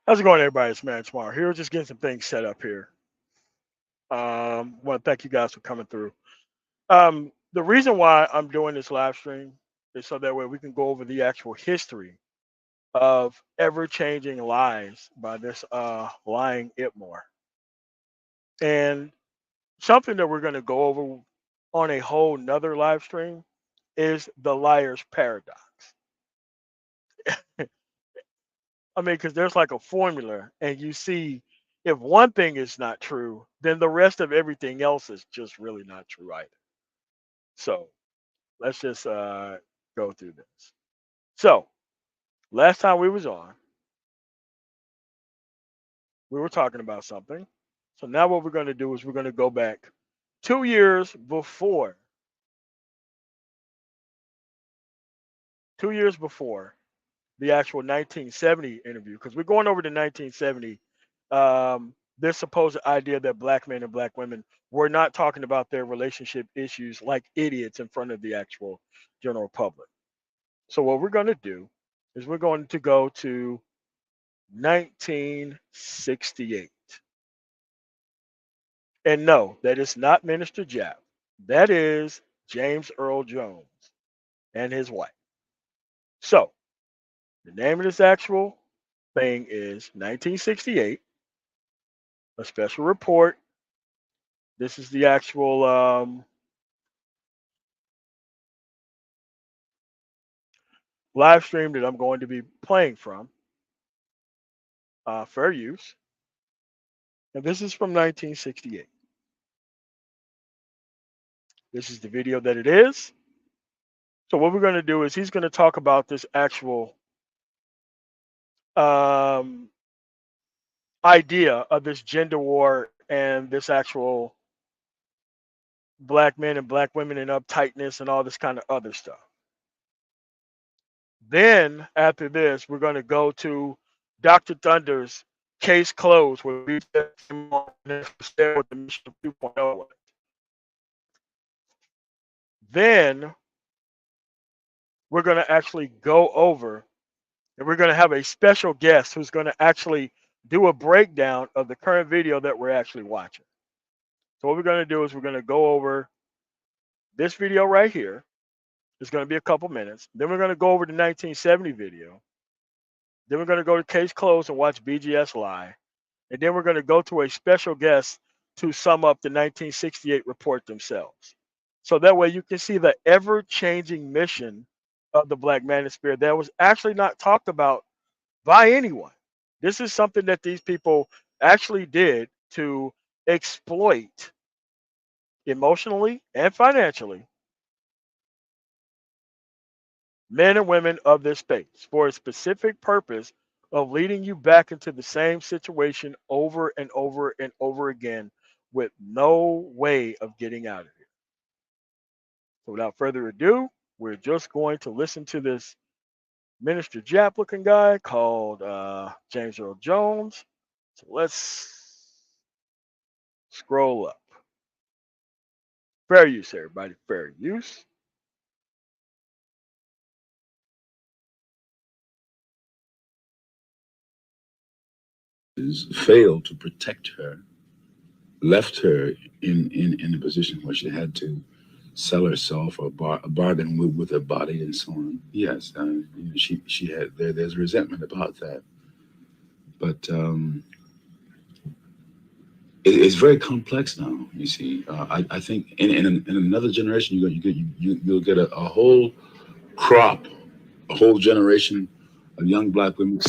How's it going, everybody? It's Man Tomorrow here. Just getting some things set up here. Want to thank you guys for coming through. The reason why I'm doing this live stream is so that way we can go over the actual history of ever-changing lies by this lying Itmore. And something that we're going to go over on a whole nother live stream is the liar's paradox. I mean, because there's like a formula, and you see if one thing is not true, then the rest of everything else is just really not true either. So let's just go through this. So last time we was on, we were talking about something. So now what we're going to do is we're going to go back 2 years before, 2 years before the actual 1970 interview, because we're going over the 1970. This supposed idea that black men and black women were not talking about their relationship issues like idiots in front of the actual general public. So what we're going to do is we're going to go to 1968. And no, that is not Minister Jap. That is James Earl Jones and his wife. So the name of this actual thing is 1968, a special report. This is the actual live stream that I'm going to be playing from, fair use. And this is from 1968. This is the video that it is. So what we're going to do is he's going to talk about this actual um, idea of this gender war and this actual black men and black women and uptightness and all this kind of other stuff. Then after this, we're going to go to Dr. Thunder's case closed, where we share what the mission 2.0 was. Then we're going to actually go over and we're going to have a special guest who's going to actually do a breakdown of the current video that we're actually watching. So what we're going to do is we're going to go over this video right here. It's going to be a couple minutes. Then we're going to go over the 1970 video. Then we're going to go to case closed and watch BGS lie. And then we're going to go to a special guest to sum up the 1968 report themselves. So that way you can see the ever-changing mission of the Black Manosphere that was actually not talked about by anyone. This is something that these people actually did to exploit emotionally and financially men and women of this space for a specific purpose of leading you back into the same situation over and over and over again with no way of getting out of here. So without further ado, we're just going to listen to this Minister Jap looking guy called James Earl Jones. So let's scroll up. Fair use, everybody. Fair use. Failed to protect her, left her in a position where she had to sell herself or bargain with her body and so on. Yes, she had there's resentment about that, but it's very complex now. You see, I think in another generation you'll get a whole crop, a whole generation of young black women.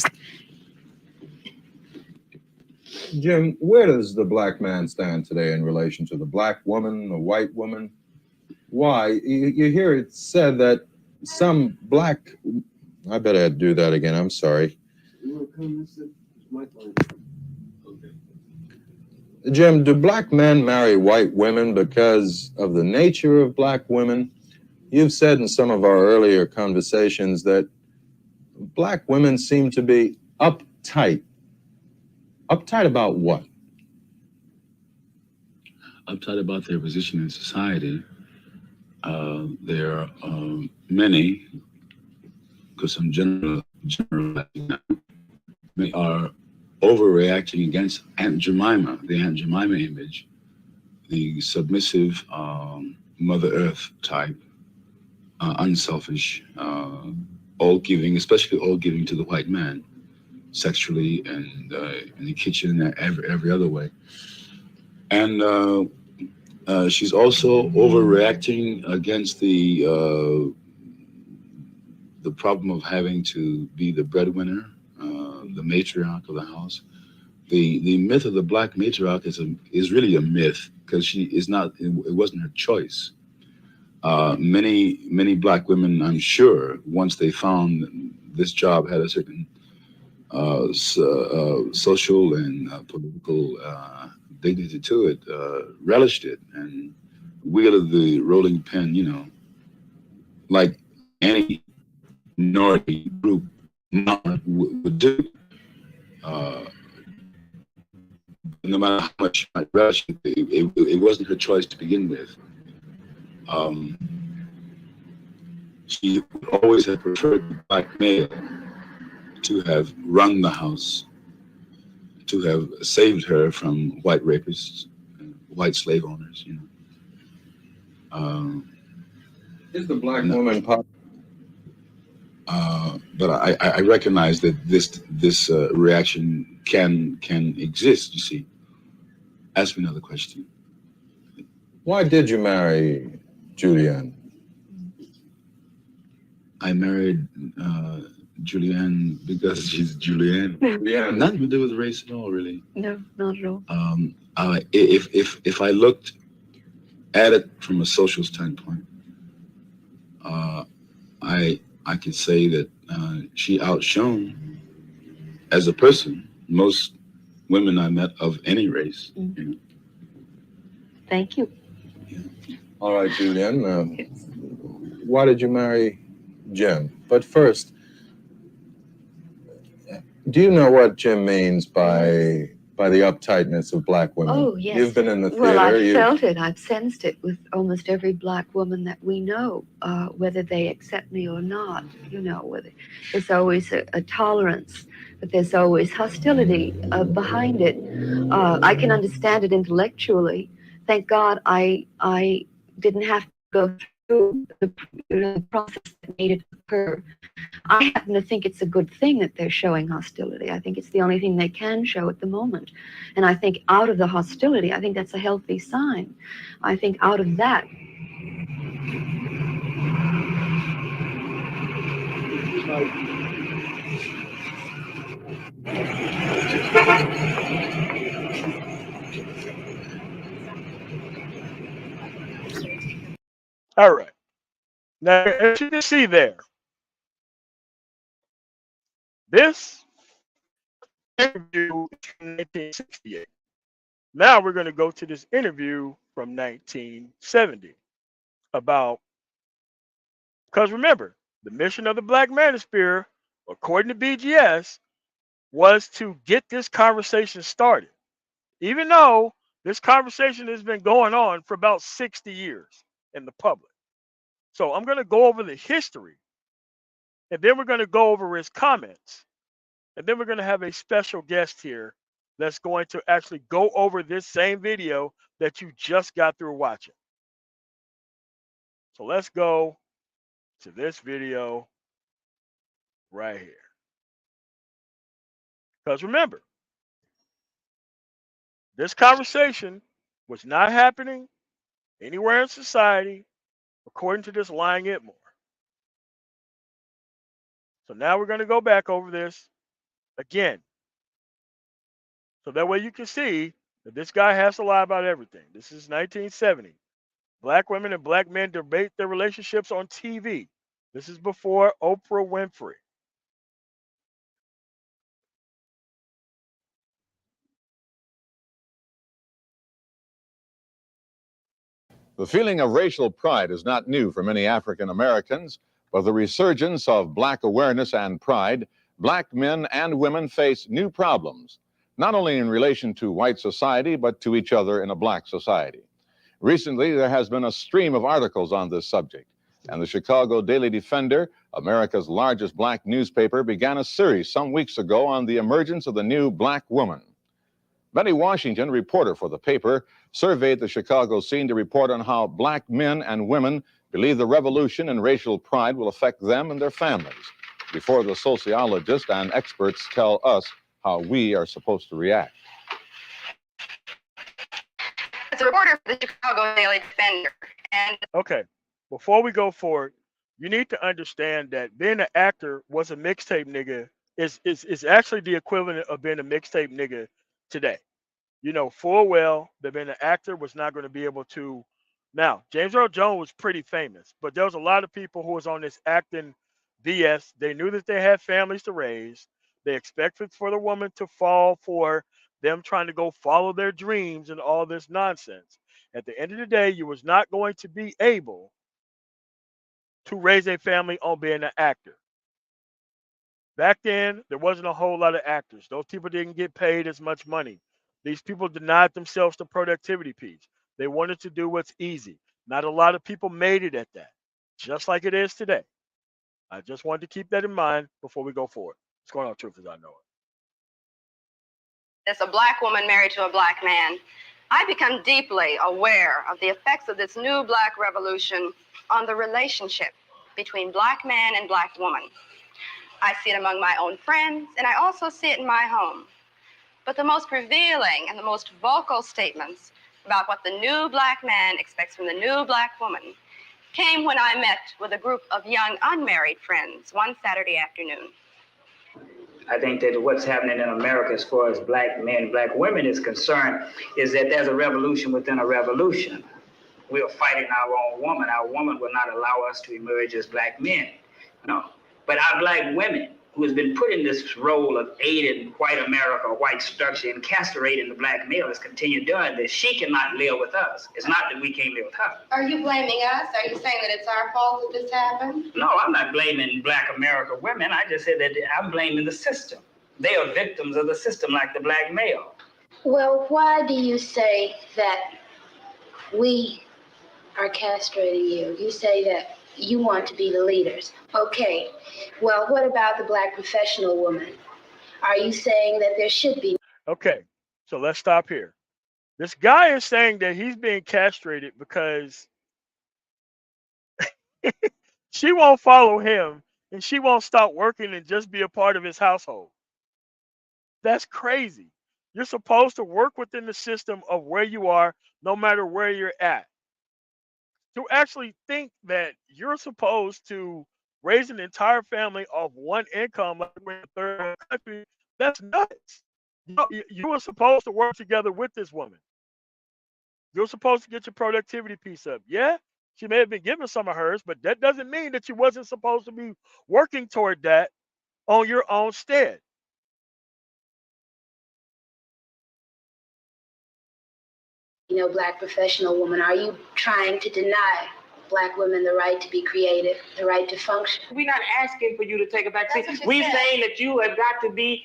Jim, where does the black man stand today in relation to the black woman, the white woman? Why? You hear it said that some black... I better do that again. I'm sorry. Jim, do black men marry white women because of the nature of black women? You've said in some of our earlier conversations that black women seem to be uptight. Uptight about what? Uptight about their position in society. There are many, because I'm generalizing, they are overreacting against Aunt Jemima, the Aunt Jemima image, the submissive Mother Earth type, unselfish, all giving, especially all giving to the white man, sexually and in the kitchen and every other way. And she's also overreacting against the problem of having to be the breadwinner, the matriarch of the house. The myth of the black matriarch is really a myth because she is not. It wasn't her choice. Many black women, I'm sure, once they found this job had a certain social and political dignity to it, relished it and wielded the rolling pin, like any minority group would do. Uh, no matter how much she might relish it, it wasn't her choice to begin with. Um, she would always have preferred the black male to have run the house, to have saved her from white rapists, white slave owners. Is the black woman But I recognize that this reaction can exist. You see, ask me another question. Why did you marry Julianne? I married Julianne because she's Julianne. Yeah. Nothing to do with race at all, really. No, not at all. If I looked at it from a social standpoint, I could say that she outshone as a person most women I met of any race. Mm. Thank you. All right, Julianne. Why did you marry Jim? But first, do you know what Jim means by the uptightness of black women? Oh, yes. You've been in the theater. Well, I've felt it. I've sensed it with almost every black woman that we know, whether they accept me or not. Whether there's always a tolerance, but there's always hostility behind it. I can understand it intellectually. Thank God I didn't have to go through the process that made it occur. I happen to think it's a good thing that they're showing hostility. I think it's the only thing they can show at the moment. And I think out of the hostility, I think that's a healthy sign. I think out of that, All right. Now, as you can see there, this interview is from 1968. Now we're going to go to this interview from 1970 about, because remember, the mission of the Black Manosphere, according to BGS, was to get this conversation started, even though this conversation has been going on for about 60 years in the public. So I'm going to go over the history, and then we're going to go over his comments, and then we're going to have a special guest here that's going to actually go over this same video that you just got through watching. So let's go to this video right here. Because remember, this conversation was not happening anywhere in society according to this lying Itmore. So now we're going to go back over this again. So that way you can see that this guy has to lie about everything. This is 1970. Black women and black men debate their relationships on TV. This is before Oprah Winfrey. The feeling of racial pride is not new for many African Americans, but the resurgence of black awareness and pride, black men and women face new problems, not only in relation to white society, but to each other in a black society. Recently, there has been a stream of articles on this subject. And the Chicago Daily Defender, America's largest black newspaper, began a series some weeks ago on the emergence of the new black woman. Benny Washington, reporter for the paper, surveyed the Chicago scene to report on how black men and women believe the revolution in racial pride will affect them and their families, before the sociologists and experts tell us how we are supposed to react. As a reporter for the Chicago Daily Defender, and Okay, before we go forward, you need to understand that being an actor was a mixtape nigga is actually the equivalent of being a mixtape nigga today. You know full well that being an actor was not going to be able to. Now, James Earl Jones was pretty famous, but there was a lot of people who was on this acting BS. They knew that they had families to raise. They expected for the woman to fall for them trying to go follow their dreams and all this nonsense. At the end of the day, you was not going to be able to raise a family on being an actor. Back then, there wasn't a whole lot of actors. Those people didn't get paid as much money. These people denied themselves the productivity piece. They wanted to do what's easy. Not a lot of people made it at that, just like it is today. I just wanted to keep that in mind before we go forward. What's going on, Truth, as I know it? as a black woman married to a black man, I become deeply aware of the effects of this new black revolution on the relationship between black man and black woman. I see it among my own friends, and I also see it in my home. But the most revealing and the most vocal statements about what the new black man expects from the new black woman came when I met with a group of young unmarried friends one Saturday afternoon. I think that what's happening in America as far as black men, black women is concerned, is that there's a revolution within a revolution. We are fighting our own woman. Our woman will not allow us to emerge as black men. No. But our black women, who has been put in this role of aiding white America, white structure, and castrating the black male, has continued doing this. She cannot live with us. It's not that we can't live with her. Are you blaming us? Are you saying that it's our fault that this happened? No, I'm not blaming black America women. I just said that I'm blaming the system. They are victims of the system like the black male. Well, why do you say that we are castrating you? You say that you want to be the leaders. Okay, well, what about the black professional woman? Are you saying that there should be? Okay, so let's stop here. This guy is saying that he's being castrated because she won't follow him and she won't stop working and just be a part of his household. That's crazy. You're supposed to work within the system of where you are, no matter where you're at. To actually think that you're supposed to raise an entire family off one income like we're in a third world country, that's nuts. You were supposed to work together with this woman. You're supposed to get your productivity piece up. Yeah, she may have been given some of hers, but that doesn't mean that you wasn't supposed to be working toward that on your own stead. Black professional woman? Are you trying to deny black women the right to be creative, the right to function? We're not asking for you to take a back seat. We're saying that you have got to be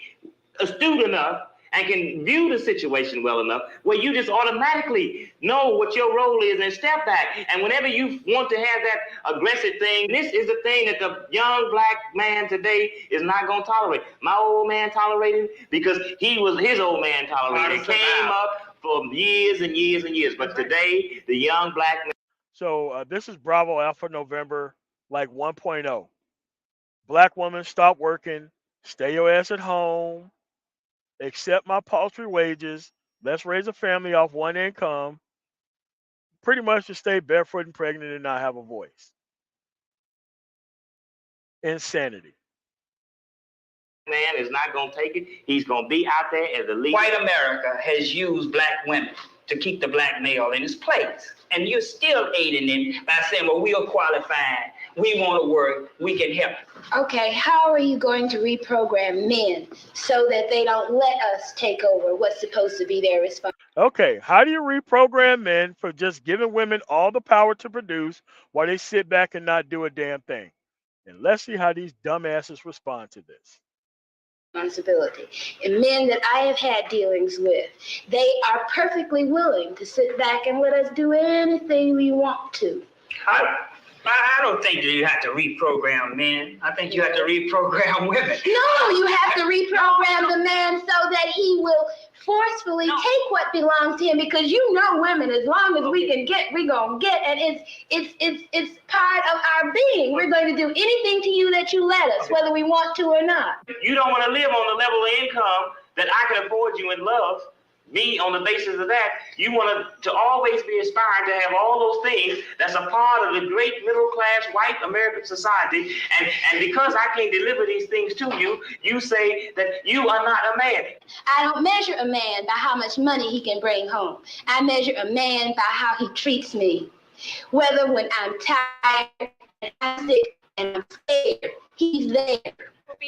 astute enough and can view the situation well enough where you just automatically know what your role is and step back. And whenever you want to have that aggressive thing, this is the thing that the young black man today is not going to tolerate. My old man tolerated because his old man tolerated. It came up for years and years and years. But today, the young black man. So this is Bravo Alpha November, like 1.0. Black woman, stop working, stay your ass at home, accept my paltry wages, let's raise a family off one income, pretty much to stay barefoot and pregnant and not have a voice. Insanity. Man is not going to take it. He's going to be out there as the leader. White America has used black women to keep the black male in his place. And you're still aiding him by saying, well, we are qualified. We want to work. We can help. Okay, how are you going to reprogram men so that they don't let us take over what's supposed to be their responsibility? Okay, how do you reprogram men for just giving women all the power to produce while they sit back and not do a damn thing? And let's see how these dumbasses respond to this. Responsibility. And men that I have had dealings with, they are perfectly willing to sit back and let us do anything we want to. I don't think that you have to reprogram men. I think you have to reprogram women. No, you have to reprogram the man so that he will forcefully take what belongs to him, because you know women, as long as we can get, we're gonna get, and it's part of our being. We're going to do anything to you that you let us, whether we want to or not. You don't want to live on the level of income that I can afford you and love me on the basis of that. You want to always be aspiring to have all those things that's a part of the great middle class white American society. And because I can't deliver these things to you, you say that you are not a man. I don't measure a man by how much money he can bring home. I measure a man by how he treats me. Whether when I'm tired and I'm sick and I'm scared, he's there.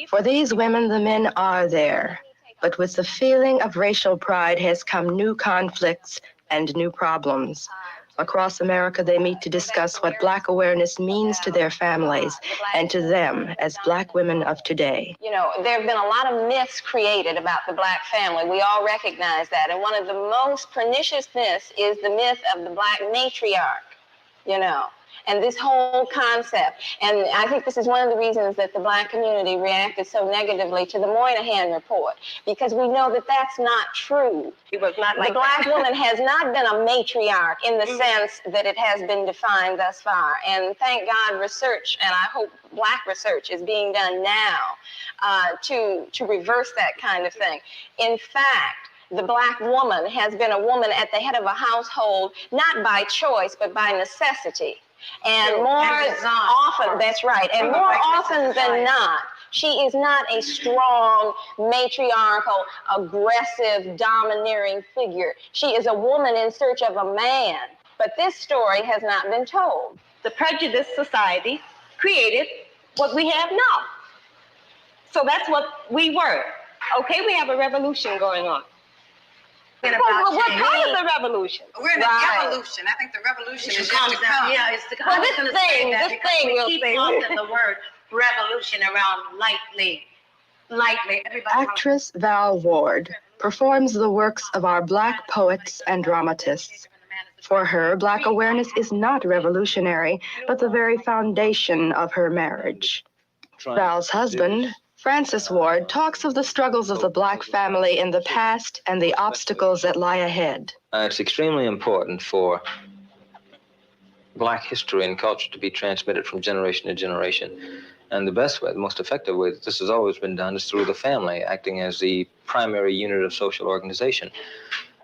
For these women, the men are there. But with the feeling of racial pride has come new conflicts and new problems. Across America, they meet to discuss what Black awareness means to their families and to them as Black women of today. You know, there have been a lot of myths created about the Black family. We all recognize that. And one of the most pernicious myths is the myth of the Black matriarch, you know, and this whole concept. And I think this is one of the reasons that the Black community reacted so negatively to the Moynihan report, because we know that that's not true. It was not like the Black woman has not been a matriarch in the sense that it has been defined thus far. And thank God research, and I hope Black research is being done now to reverse that kind of thing. In fact, the Black woman has been a woman at the head of a household, not by choice, but by necessity. And more often, that's right, and more often than not, she is not a strong, matriarchal, aggressive, domineering figure. She is a woman in search of a man. But this story has not been told. the prejudiced society created what we have now. So that's what we were. Okay, we have a revolution going on. Well, what kind of the revolution? We're in an evolution. I think the revolution is yet to come. Yeah, it's to come. Well, this thing will keep say. tossing the word revolution around lightly. Everybody. Actress Val Ward performs the works of our Black poets and dramatists. For her, Black awareness is not revolutionary, but the very foundation of her marriage. Val's husband, Francis Ward, talks of the struggles of the Black family in the past and the obstacles that lie ahead. It's extremely important for Black history and culture to be transmitted from generation to generation. And the best way, the most effective way that this has always been done is through the family, acting as the primary unit of social organization.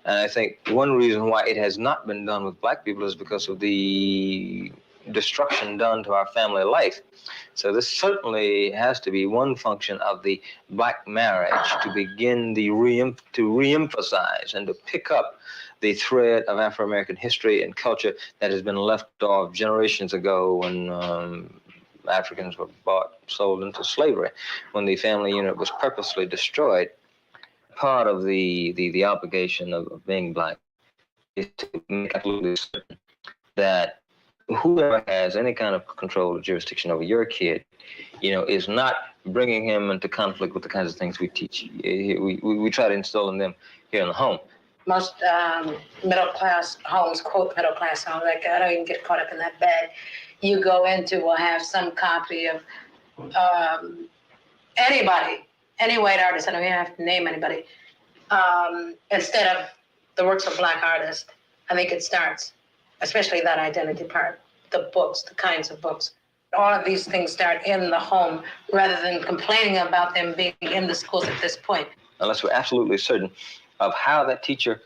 And I think one reason why it has not been done with Black people is because of the destruction done to our family life. So this certainly has to be one function of the Black marriage, to begin to reemphasize and to pick up the thread of Afro-American history and culture that has been left off generations ago when Africans were sold into slavery, when the family unit was purposely destroyed. Part of the obligation of being Black is to make absolutely certain that whoever has any kind of control or jurisdiction over your kid, is not bringing him into conflict with the kinds of things we teach. We try to instill in them here in the home. Most middle-class homes, quote middle-class homes, like I don't even get caught up in that bad. You go into will have some copy of anybody, any white artist, I don't even have to name anybody, instead of the works of Black artists. I think it starts, especially that identity part, the books, the kinds of books. All of these things start in the home rather than complaining about them being in the schools at this point. Unless we're absolutely certain of how that teacher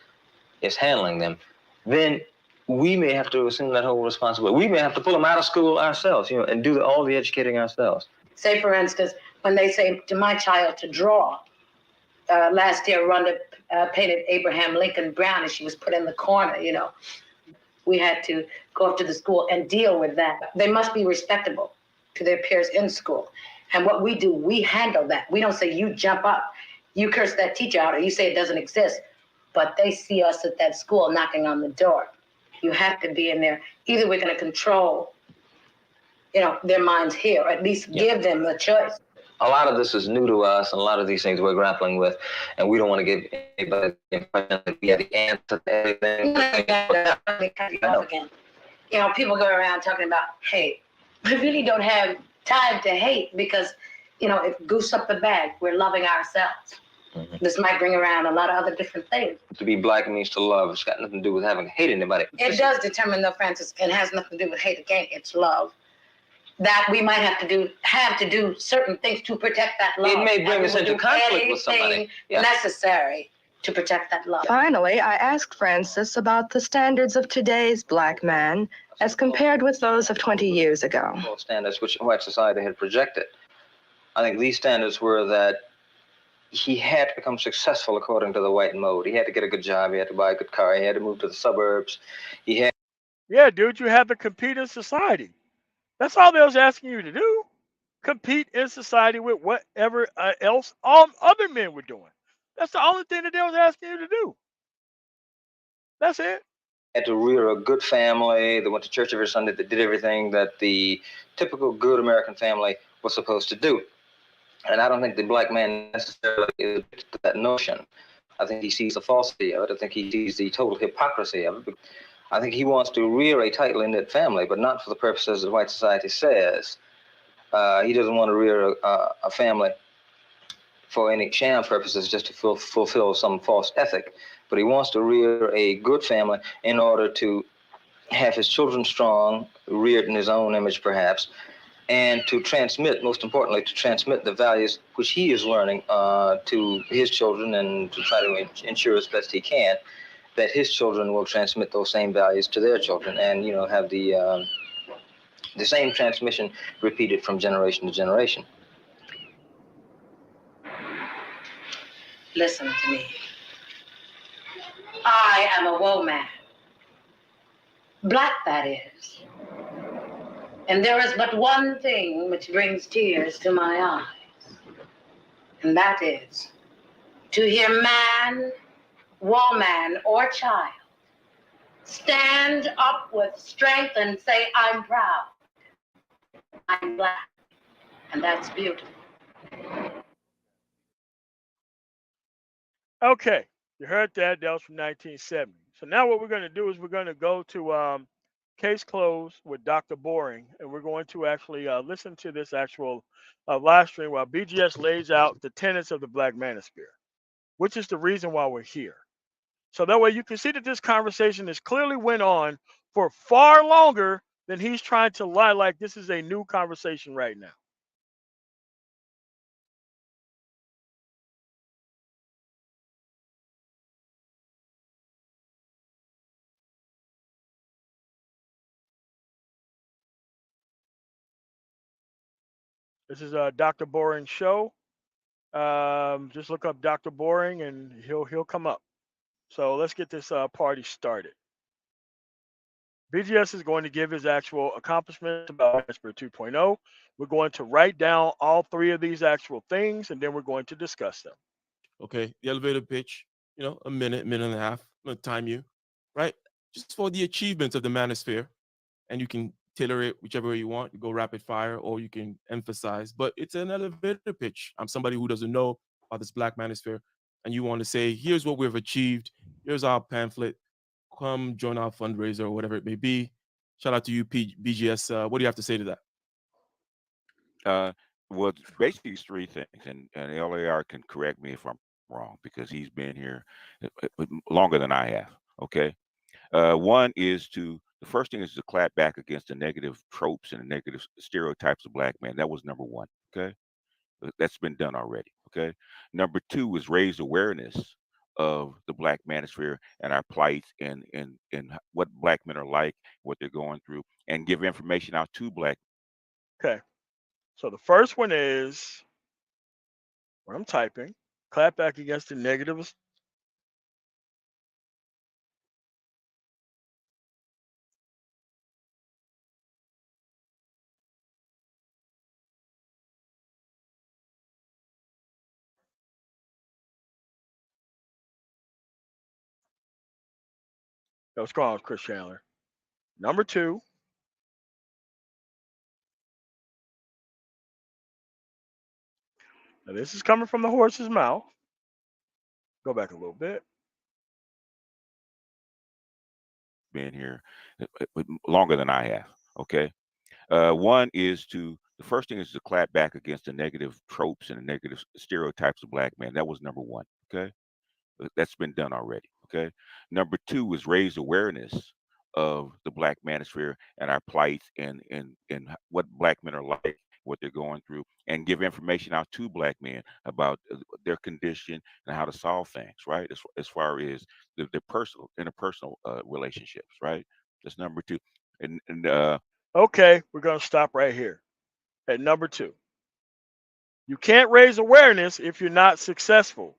is handling them, then we may have to assume that whole responsibility. We may have to pull them out of school ourselves, and do all the educating ourselves. Say, for instance, when they say to my child to draw, last year Rhonda painted Abraham Lincoln brown and she was put in the corner, We had to go up to the school and deal with that. They must be respectable to their peers in school. And what we do, we handle that. We don't say, you jump up, you curse that teacher out, or you say it doesn't exist. But they see us at that school knocking on the door. You have to be in there. Either we're going to control, their minds here, or at least give them the choice. A lot of this is new to us, and a lot of these things we're grappling with, and we don't want to give anybody the impression that we have the answer to everything. People go around talking about, hey, We really don't have time to hate because, you know, it goose up the bag. We're loving ourselves. This might bring around a lot of other different things. To be black means to love. It's got nothing to do with having to hate anybody. It does determine, though, Francis, and has nothing to do with hate again. It's love. That we might have to do certain things to protect that love. It may bring us into conflict with somebody. Yeah. Necessary to protect that love. Finally, I asked Francis about the standards of today's black man as compared with those of 20 years ago. Standards which white society had projected. I think these standards were that he had to become successful according to the white mode. He had to get a good job. He had to buy a good car. He had to move to the suburbs. He had. Yeah, dude, you have to compete in society. That's all they was asking you to do. Compete in society with whatever else all other men were doing. That's the only thing that they was asking you to do. That's it. Had to rear a good family. They went to church every Sunday. They did everything that the typical good American family was supposed to do. And I don't think the black man necessarily is to that notion. I think he sees the falsity of it. I think he sees the total hypocrisy of it. I think he wants to rear a tightly knit family, but not for the purposes that white society says. He doesn't want to rear a family for any sham purposes, just to fulfill some false ethic. But he wants to rear a good family in order to have his children strong, reared in his own image perhaps, and to transmit, most importantly, to transmit the values which he is learning to his children, and to try to ensure as best he can that his children will transmit those same values to their children, and, you know, have the same transmission repeated from generation to generation. Listen to me. I am a woman. Black, that is. And there is but one thing which brings tears to my eyes, and that is to hear man, woman, or child stand up with strength and say, I'm proud, I'm black, and that's beautiful. Okay, you heard that. That was from 1970. So now what we're going to do is we're going to go to case closed with Dr. Boring, and we're going to actually listen to this actual live stream while BGS lays out the tenets of the Black Manosphere, which is the reason why we're here. So that way you can see that this conversation has clearly went on for far longer than he's trying to lie like this is a new conversation right now. This is Dr. Boring's show. Just look up Dr. Boring and he'll come up. So let's get this party started. BGS is going to give his actual accomplishments about Manosphere 2.0. We're going to write down all three of these actual things, and then we're going to discuss them. Okay, the elevator pitch, a minute, minute and a half, I'm gonna time you, right? Just for the achievements of the Manosphere, and you can tailor it whichever way you want. You go rapid fire, or you can emphasize. But it's an elevator pitch. I'm somebody who doesn't know about this Black Manosphere, and you want to say, here's what we've achieved. Here's our pamphlet. Come join our fundraiser or whatever it may be. Shout out to you, BGS. What do you have to say to that? Well, basically it's three things, and LAR can correct me if I'm wrong because he's been here longer than I have. Okay, one is the first thing is to clap back against the negative tropes and the negative stereotypes of black men. That was number one. Okay, that's been done already. Okay, number two is raise awareness of the Black Manosphere and our plight and what black men are like, what they're going through, and give information out to black. Okay. So the first one is what I'm typing. Clap back against the negatives. What's going on, Chris Chandler? Number two. Now this is coming from the horse's mouth. Go back a little bit. Been here longer than I have. Okay. One is to the first thing is to clap back against the negative tropes and the negative stereotypes of black men. That was number one. Okay, that's been done already. Okay, number two is raise awareness of the black manosphere and our plight and what black men are like, what they're going through, and give information out to black men about their condition and how to solve things. Right, as far as the personal interpersonal relationships. Right, that's number two. And Okay, we're going to stop right here at number two. You can't raise awareness if you're not successful.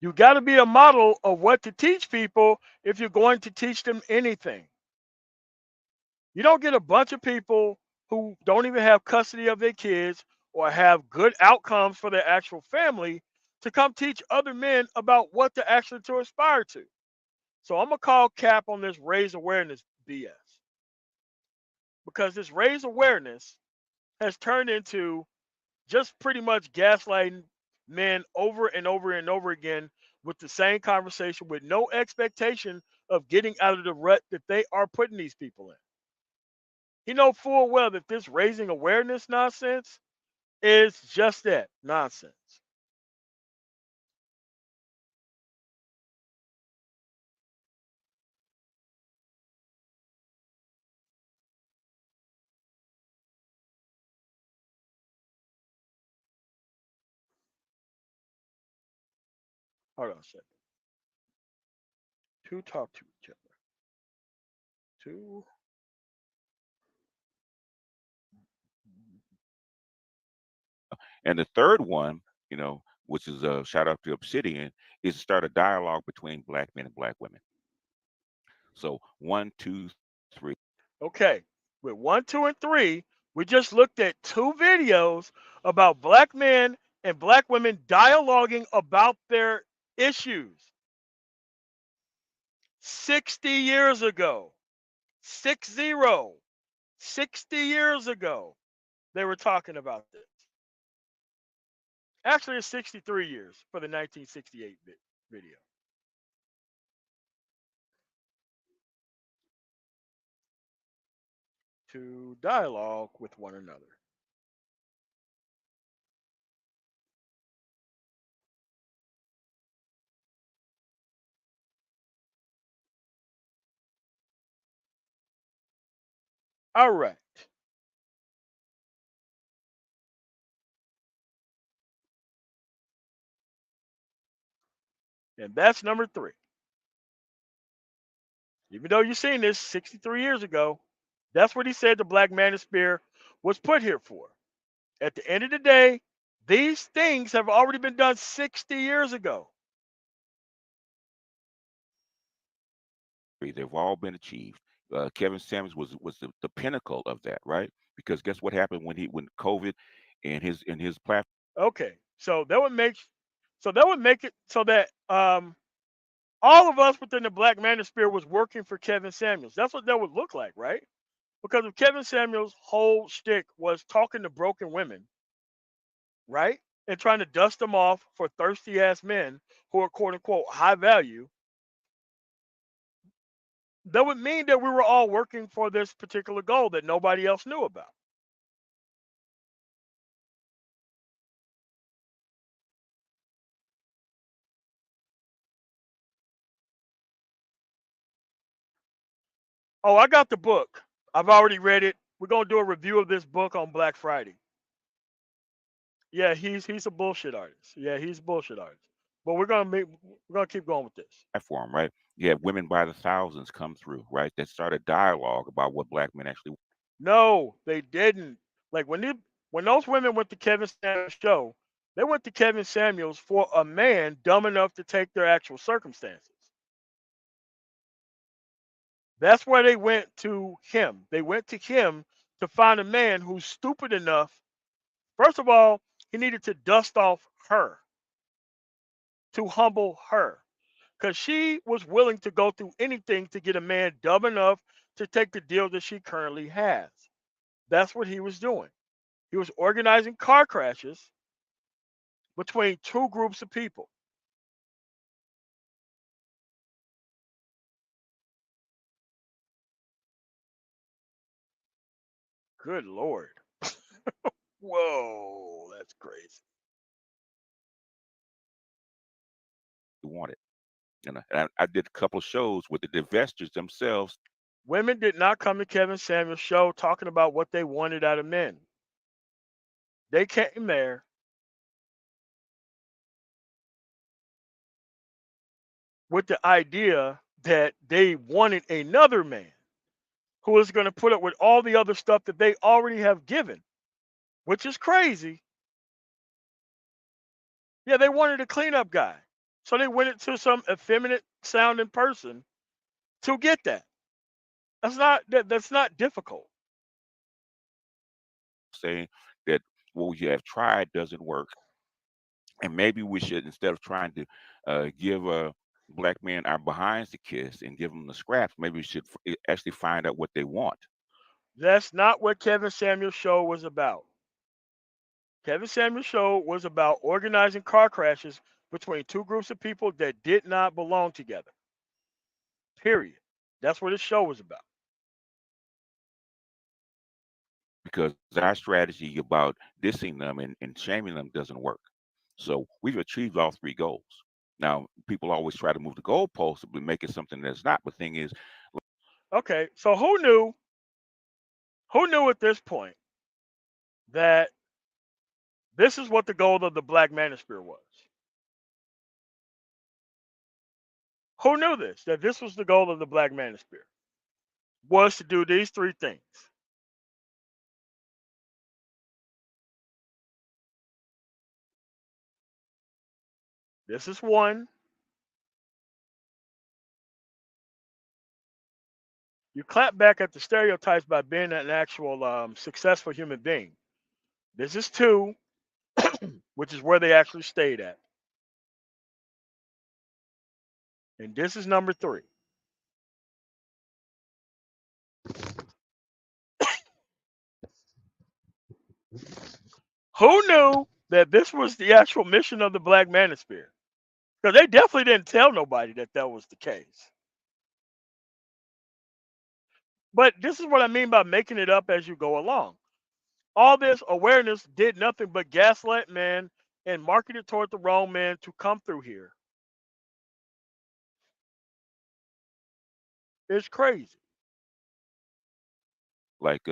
You got to be a model of what to teach people if you're going to teach them anything. You don't get a bunch of people who don't even have custody of their kids or have good outcomes for their actual family to come teach other men about what to actually to aspire to. So I'm gonna call cap on this raise awareness BS, because this raise awareness has turned into just pretty much gaslighting men over and over and over again with the same conversation with no expectation of getting out of the rut that they are putting these people in. He know full well that this raising awareness nonsense is just that, nonsense. Hold on a second. Two talk to each other. Two. And the third one, which is a shout out to Obsidian, is to start a dialogue between black men and black women. So one, two, three. Okay. With one, two, and three, we just looked at two videos about black men and black women dialoguing about their issues 60 years ago. 60. 60 years ago, they were talking about this. Actually, it's 63 years for the 1968 video. To dialogue with one another. All right. And that's number three. Even though you've seen this 63 years ago, that's what he said the Black Manosphere was put here for. At the end of the day, these things have already been done 60 years ago. They've all been achieved. Kevin Samuels was the pinnacle of that, right? Because guess what happened when COVID and his platform. Okay, that would make it so that all of us within the Black Manosphere was working for Kevin Samuels. That's what that would look like, right? Because if Kevin Samuels' whole shtick was talking to broken women, right? And trying to dust them off for thirsty ass men who are quote unquote high value, that would mean that we were all working for this particular goal that nobody else knew about. Oh, I got the book. I've already read it. We're gonna do a review of this book on Black Friday. Yeah, he's a bullshit artist. Yeah, he's a bullshit artist. But we're gonna keep going with this. Platform, right? You have women by the thousands come through, right? That started dialogue about what black men actually. No, they didn't. Like when those women went to Kevin Samuels' show, they went to Kevin Samuels for a man dumb enough to take their actual circumstances. That's where they went to him. They went to him to find a man who's stupid enough. First of all, he needed to dust off her, to humble her, because she was willing to go through anything to get a man dumb enough to take the deal that she currently has. That's what he was doing. He was organizing car crashes between two groups of people. Good Lord. Whoa, that's crazy. wanted. And I did a couple of shows with the divestors themselves. Women did not come to Kevin Samuel's show talking about what they wanted out of men. They came there with the idea that they wanted another man who is going to put up with all the other stuff that they already have given, which is crazy. Yeah, they wanted a cleanup guy. So they went into some effeminate sounding person to get that. That's not difficult. Saying that what we have tried doesn't work, and maybe we should, instead of trying to give black men our behinds to kiss and give them the scraps, maybe we should actually find out what they want. That's not what Kevin Samuel's show was about. Kevin Samuel's show was about organizing car crashes between two groups of people that did not belong together. Period. That's what his show was about. Because our strategy about dissing them and shaming them doesn't work. So we've achieved all three goals. Now, people always try to move the goalposts and make it something that's not. But the thing is, Okay, so who knew? Who knew at this point that this is what the goal of the Black Manosphere was? Who knew this? That this was the goal of the Black Manosphere was to do these three things. This is one. You clap back at the stereotypes by being an actual successful human being. This is two, which is where they actually stayed at. And this is number three. Who knew that this was the actual mission of the Black Manosphere? Because they definitely didn't tell nobody that that was the case. But this is what I mean by making it up as you go along. All this awareness did nothing but gaslight men and market it toward the wrong men to come through here. It's crazy. like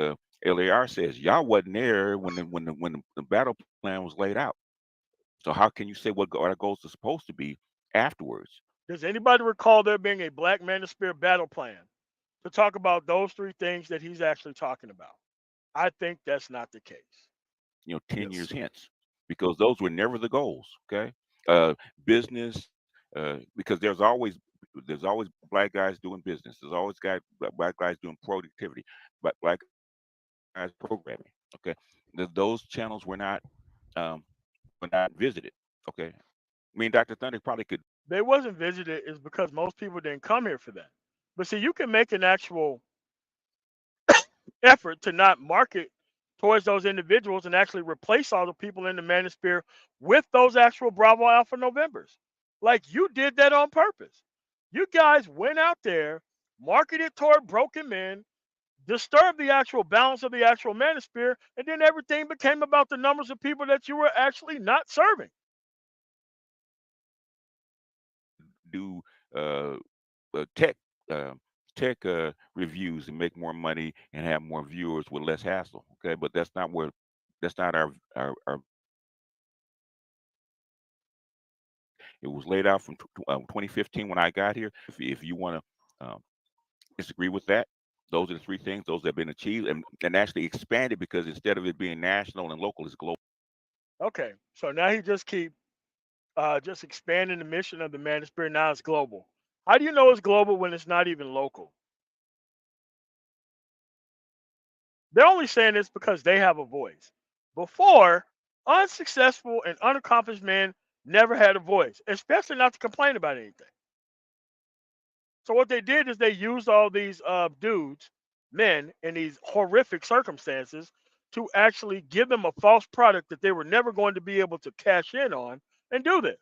LAR says, y'all wasn't there when the battle plan was laid out. So how can you say what our goals are supposed to be afterwards? Does anybody recall there being a Black Manosphere battle plan to talk about those three things that he's actually talking about? I think that's not the case. 10 years hence, because those were never the goals. Okay, business, because there's always black guys doing business. There's always black guys doing productivity, but black guys programming. Okay, those channels um, were not visited. Okay, I mean, Dr. Thunder probably could. They wasn't visited is because most people didn't come here for that. But see, you can make an actual effort to not market towards those individuals and actually replace all the people in the manosphere with those actual Bravo Alpha Novembers. Like you did that on purpose. You guys went out there, marketed toward broken men, disturbed the actual balance of the actual manosphere, and then everything became about the numbers of people that you were actually not serving. Do uh, tech uh, tech reviews and make more money and have more viewers with less hassle. Okay, but that's not our. It was laid out from 2015 when I got here. If you want to disagree with that, those are the three things. Those have been achieved and actually expanded because instead of it being national and local, it's global. Okay, so now he just keep just expanding the mission of the manosphere. Now it's global. How do you know it's global when it's not even local? They're only saying this because they have a voice. Before, unsuccessful and unaccomplished men never had a voice, especially not to complain about anything. So what they did is they used all these dudes, men, in these horrific circumstances to actually give them a false product that they were never going to be able to cash in on and do this.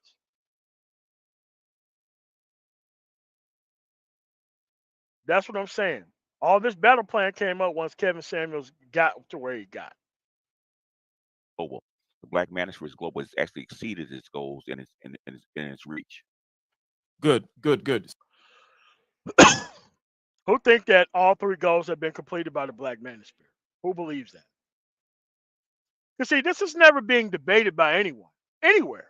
That's what I'm saying. All this battle plan came up once Kevin Samuels got to where he got. Global. The Black Manosphere is global. It's actually exceeded its goals and its reach. Good, good, good. Who think that all three goals have been completed by the Black Manosphere? Who believes that? You see, this is never being debated by anyone, anywhere.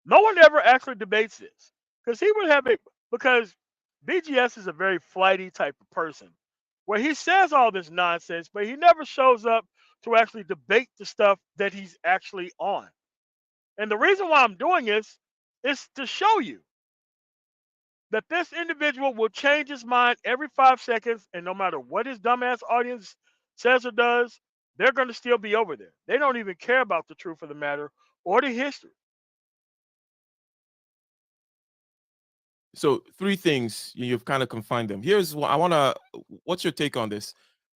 No one ever actually debates this because he would have it because BGS is a very flighty type of person where he says all this nonsense, but he never shows up to actually debate the stuff that he's actually on. And the reason why I'm doing this is to show you that this individual will change his mind every 5 seconds, and no matter what his dumbass audience says or does, they're going to still be over there. They don't even care about the truth of the matter or the history. So three things you've kind of confined them. Here's what I want to. What's your take on this?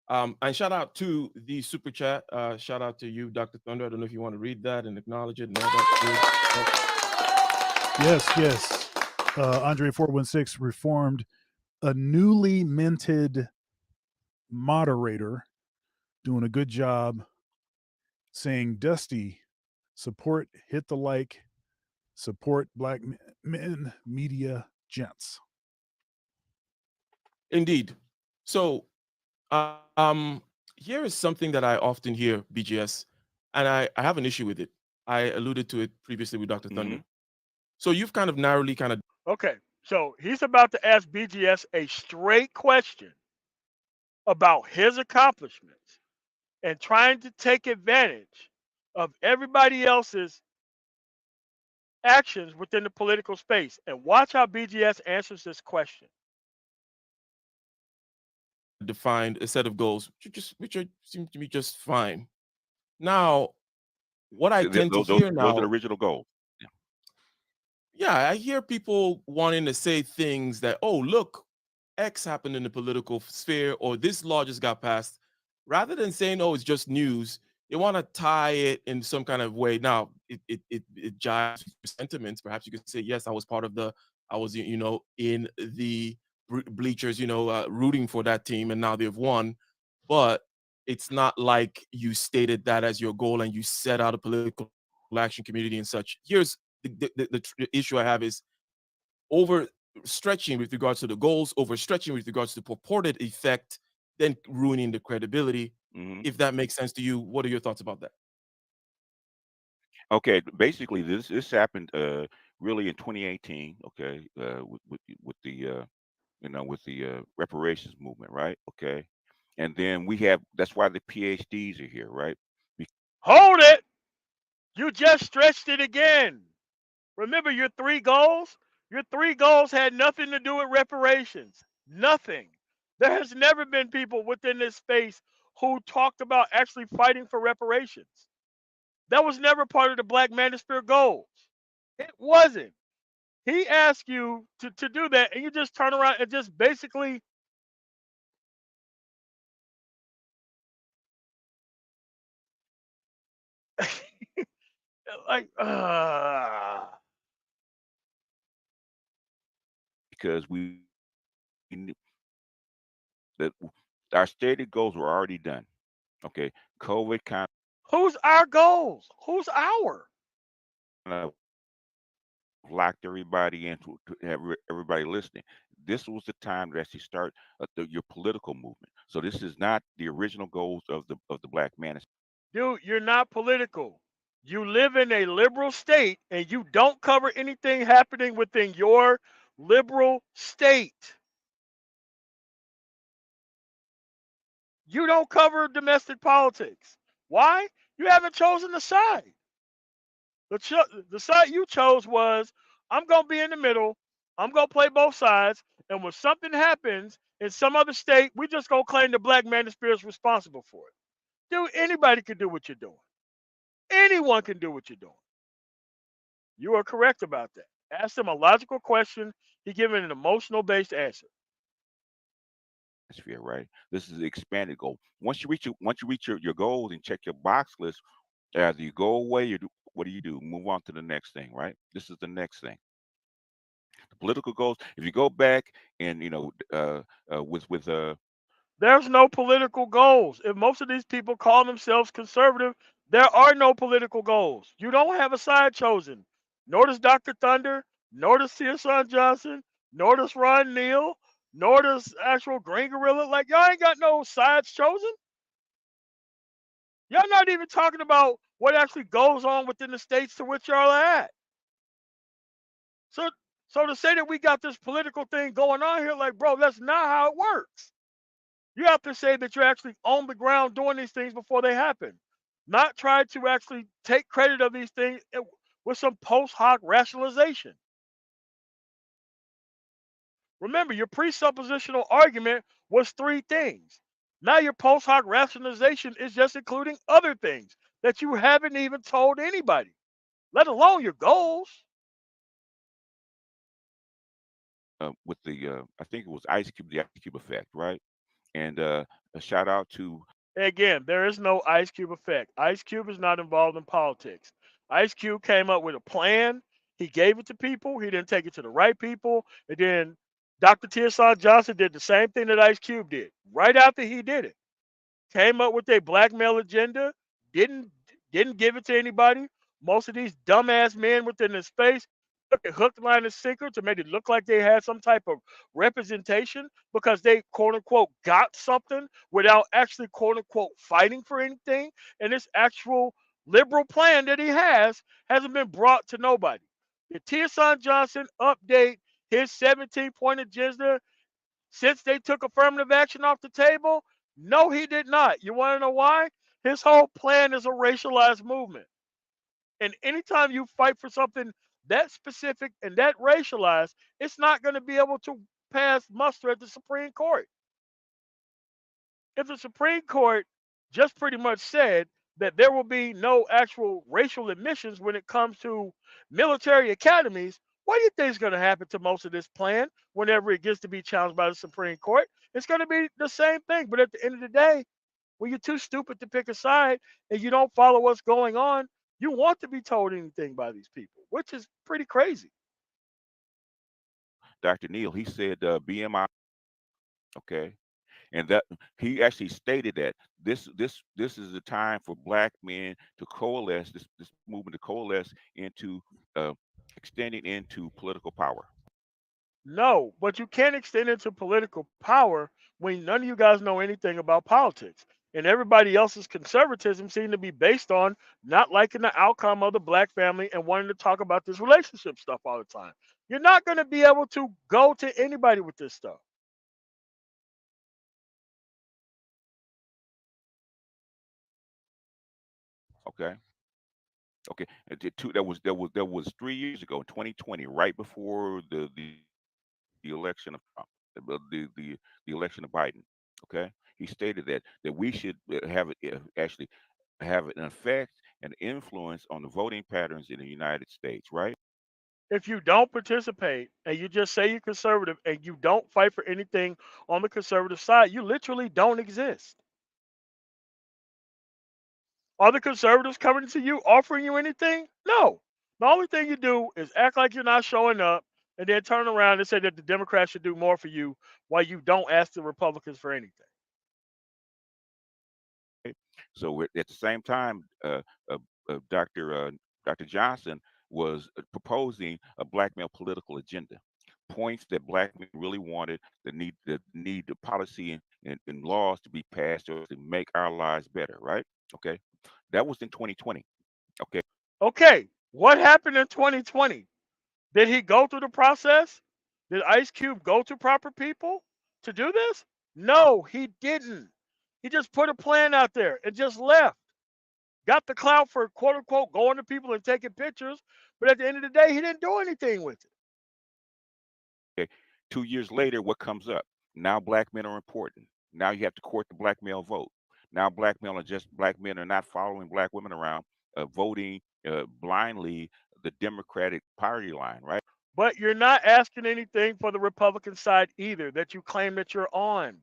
And shout out to the super chat. Shout out to you, Dr. Thunder. I don't know if you want to read that and acknowledge it. And all that. Yes. Andre 416 reformed, a newly minted moderator, doing a good job, saying, Dusty, support, hit the like, support Black men media gents. Indeed. So, here is something that I often hear, BGS, and I have an issue with it. I alluded to it previously with Dr. Thunder. So you've kind of narrowly kind of. Okay, so he's about to ask BGS a straight question about his accomplishments and trying to take advantage of everybody else's actions within the political space. And watch how BGS answers this question. Defined a set of goals, which seem to me just fine. Now, what I tend to hear now, those are the original goals. Yeah, I hear people wanting to say things that, oh, look, X happened in the political sphere, or this law just got passed. Rather than saying, oh, it's just news, they want to tie it in some kind of way. Now, it jives with sentiments. Perhaps you could say, yes, I was in the bleachers, rooting for that team, and now they've won. But it's not like you stated that as your goal and you set out a political action community and such. Here's the issue I have is overstretching with regards to the goals, overstretching with regards to the purported effect, then ruining the credibility. If that makes sense to you, what are your thoughts about that? Okay, basically this happened really in 2018. Okay, with the with the reparations movement, right? Okay, and then that's why the PhDs are here, right? Hold it! You just stretched it again. Remember your three goals? Your three goals had nothing to do with reparations. Nothing. There has never been people within this space who talked about actually fighting for reparations. That was never part of the Black Manosphere goals. It wasn't. He asked you to do that, and you just turn around and just basically like because we knew that our stated goals were already done. Okay, COVID kind who's our goals? Who's our? of locked everybody into to everybody listening. This was the time to actually start your political movement. So this is not the original goals of the Black man. Dude, you're not political. You live in a liberal state and you don't cover anything happening within your liberal state. You don't cover domestic politics. Why? You haven't chosen the side. The side you chose was I'm going to be in the middle. I'm going to play both sides. And when something happens in some other state, we just going to claim the Black manosphere is responsible for it. Dude, anybody can do what you're doing. Anyone can do what you're doing. You are correct about that. Ask him a logical question. He given an emotional based answer. Sphere, right? This is the expanded goal. Once you reach your goals and check your box list, either you go away, what do? Move on to the next thing, right? This is the next thing. The political goals. If you go back and with There's no political goals. If most of these people call themselves conservative, there are no political goals. You don't have a side chosen. Nor does Dr. Thunder, nor does Tia Son Johnson, nor does Ron Neal, nor does actual Green Gorilla. Like, y'all ain't got no sides chosen. Y'all not even talking about what actually goes on within the states to which y'all are at. So, so to say that we got this political thing going on here, like, bro, that's not how it works. You have to say that you're actually on the ground doing these things before they happen, not try to actually take credit of these things with some post hoc rationalization. Remember, your presuppositional argument was three things. Now your post hoc rationalization is just including other things that you haven't even told anybody, let alone your goals. With the I think it was Ice Cube, the Ice Cube effect, right? And a shout out to Again, there is no Ice Cube effect. Ice Cube is not involved in politics. Ice Cube came up with a plan. He gave it to people. He didn't take it to the right people. And then Dr. Tirsan Johnson did the same thing that Ice Cube did right after he did it. Came up with a blackmail agenda, didn't didn't give it to anybody. Most of these dumbass men within the space took a hook, line, and sinker to make it look like they had some type of representation because they quote unquote got something without actually quote unquote fighting for anything. And this actual liberal plan that he has hasn't been brought to nobody. Did Tia Johnson update his 17-point agenda since they took affirmative action off the table? No, he did not. You want to know why? His whole plan is a racialized movement. And anytime you fight for something that specific and that racialized, it's not going to be able to pass muster at the Supreme Court. If the Supreme Court just pretty much said that there will be no actual racial admissions when it comes to military academies, what do you think is going to happen to most of this plan whenever it gets to be challenged by the Supreme Court? It's going to be the same thing. But at the end of the day, when you're too stupid to pick a side and you don't follow what's going on, you want to be told anything by these people, which is pretty crazy. Dr. Neal. He said BMI, okay, and that he actually stated that this is the time for black men to coalesce, this movement to coalesce into uh, extending into political power. No, but you can't extend it to political power when none of you guys know anything about politics. And everybody else's conservatism seems to be based on not liking the outcome of the black family and wanting to talk about this relationship stuff all the time. You're not going to be able to go to anybody with this stuff. Okay, okay. That was 3 years ago, 2020, right before the election of Trump, the election of Biden. Okay, he stated that we should have it actually have an effect and influence on the voting patterns in the United States, right? If you don't participate and you just say you're conservative and you don't fight for anything on the conservative side, you literally don't exist. Are the conservatives coming to you offering you anything? No. The only thing you do is act like you're not showing up and then turn around and say that the Democrats should do more for you while you don't ask the Republicans for anything. So at the same time, uh, Dr. Johnson was proposing a black male political agenda, points that black men really wanted, the need the policy and laws to be passed or to make our lives better, right? Okay, that was in 2020. Okay, Okay, what happened in 2020? Did he go through the process? Did Ice Cube go to proper people to do this? No, he didn't. He just put a plan out there and just left. Got the clout for quote unquote going to people and taking pictures, but at the end of the day, he didn't do anything with it. okay. 2 years later, what comes up? Now black men are important. Now you have to court the black male vote. Now black men are not following black women around, voting blindly the Democratic Party line, right? But you're not asking anything for the Republican side either that you claim that you're on.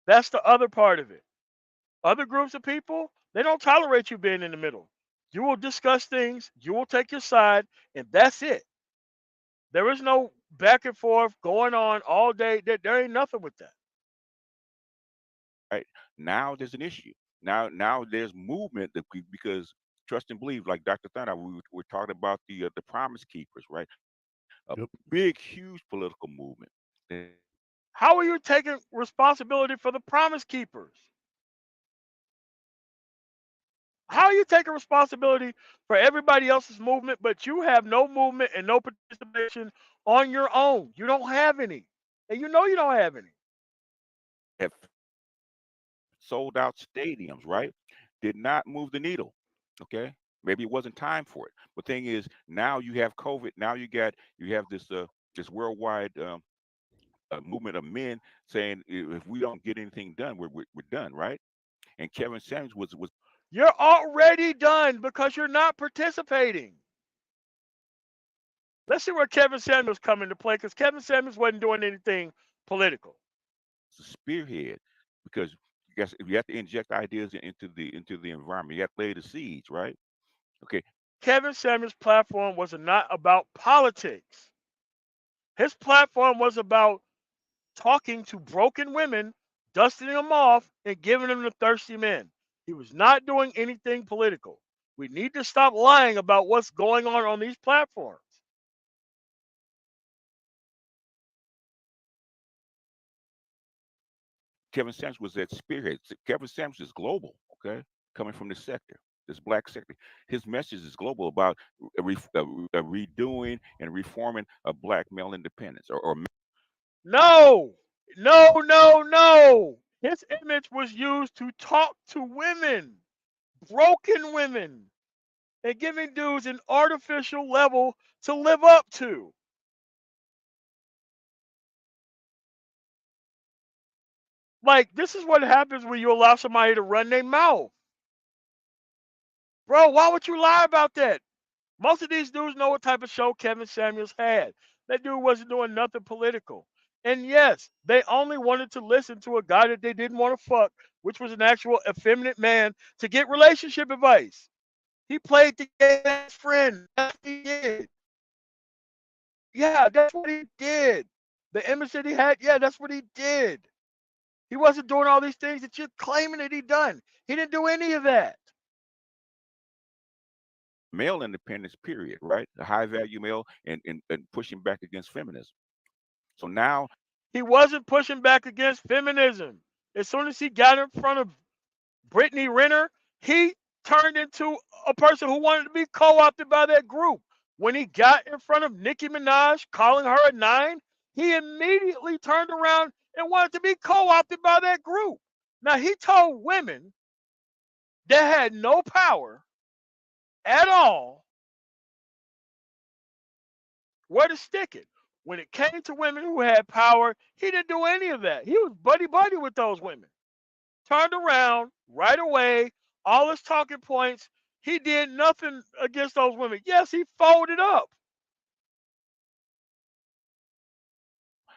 That's the other part of it. Other groups of people, they don't tolerate you being in the middle. You will discuss things, you will take your side, and that's it. There is no back and forth going on all day. There ain't nothing with that. right? Now there's an issue. Now there's movement because trust and believe, like Dr. Thunder, we're talking about the Promise Keepers, right? A Yep. big, huge political movement. How are you taking responsibility for the Promise Keepers? How are you taking responsibility for everybody else's movement, but you have no movement and no participation on your own? You don't have any. And you know you don't have any. Have sold out stadiums, right? Did not move the needle. Okay, maybe it wasn't time for it. But thing is, now you have COVID. Now you have this worldwide movement of men saying if we don't get anything done, we're done, right? And Kevin Samuels was You're already done because you're not participating. Let's see where Kevin Samuels come into play because Kevin Samuels wasn't doing anything political. a spearhead because guess if you have to inject ideas into the environment, you have to lay the seeds, right? Okay, Kevin Samuels' platform was not about politics. His platform was about talking to broken women, dusting them off, and giving them to thirsty men. He was not doing anything political. We need to stop lying about what's going on these platforms. Kevin Samuels was that spearhead. Kevin Samuels is global, okay, coming from this sector, this black sector. His message is global about redoing and reforming a black male independence or No, no, no, no. His image was used to talk to women, broken women, and giving dudes an artificial level to live up to. Like, this is what happens when you allow somebody to run their mouth. Bro, why would you lie about that? Most of these dudes know what type of show Kevin Samuels had. That dude wasn't doing nothing political. And yes, they only wanted to listen to a guy that they didn't want to fuck, which was an actual effeminate man, to get relationship advice. He played the game as friend. That's what he did. Yeah, that's what he did. The image that he had, yeah, that's what he did. He wasn't doing all these things that you're claiming that he done. He didn't do any of that. male independence, period, right? A high value male and pushing back against feminism. So now He wasn't pushing back against feminism. As soon as he got in front of Brittany Renner, he turned into a person who wanted to be co-opted by that group. When he got in front of Nicki Minaj, calling her a nine, he immediately turned around and wanted to be co-opted by that group. Now he told women that had no power at all where to stick it. When it came to women who had power, he didn't do any of that. He was buddy buddy with those women. Turned around right away, all his talking points. He did nothing against those women. Yes, he folded up.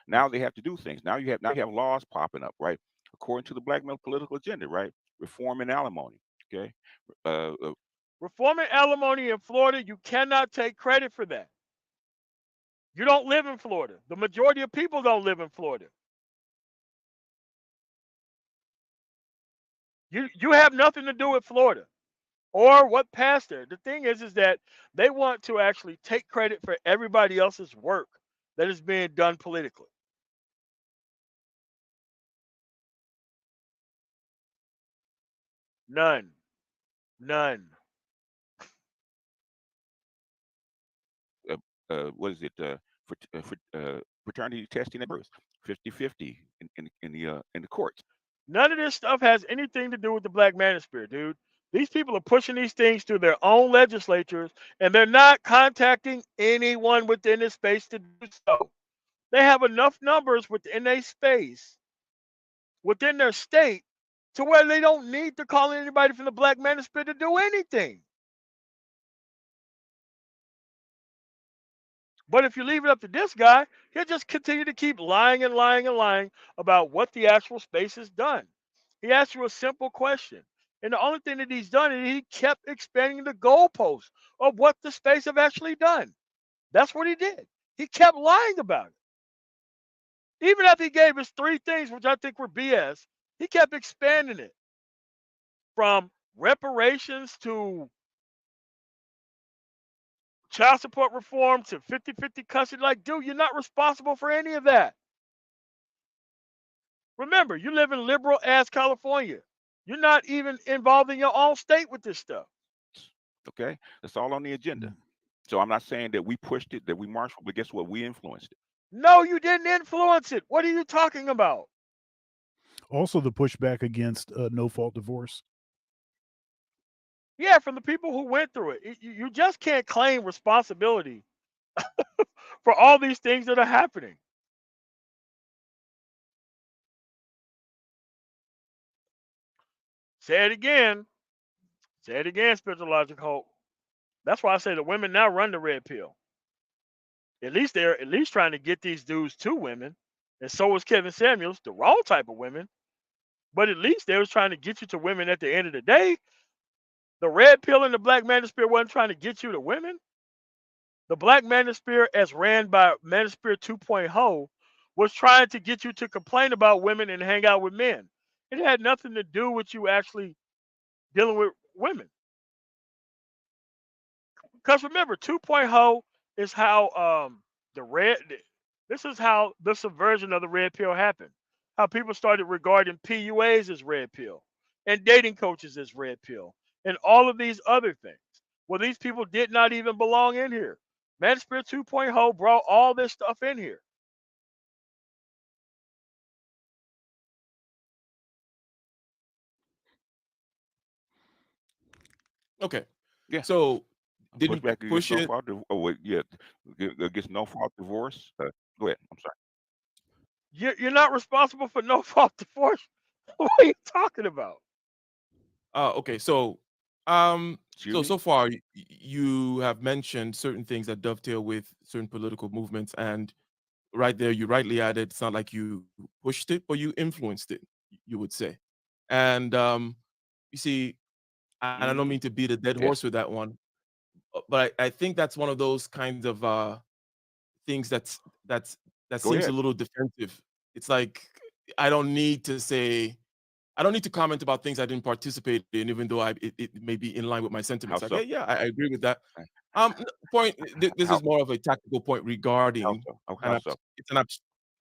now they have to do things. Now you have laws popping up, right? According to the black male political agenda, right? Reforming alimony. Okay. Uh, uh, Reforming alimony in Florida, you cannot take credit for that. You don't live in Florida. The majority of people don't live in Florida. You have nothing to do with Florida or what passed there. The thing is that they want to actually take credit for everybody else's work that is being done politically. None. None. uh, what is it? Fraternity testing at birth, 50-50 in the courts. None of this stuff has anything to do with the black manosphere, dude. These people are pushing these things through their own legislatures, and they're not contacting anyone within this space to do so. They have enough numbers within a space, within their state, to where they don't need to call anybody from the black manosphere to do anything. But if you leave it up to this guy, he'll just continue to keep lying and lying and lying about what the actual space has done. He asked you a simple question. And the only thing that he's done is he kept expanding the goalposts of what the space have actually done. That's what he did. He kept lying about it. Even after he gave us three things, which I think were BS, He kept expanding it from reparations to child support reform to 50-50 custody. Like, dude, you're not responsible for any of that. Remember, you live in liberal ass California. You're not even involved in your own state with this stuff. Okay, that's all on the agenda. Mm. So I'm not saying that we pushed it, that we marched, but guess what? We influenced it. No, you didn't influence it. What are you talking about? Also, the pushback against no fault divorce. Yeah, from the people who went through it. You just can't claim responsibility for all these things that are happening. Say it again. Say it again, spiritual logic hope. That's why I say the women now run the red pill. At least they're at least trying to get these dudes to women. And so was Kevin Samuels, the wrong type of women. But at least they was trying to get you to women at the end of the day. The red pill and the black manosphere wasn't trying to get you to women. The black manosphere, as ran by Manosphere 2.0, was trying to get you to complain about women and hang out with men. It had nothing to do with you actually dealing with women. Because remember, 2.0 is how the red. This is how the subversion of the red pill happened. How people started regarding PUAs as red pill, and dating coaches as red pill, and all of these other things. Well, these people did not even belong in here. Mansphere 2.0 brought all this stuff in here. Okay. Yeah, So did you pushback against push no it? fault. Oh wait, yeah, against no fault divorce. Go ahead. I'm sorry. You're not responsible for no fault divorce. What are you talking about? Okay. So, Excuse me. so far you have mentioned certain things that dovetail with certain political movements, and right there you rightly added it's not like you pushed it, but you influenced it. You would say, and you see, and I don't Mm-hmm. mean to beat a dead Yeah. horse with that one, but I think that's one of those kinds of things that Go seems a ahead. little defensive. It's like I don't need to say I don't need to comment about things I didn't participate in, even though it may be in line with my How sentiments. Like, so? hey, yeah, I agree with that. Uh, Point. This How is more of a tactical point how regarding so? Oh, how so? it's an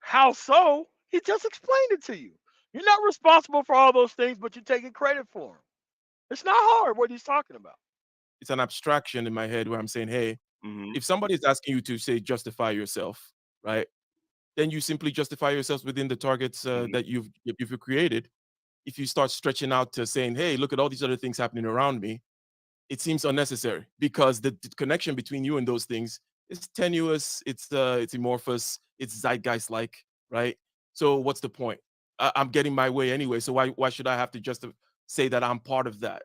How so? He just explained it to you. You're not responsible for all those things, but you're taking credit for them. It's not hard what he's talking about. it's an abstraction in my head where I'm saying, hey, Mm-hmm. if somebody is asking you to say justify yourself, right? Then you simply justify yourself within the targets Mm-hmm. that you've created. If you start stretching out to saying, hey, look at all these other things happening around me, it seems unnecessary because the connection between you and those things is tenuous, it's amorphous, it's zeitgeist like, right? So what's the point? I'm getting my way anyway, so why should I have to just say that I'm part of that?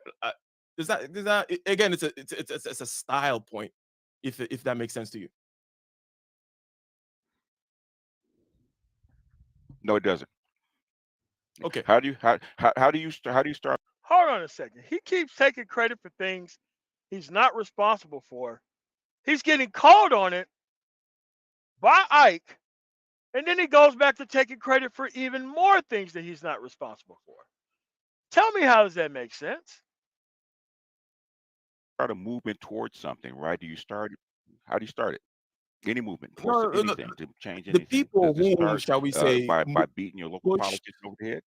Does that again? It's a style point, if that makes sense to you. No, it doesn't. Okay. How do you start? Hold on a second. He keeps taking credit for things he's not responsible for. He's getting called on it by Ike, and then he goes back to taking credit for even more things that he's not responsible for. Tell me, how does that make sense? Start a movement towards something, right? Do you start? How do you start it? Any movement towards No, no, no, anything to change the anything? people Does it who, start shall we say, by beating your local pushed politician over the head?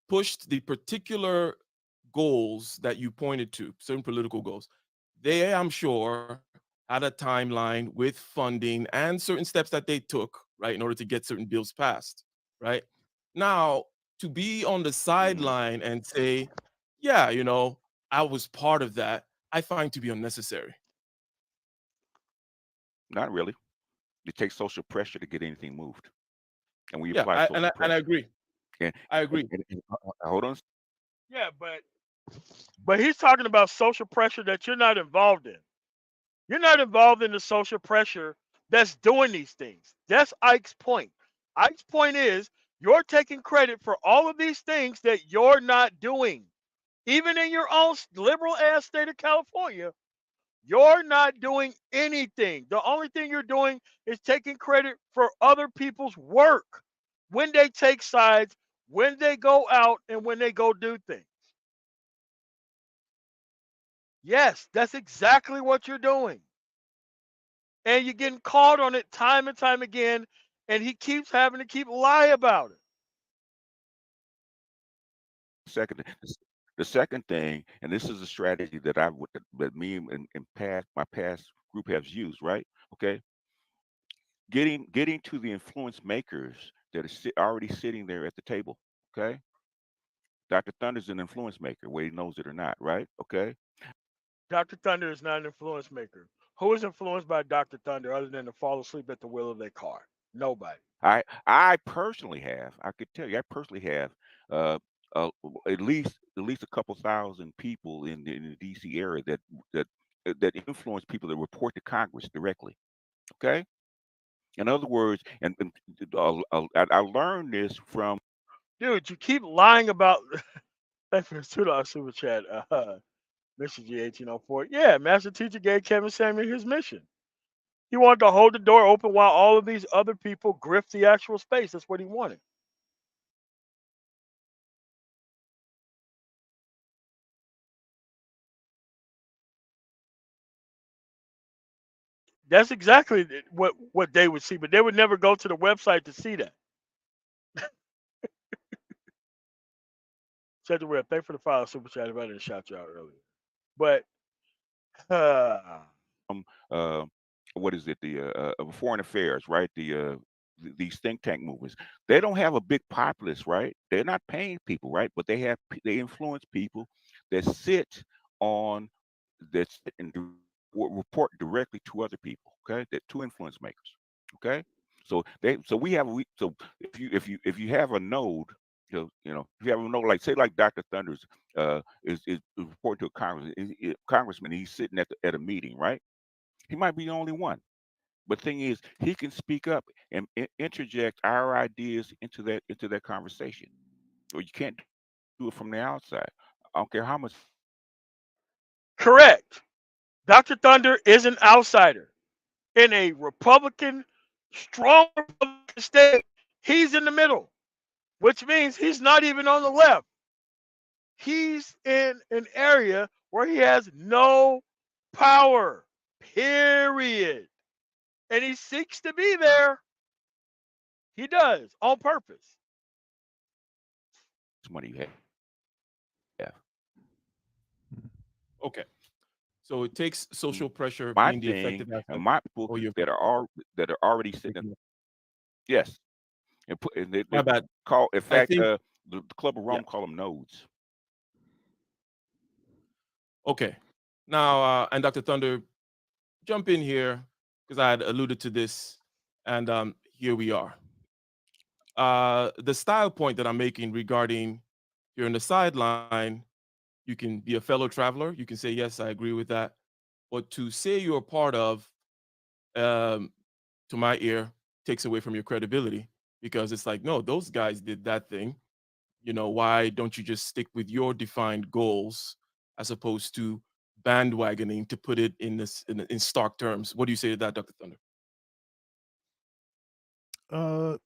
pushed the particular goals that you pointed to, certain political goals. They, I'm sure, had a timeline with funding and certain steps that they took, right, in order to get certain bills passed, right? Now, to be on the Hmm. sideline and say, yeah, I was part of that, I find to be unnecessary. Not really. It takes social pressure to get anything moved, and we Yeah, apply social and I pressure. agree. And, I agree. hold on. Yeah, but he's talking about social pressure that you're not involved in. You're not involved in the social pressure that's doing these things. That's Ike's point. Ike's point is you're taking credit for all of these things that you're not doing. Even in your own liberal ass state of California, you're not doing anything. The only thing you're doing is taking credit for other people's work when they take sides when they go out and when they go do things. Yes, that's exactly what you're doing. And you're getting caught on it time and time again, and he keeps having to keep lie about it. Second, the second thing, and this is a strategy that that me and past my past group has used, right? Okay, getting to the influence makers that are already sitting there at the table. Okay, Dr. Thunder's an influence maker, whether he knows it or not, right? Okay, Dr. Thunder is not an influence maker. Who is influenced by Dr. Thunder other than to fall asleep at the wheel of their car? Nobody. I personally have. I could tell you, I personally have uh, uh, at least a couple thousand people in the D.C. area that that influence people that report to Congress directly. Okay, in other words, I learned this from. Dude, you keep lying about. Thanks for the $2 super chat. Mr. G1804. Yeah, Master Teacher gave Kevin Samuel his mission. He wanted to hold the door open while all of these other people grift the actual space. That's what he wanted. That's exactly what they would see, but they would never go to the website to see that. Check the web. Thanks for the file super chat if I didn't shout you out earlier. But um, uh, what is it? The foreign affairs, right? These think tank movements. They don't have a big populace, right? They're not paying people, right? But they influence people that sit on that sit and report directly to other people. Okay, that to influence makers. Okay, so if you have a node. If you have a node like say like Dr. Thunder's is reporting to a congressman, he's sitting at a meeting, right? He might be the only one. But thing is, he can speak up and interject our ideas into that conversation. Or you can't do it from the outside. I don't care how much. correct. Dr. Thunder is an outsider in a Republican, strong Republican state. He's in the middle, which means he's not even on the left. He's in an area where he has no power, period. And he seeks to be there. He does on purpose. Money you have. Yeah. Okay. So it takes social pressure My being the thing effective and aspect, my people or your that are already sitting. Yes, and they my bad. call. In I fact, think the Club of yeah. Rome call them nodes. Okay. Now, and Dr. Thunder, jump in here because I had alluded to this, and here we are. The style point that I'm making regarding you're in the sideline, you can be a fellow traveler. You can say, yes, I agree with that. But to say you're a part of, um, to my ear, takes away from your credibility because it's like, no, those guys did that thing. Why don't you just stick with your defined goals as opposed to bandwagoning to put it in stark terms? What do you say to that, Dr. Thunder? Uh,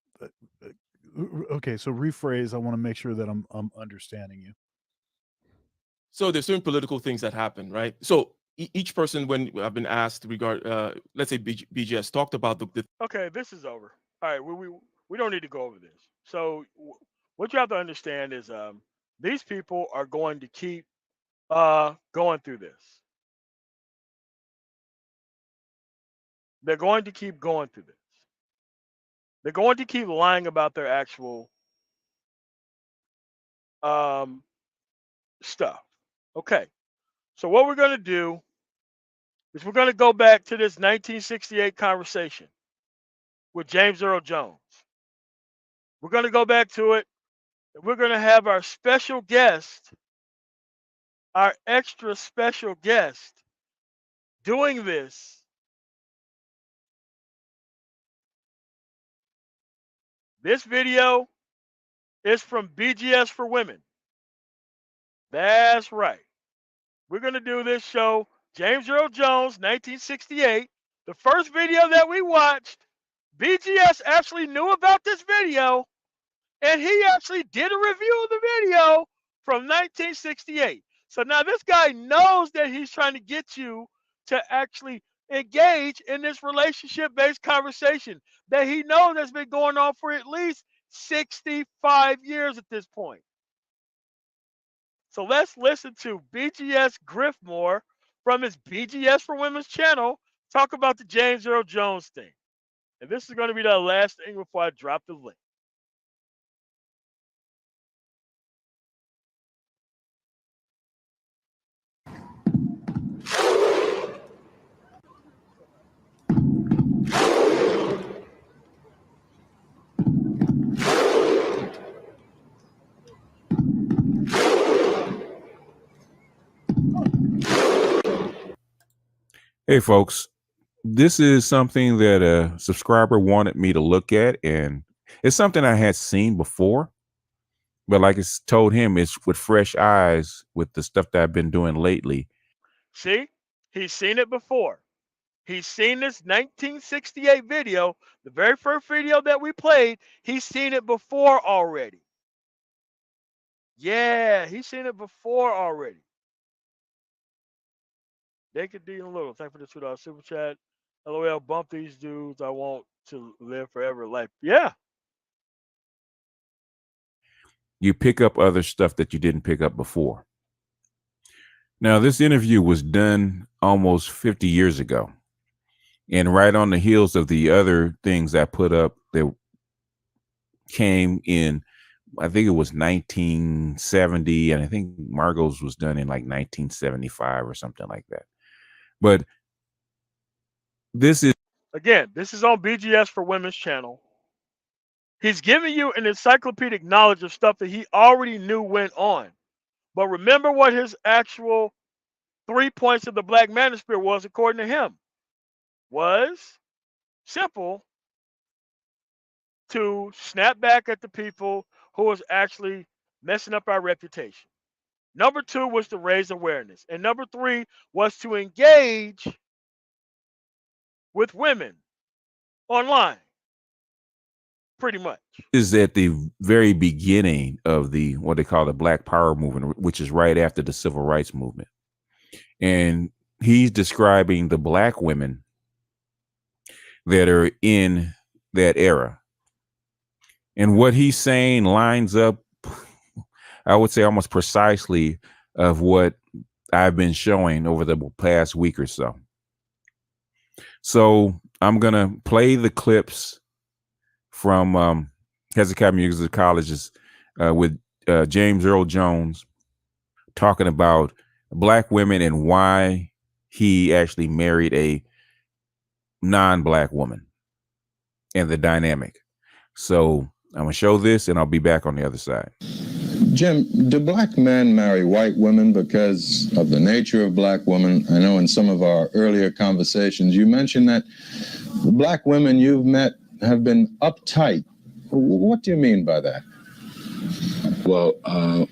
okay, so rephrase. I want to make sure that I'm understanding you. So there's certain political things that happen, right? So each person, when I've been asked let's say BGS talked about the Okay, this is over. All right, we don't need to go over this. So what you have to understand is these people are going to keep going through this. They're going to keep going through this. They're going to keep lying about their actual um, stuff. Okay, so what we're going to do is we're going to go back to this 1968 conversation with James Earl Jones. We're going to go back to it. And we're going to have our special guest, our extra special guest, doing this. This video is from BGS for Women. That's right. We're going to do this show, James Earl Jones, 1968. The first video that we watched, BGS actually knew about this video And he actually did a review of the video from 1968. So now this guy knows that he's trying to get you to actually engage in this relationship-based conversation that he knows has been going on for at least 65 years at this point. So let's listen to BGS Griffmore from his BGS for Women's channel talk about the James Earl Jones thing. And this is going to be the last thing before I drop the link. Hey, folks, this is something that a subscriber wanted me to look at, and it's something I had seen before, but like it's told him, it's with fresh eyes with the stuff that I've been doing lately. See, he's seen it before. He's seen this 1968 video, the very first video that we played. He's seen it before already. Yeah, he's seen it before already. Naked D and Little, thank you for the $2 super chat. LOL, bump these dudes. I want to live forever. Like, yeah. You pick up other stuff that you didn't pick up before. Now, this interview was done almost 50 years ago. And right on the heels of the other things I put up that came in, I think it was 1970, and I think Margot's was done in like 1975 or something like that. But this is, again, this is on BGS for Women's channel. He's giving you an encyclopedic knowledge of stuff that he already knew went on. But remember what his actual 3 points of the Black Manosphere was, according to him, was simple: to snap back at the people who was actually messing up our reputation. Number 2 was to raise awareness. And number 3 was to engage with women online, pretty much. is at the very beginning of the what they call the Black Power movement, which is right after the Civil Rights movement. And he's describing the Black women that are in that era. And what he's saying lines up, I would say, almost precisely of what I've been showing over the past week or so. So I'm going to play the clips from Hezekiah Music College's with James Earl Jones talking about Black women and why he actually married a non-Black woman and the dynamic. So I'm going to show this and I'll be back on the other side. Jim, do Black men marry white women because of the nature of Black women? I know in some of our earlier conversations you mentioned that the Black women you've met have been uptight. What do you mean by that? Well, I'll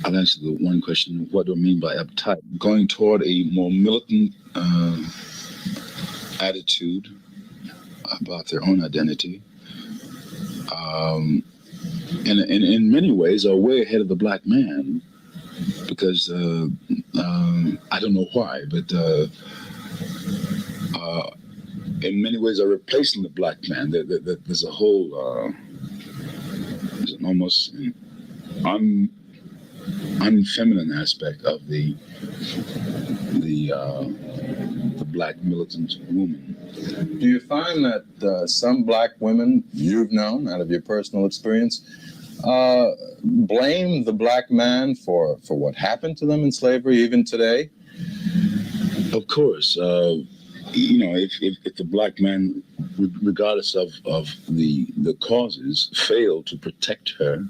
answer the one question. What do I mean by uptight? Going toward a more militant attitude about their own identity. And in many ways are way ahead of the Black man, because I don't know why, but in many ways are replacing the Black man. There's a whole, there's an almost unfeminine aspect of the Black militant woman. Do you find that some Black women you've known, out of your personal experience, blame the Black man for what happened to them in slavery, even today? Of course. You know, if the Black man, regardless of the causes, failed to protect her,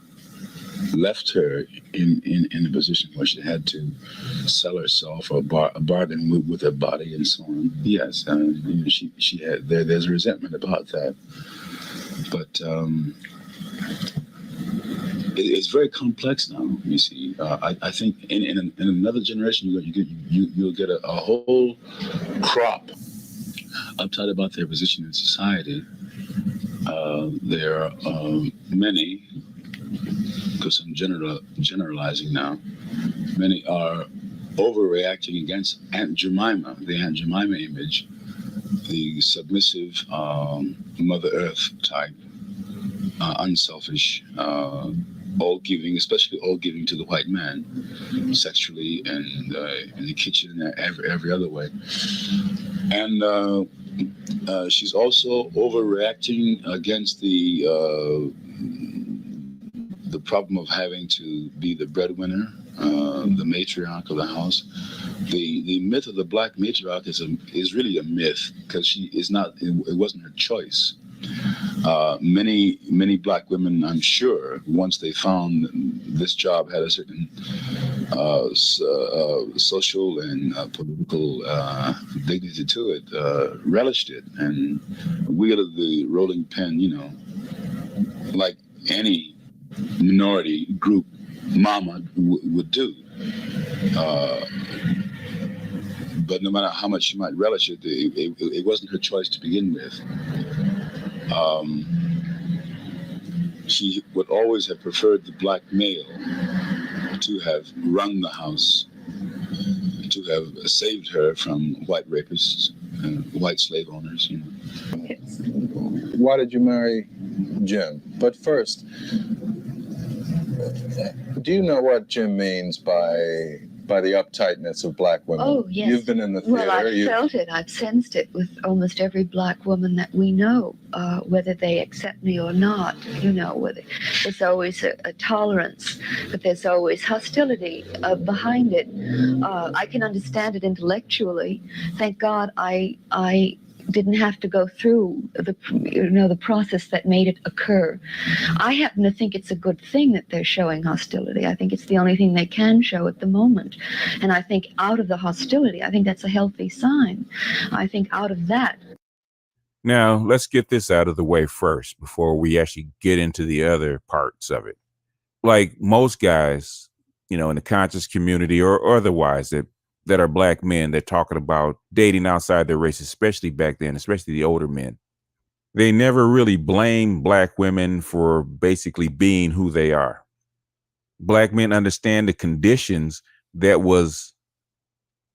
left her in a position where she had to sell herself or bargain with her body and so on. Yes, you know, she had there's resentment about that, but it's very complex now. You see, I think in another generation you'll get a whole crop uptight about their position in society. There are many because I'm generalizing now, many are overreacting against Aunt Jemima, the Aunt Jemima image, the submissive Mother Earth type, unselfish, all giving, especially all giving to the white man, sexually and in the kitchen and every other way. And she's also overreacting against the problem of having to be the breadwinner, the matriarch of the house. The myth of the black matriarch is really a myth, because she is not. It wasn't her choice. Many black women, I'm sure, once they found this job had a certain social and political dignity to it, relished it and wielded the rolling pen, like any minority group mama would do. But no matter how much she might relish it, it wasn't her choice to begin with. She would always have preferred the black male to have run the house, to have saved her from white rapists, white slave owners. Why did you marry Jim? But first, do you know what Jim means by the uptightness of black women? Oh, yes. You've been in the theater. Well, I've felt it. I've sensed it with almost every black woman that we know, whether they accept me or not. Whether there's always a tolerance, but there's always hostility behind it. I can understand it intellectually. Thank God I didn't have to go through the process that made it occur. I happen to think it's a good thing that they're showing hostility. I think it's the only thing they can show at the moment. And I think out of the hostility, I think that's a healthy sign. I think out of that. Now, let's get this out of the way first before we actually get into the other parts of it. Like most guys, in the conscious community or otherwise that are black men, they're talking about dating outside their race, especially back then, especially the older men. They never really blame black women for basically being who they are. Black men understand the conditions that was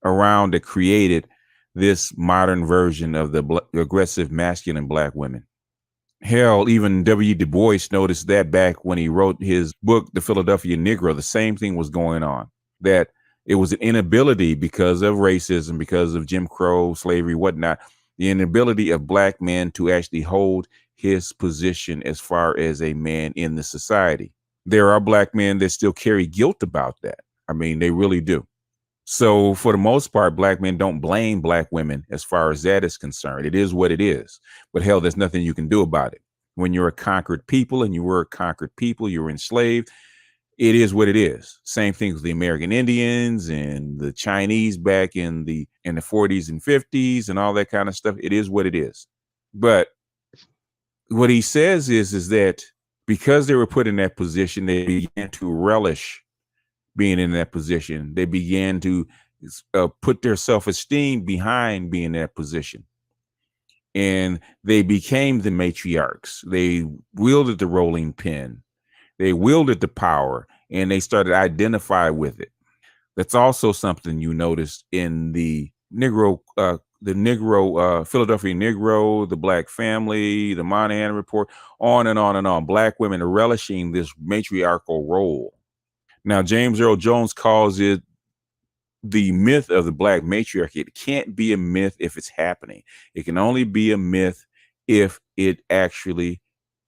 around that created this modern version of the aggressive masculine black women. Hell, even W. Du Bois noticed that back when he wrote his book, The Philadelphia Negro. The same thing was going on, that it was an inability because of racism, because of Jim Crow, slavery, whatnot, the inability of black men to actually hold his position as far as a man in the society. There are black men that still carry guilt about that. I mean, they really do. So for the most part, black men don't blame black women as far as that is concerned. It is what it is. But hell, there's nothing you can do about it. When you're a conquered people and you were a conquered people, you were enslaved. It is what it is. Same thing with the American Indians and the Chinese back in the 40s and 50s and all that kind of stuff. It is what it is. But what he says is that because they were put in that position, they began to relish being in that position. They began to put their self-esteem behind being in that position. And they became the matriarchs. They wielded the rolling pin. They wielded the power, and they started to identify with it. That's also something you noticed in the Philadelphia Negro, the Black Family, the Monahan Report, on and on and on. Black women are relishing this matriarchal role. Now, James Earl Jones calls it the myth of the black matriarchy. It can't be a myth if it's happening. It can only be a myth if it actually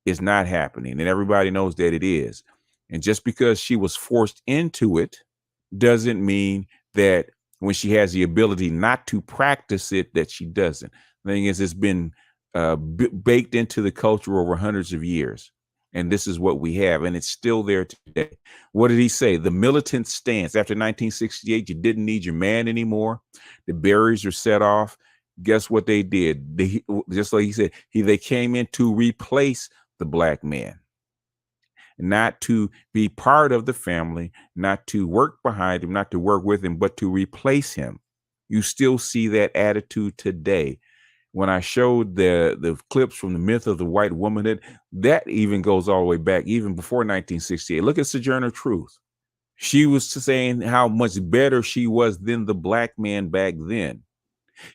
is not happening. And everybody knows that it is. And just because she was forced into it doesn't mean that when she has the ability not to practice it, that she doesn't. The thing is, it's been baked into the culture over hundreds of years. And this is what we have. And it's still there today. What did he say? The militant stance. After 1968, you didn't need your man anymore. The barriers are set off. Guess what they did? Just like he said, they came in to replace the black man, not to be part of the family, not to work behind him, not to work with him, but to replace him. You still see that attitude today. when I showed the clips from the myth of the white woman, that even goes all the way back, even before 1968. Look at Sojourner Truth. She was saying how much better she was than the black man back then.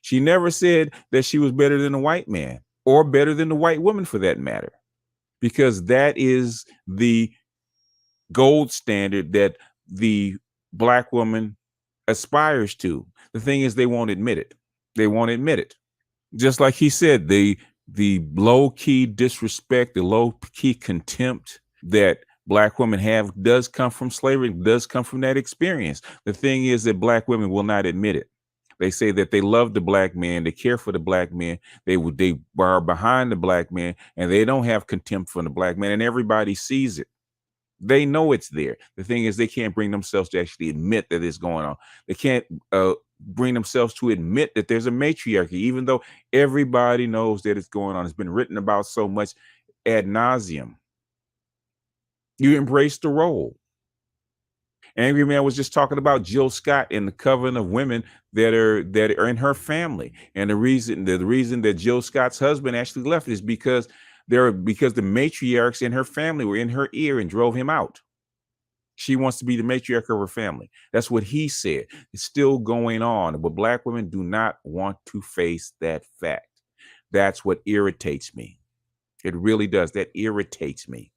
She never said that she was better than the white man or better than the white woman for that matter, because that is the gold standard that the black woman aspires to. The thing is, they won't admit it. They won't admit it. Just like he said, the low-key disrespect, the low-key contempt that black women have does come from slavery, does come from that experience. The thing is that black women will not admit it. They say that they love the black man, they care for the black man, they are behind the black man, and they don't have contempt for the black man, and everybody sees it. They know it's there. The thing is, they can't bring themselves to actually admit that it's going on. They can't bring themselves to admit that there's a matriarchy, even though everybody knows that it's going on. It's been written about so much ad nauseum. You embrace the role. Angry Man was just talking about Jill Scott and the coven of women that are in her family, and the reason that Jill Scott's husband actually left is because the matriarchs in her family were in her ear and drove him out. She wants to be the matriarch of her family. That's what he said. It's still going on, but black women do not want to face that fact. That's what irritates me. It really does. That irritates me.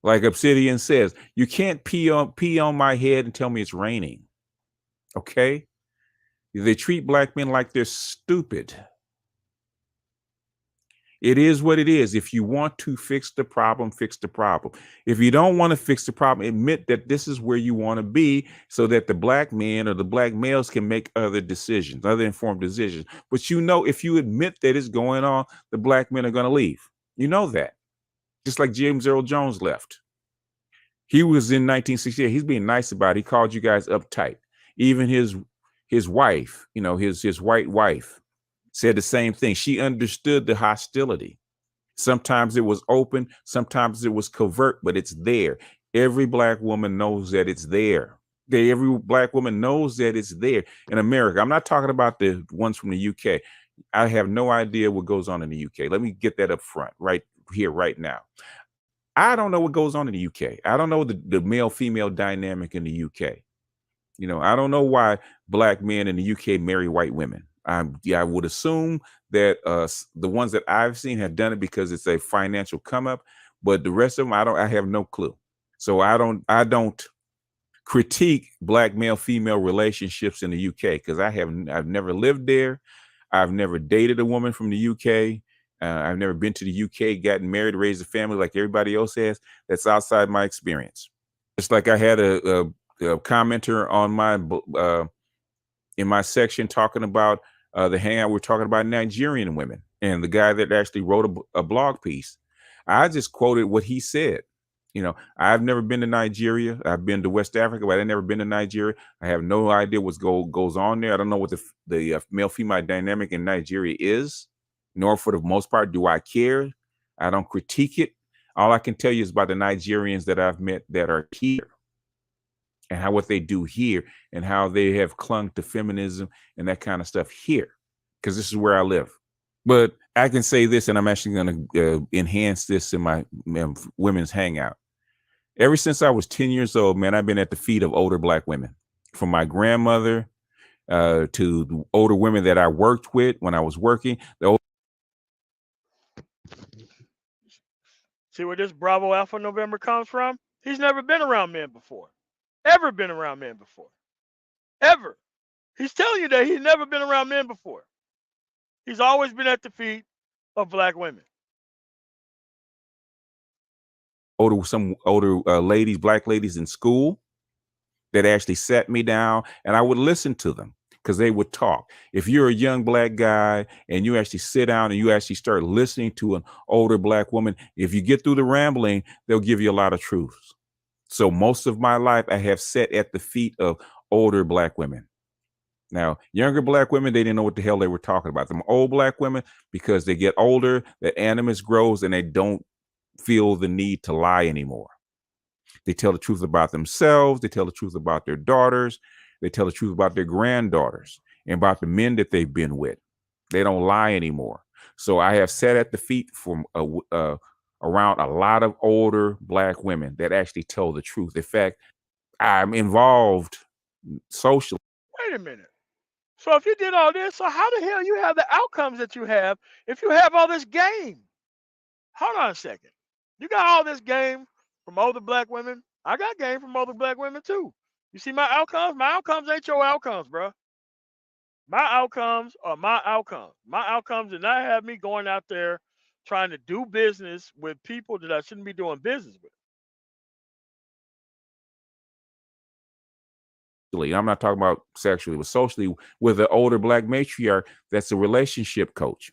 Like Obsidian says, you can't pee on my head and tell me it's raining. Okay? They treat black men like they're stupid. It is what it is. If you want to fix the problem, fix the problem. If you don't want to fix the problem, admit that this is where you want to be so that the black men or the black males can make other decisions, other informed decisions. But you know, if you admit that it's going on, the black men are going to leave. You know that. Just like James Earl Jones left. He was in 1968. He's being nice about it. He called you guys uptight. Even his wife, his white wife, said the same thing. She understood the hostility. Sometimes it was open, sometimes it was covert, but it's there. Every black woman knows that it's there. Every black woman knows that it's there in America. I'm not talking about the ones from the UK. I have no idea what goes on in the UK. Let me get that up front right here, right now. I don't know what goes on in the UK. I don't know the male-female dynamic in the UK. I don't know why black men in the UK marry white women. I would assume that the ones that I've seen have done it because it's a financial come up, but the rest of them, I have no clue. So I don't critique black male-female relationships in the UK because I've never lived there. I've never dated a woman from the UK. I've never been to the UK, gotten married, raised a family like everybody else has. That's outside my experience. Just like I had a commenter on my in my section talking about the hangout. We're talking about Nigerian women, and the guy that actually wrote a blog piece. I just quoted what he said. I've never been to Nigeria. I've been to West Africa, but I've never been to Nigeria. I have no idea what goes on there. I don't know what the male-female dynamic in Nigeria is, nor for the most part do I care. I don't critique it. All I can tell you is about the Nigerians that I've met that are here and what they do here and how they have clung to feminism and that kind of stuff here, because this is where I live. But I can say this, and I'm actually going to enhance this in my women's hangout. Ever since I was 10 years old, man, I've been at the feet of older black women, from my grandmother to the older women that I worked with when I was working. See where this Bravo Alpha November comes from? He's never been around men before. Ever been around men before. Ever. He's telling you that he's never been around men before. He's always been at the feet of black women. Some older ladies, black ladies in school that actually sat me down, and I would listen to them because they would talk. If you're a young black guy and you actually sit down and you actually start listening to an older black woman, if you get through the rambling, they'll give you a lot of truths. So most of my life, I have sat at the feet of older black women. Now, younger black women, they didn't know what the hell they were talking about. Them old black women, because they get older, the animus grows, and they don't feel the need to lie anymore. They tell the truth about themselves. They tell the truth about their daughters. They tell the truth about their granddaughters and about the men that they've been with. They don't lie anymore. So I have sat at the feet from around a lot of older Black women that actually tell the truth. In fact, I'm involved socially. Wait a minute. So if you did all this, so how the hell you have the outcomes that you have if you have all this game? Hold on a second. You got all this game from older Black women. I got game from older Black women too. You see my outcomes? My outcomes ain't your outcomes, bro. My outcomes are my outcomes. My outcomes did not have me going out there trying to do business with people that I shouldn't be doing business with. I'm not talking about sexually, but socially with an older Black matriarch that's a relationship coach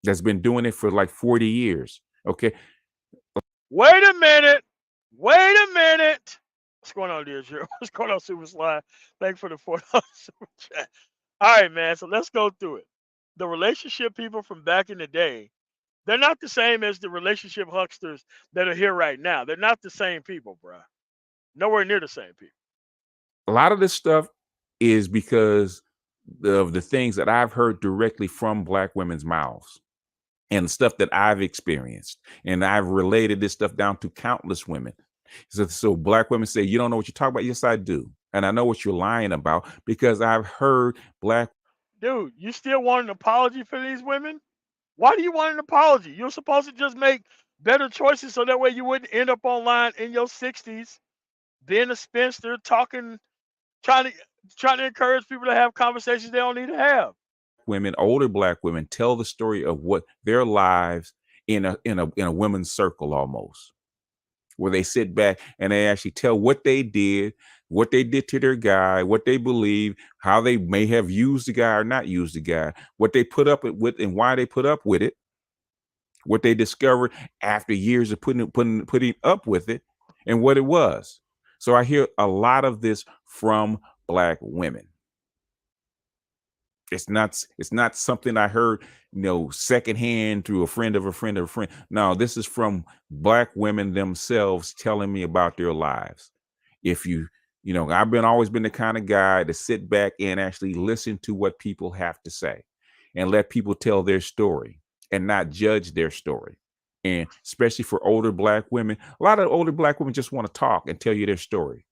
that's been doing it for like 40 years. Okay. Wait a minute. Wait a minute. What's going on, dear Zero? What's going on, Super Slide? Thanks for the $4 super chat. All right, man. So let's go through it. The relationship people from back in the day, they're not the same as the relationship hucksters that are here right now. They're not the same people, bro. Nowhere near the same people. A lot of this stuff is because of the things that I've heard directly from Black women's mouths and stuff that I've experienced. And I've related this stuff down to countless women. So Black women say, you don't know what you're talking about. Yes, I do. And I know what you're lying about because I've heard Black. Dude, you still want an apology for these women? Why do you want an apology? You're supposed to just make better choices so that way you wouldn't end up online in your 60s being a spinster, trying to encourage people to have conversations they don't need to have. Women, older Black women, tell the story of what their lives in a women's circle almost, where they sit back and they actually tell what they did to their guy, what they believe, how they may have used the guy or not used the guy, what they put up with and why they put up with it, what they discovered after years of putting up with it, and what it was. So I hear a lot of this from Black women. It's not something I heard, secondhand through a friend of a friend of a friend. No, this is from Black women themselves telling me about their lives. If I've always been the kind of guy to sit back and actually listen to what people have to say and let people tell their story and not judge their story. And especially for older Black women, a lot of older Black women just want to talk and tell you their story.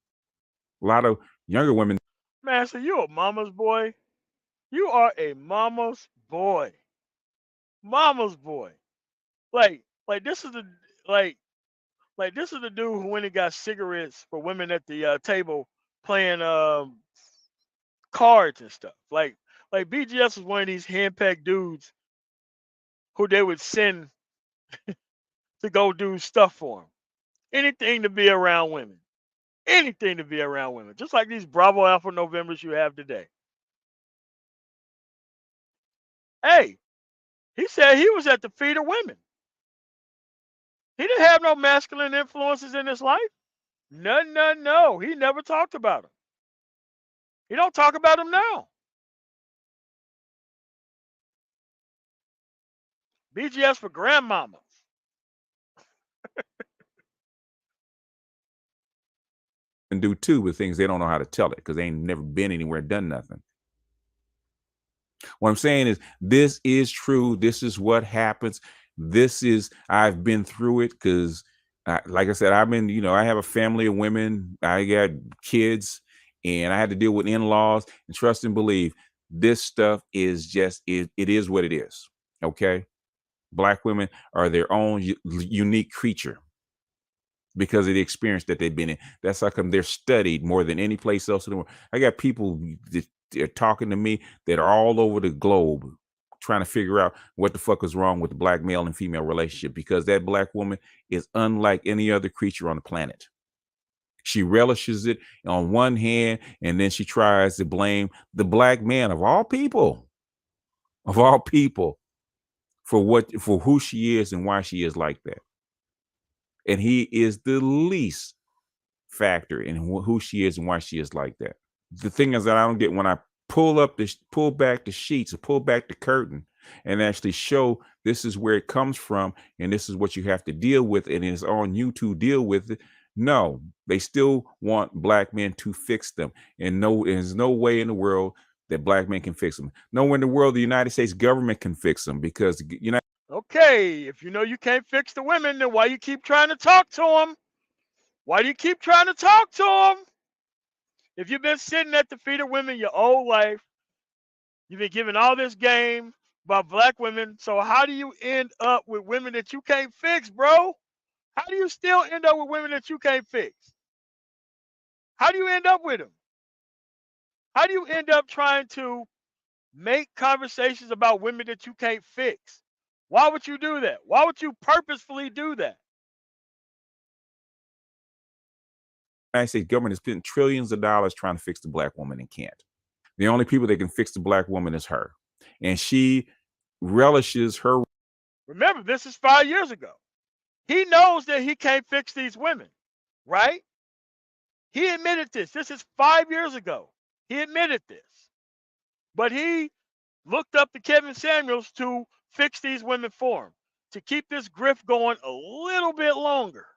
A lot of younger women. Man, so you a mama's boy? You are a mama's boy. Mama's boy. Like this is the this is the dude who went and got cigarettes for women at the table playing cards and stuff. Like BGS was one of these handpicked dudes who they would send to go do stuff for them. Anything to be around women. Anything to be around women. Just like these Bravo Alpha Novembers you have today. Hey, he said he was at the feet of women. He didn't have no masculine influences in his life. No. He never talked about them. He don't talk about them now. BGS for grandmamas. And do too with things they don't know how to tell it because they ain't never been anywhere, done nothing. What I'm saying is this is true. This is what happens. I've been through it because like I said, I have a family of women. I got kids and I had to deal with in-laws, and trust and believe this stuff is just, it is what it is. Okay. Black women are their own unique creature because of the experience that they've been in. That's how come they're studied more than any place else in the world. I got people that are talking to me that are all over the globe trying to figure out what the fuck is wrong with the Black male and female relationship, because that Black woman is unlike any other creature on the planet. She relishes it on one hand, and then she tries to blame the Black man of all people for who she is and why she is like that. And he is the least factor in who she is and why she is like that. The thing is that I don't get when I pull back the sheets or pull back the curtain and actually show this is where it comes from and this is what you have to deal with and it's on you to deal with it. No, they still want Black men to fix them. And no, there's no way in the world that black men can fix them. Nowhere in the world the United States government can fix them, because Okay, if you know you can't fix the women, then why you keep trying to talk to them? Why do you keep trying to talk to them? If you've been sitting at the feet of women your whole life, you've been given all this game about black women, so how do you end up with women that you can't fix, bro? How do you still end up with women that you can't fix? How do you end up with them? How do you end up trying to make conversations about women that you can't fix? Why would you do that? Why would you purposefully do that? United States government is spending trillions of dollars trying to fix the black woman and can't. The only people that can fix the black woman is her. And she relishes her. Remember, this is 5 years ago. He knows that he can't fix these women, right? He admitted this. This is 5 years ago. He admitted this. But he looked up to Kevin Samuels to fix these women for him, to keep this grift going a little bit longer.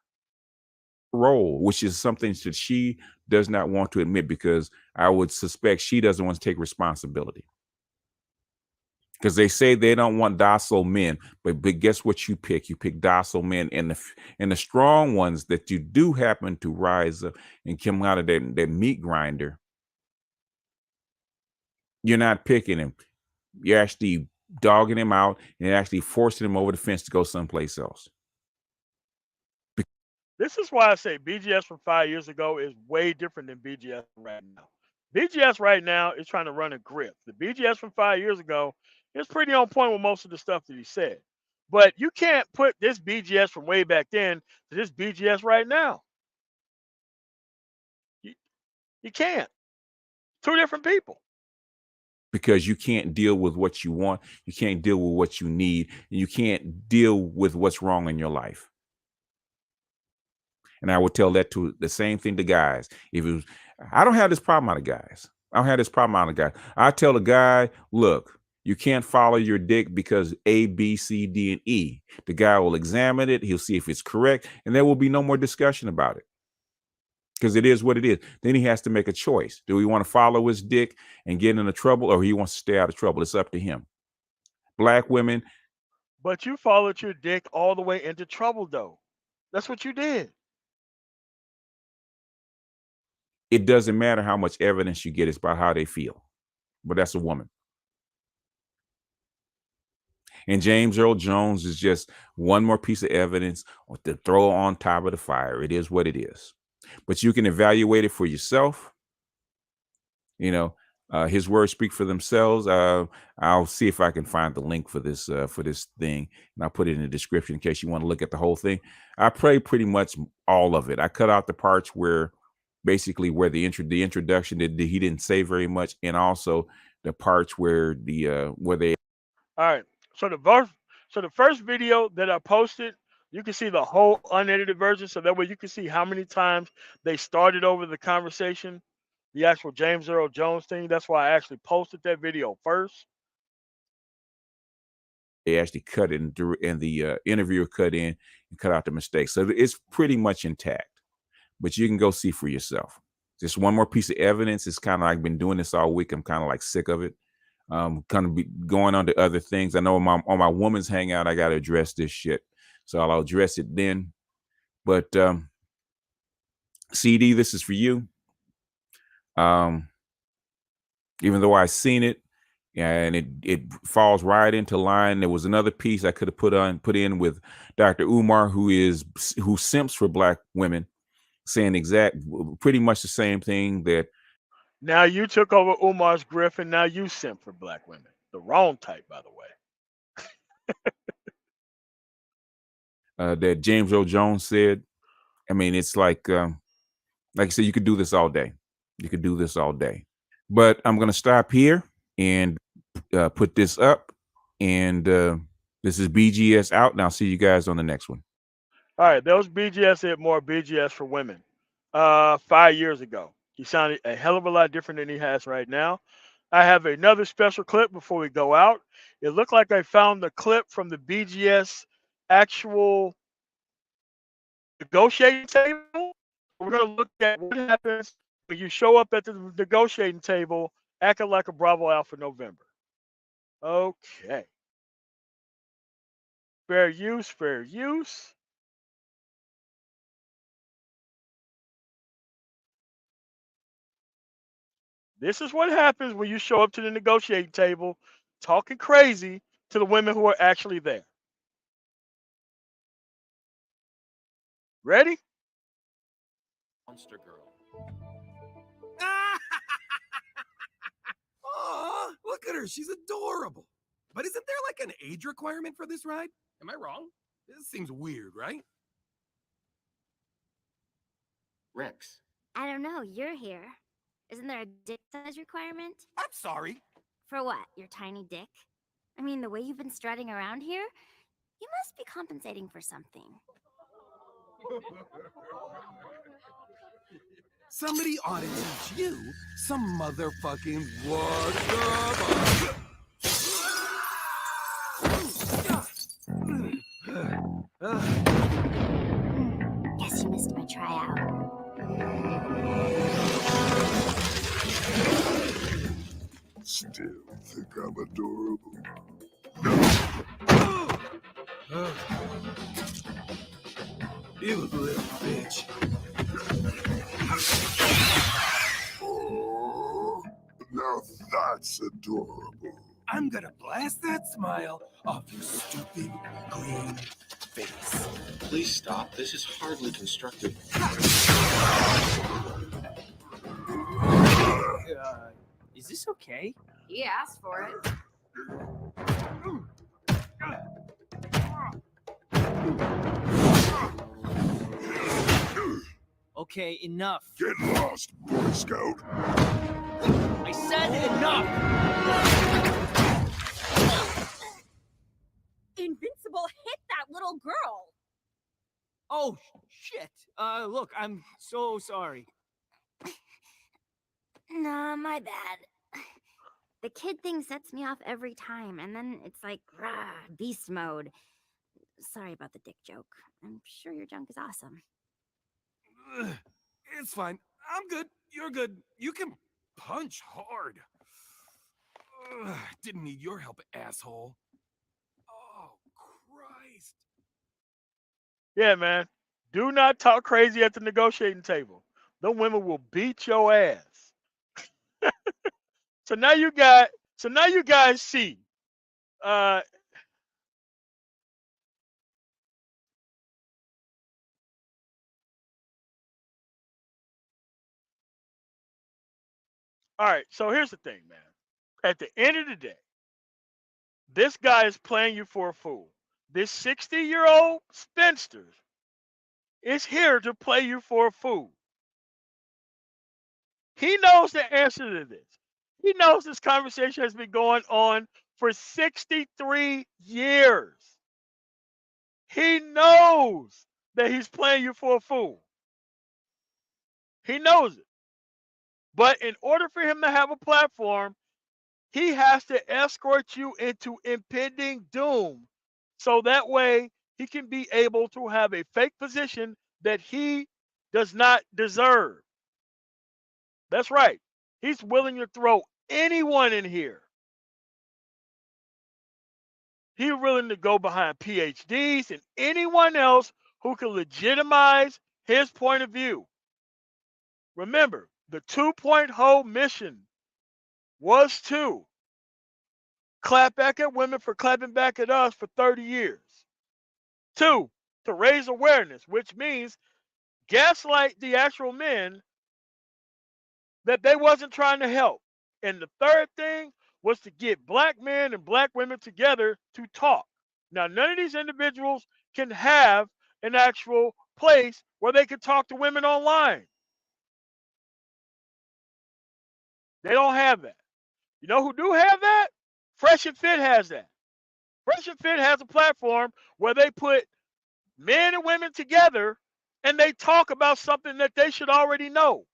Role, which is something that she does not want to admit, because I would suspect she doesn't want to take responsibility. Because they say they don't want docile men, but guess what you pick? You pick docile men, and the strong ones that you do happen to rise up and come out of that meat grinder. You're not picking him. You're actually dogging him out and actually forcing him over the fence to go someplace else. This is why I say BGS from 5 years ago is way different than BGS right now. BGS right now is trying to run a grip. The BGS from 5 years ago is pretty on point with most of the stuff that he said. But you can't put this BGS from way back then to this BGS right now. You can't. Two different people. Because you can't deal with what you want, you can't deal with what you need, and you can't deal with what's wrong in your life. And I would tell that to the same thing to guys. If it was, I don't have this problem out of guys. I don't have this problem out of guys. I tell a guy, look, you can't follow your dick because A, B, C, D, and E. The guy will examine it. He'll see if it's correct, and there will be no more discussion about it, because it is what it is. Then he has to make a choice. Do he want to follow his dick and get into trouble, or he wants to stay out of trouble? It's up to him. Black women. But you followed your dick all the way into trouble, though. That's what you did. It doesn't matter how much evidence you get. It's about how they feel. But that's a woman. And James Earl Jones is just one more piece of evidence to throw on top of the fire. It is what it is. But you can evaluate it for yourself. You know, his words speak for themselves. I'll see if I can find the link for this thing, and I'll put it in the description in case you want to look at the whole thing. I play pretty much all of it. I cut out the parts where basically where the introduction he didn't say very much, and also the parts where where they. All right. So the first video that I posted, you can see the whole unedited version, so that way you can see how many times they started over the conversation, the actual James Earl Jones thing. That's why I actually posted that video first. They actually cut it and the interviewer cut in and cut out the mistakes. So it's pretty much intact, but you can go see for yourself. Just one more piece of evidence. It's kind of like I've been doing this all week. I'm kind of like sick of it. Kind of be going on to other things. I know on my woman's hangout, I got to address this shit. So I'll address it then. But CD, this is for you. Even though I seen it, and it falls right into line. There was another piece I could have put in with Dr. Umar, who simps for black women, saying pretty much the same thing that. Now you took over Umar's griff, and now you simp for black women. The wrong type, by the way. That James Earl Jones said. I mean, it's like I said, you could do this all day. You could do this all day. But I'm going to stop here and put this up. And this is BGS out. And I'll see you guys on the next one. All right. There was BGS at more BGS for women 5 years ago. He sounded a hell of a lot different than he has right now. I have another special clip before we go out. It looked like I found the clip from the BGS actual negotiating table. We're going to look at what happens when you show up at the negotiating table Acting like a Bravo Alpha November. Okay. Fair use, fair use. This is what happens when you show up to the negotiating table talking crazy to the women who are actually there. Ready? Monster girl. Oh, look at her. She's adorable. But isn't there like an age requirement for this ride? Am I wrong? This seems weird, right? Rex. I don't know. You're here. Isn't there a dick size requirement? I'm sorry. For what? Your tiny dick? I mean, the way you've been strutting around here, you must be compensating for something. Somebody ought to teach you some motherfucking what's up. Guess you missed my tryout. Still think I'm adorable. You little bitch. Oh, now that's adorable. I'm gonna blast that smile off your stupid green face. Please stop. This is hardly constructive. Is this okay? He asked for it. Okay, enough. Get lost, Boy Scout. I said enough! Invincible hit that little girl. Oh, shit. Look, I'm so sorry. Nah, my bad. The kid thing sets me off every time, and then it's like, rah, beast mode. Sorry about the dick joke. I'm sure your junk is awesome. It's fine. I'm good. You're good. You can punch hard. Didn't need your help, asshole. Oh, Christ. Yeah, man. Do not talk crazy at the negotiating table. The women will beat your ass. So now you guys see. Uh, all right. So here's the thing, man. At the end of the day, this guy is playing you for a fool. This 60-year-old spinster is here to play you for a fool. He knows the answer to this. He knows this conversation has been going on for 63 years. He knows that he's playing you for a fool. He knows it. But in order for him to have a platform, he has to escort you into impending doom. So that way he can be able to have a fake position that he does not deserve. That's right. He's willing to throw anyone in here. He's willing to go behind PhDs and anyone else who can legitimize his point of view. Remember, the 2-point Heaux mission was to clap back at women for clapping back at us for 30 years. 2, to raise awareness, which means gaslight the actual men that they wasn't trying to help. And the third thing was to get black men and black women together to talk. Now, none of these individuals can have an actual place where they can talk to women online. They don't have that. You know who do have that? Fresh and Fit has that. Fresh and Fit has a platform where they put men and women together and they talk about something that they should already know.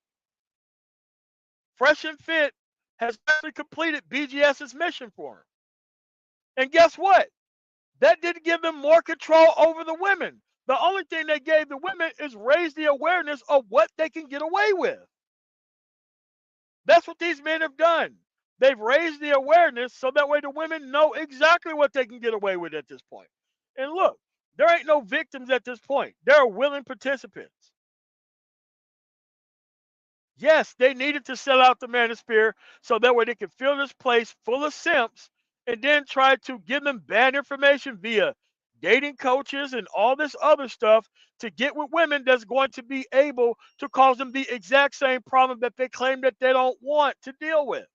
Fresh and Fit has actually completed BGS's mission for him. And guess what? That didn't give them more control over the women. The only thing they gave the women is raise the awareness of what they can get away with. That's what these men have done. They've raised the awareness so that way the women know exactly what they can get away with at this point. And look, there ain't no victims at this point. There are willing participants. Yes, they needed to sell out the manosphere so that way they could fill this place full of simps and then try to give them bad information via dating coaches and all this other stuff to get with women that's going to be able to cause them the exact same problem that they claim that they don't want to deal with.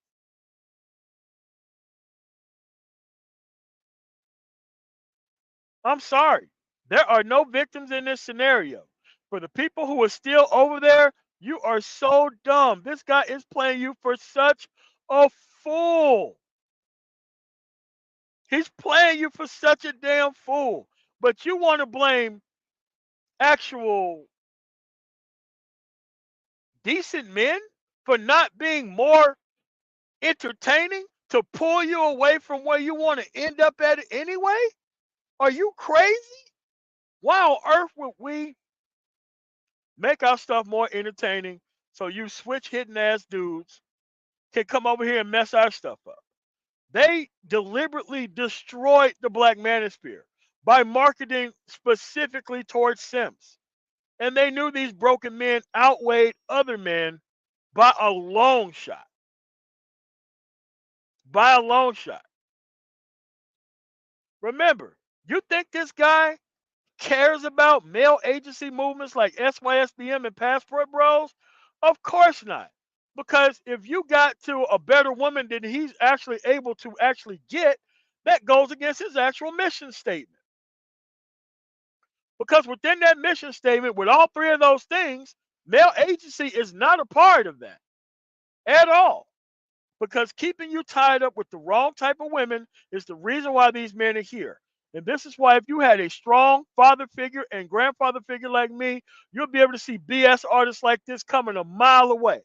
I'm sorry. There are no victims in this scenario. For the people who are still over there, you are so dumb. This guy is playing you for such a fool. He's playing you for such a damn fool. But you want to blame actual decent men for not being more entertaining to pull you away from where you want to end up at anyway? Are you crazy? Why on earth would we make our stuff more entertaining so you switch hitting ass dudes can come over here and mess our stuff up? They deliberately destroyed the black manosphere by marketing specifically towards simps. And they knew these broken men outweighed other men by a long shot. By a long shot. Remember, you think this guy cares about male agency movements like SYSBM and Passport Bros? Of course not. Because if you got to a better woman than he's actually able to actually get, that goes against his actual mission statement. Because within that mission statement, with all three of those things, male agency is not a part of that at all. Because keeping you tied up with the wrong type of women is the reason why these men are here. And this is why if you had a strong father figure and grandfather figure like me, you'll be able to see BS artists like this coming a mile away.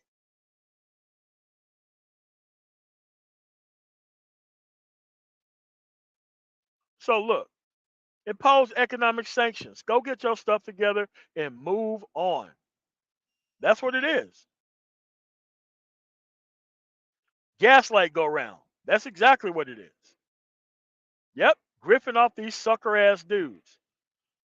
So look, impose economic sanctions. Go get your stuff together and move on. That's what it is. Gaslight go round. That's exactly what it is. Yep, griffing off these sucker ass dudes.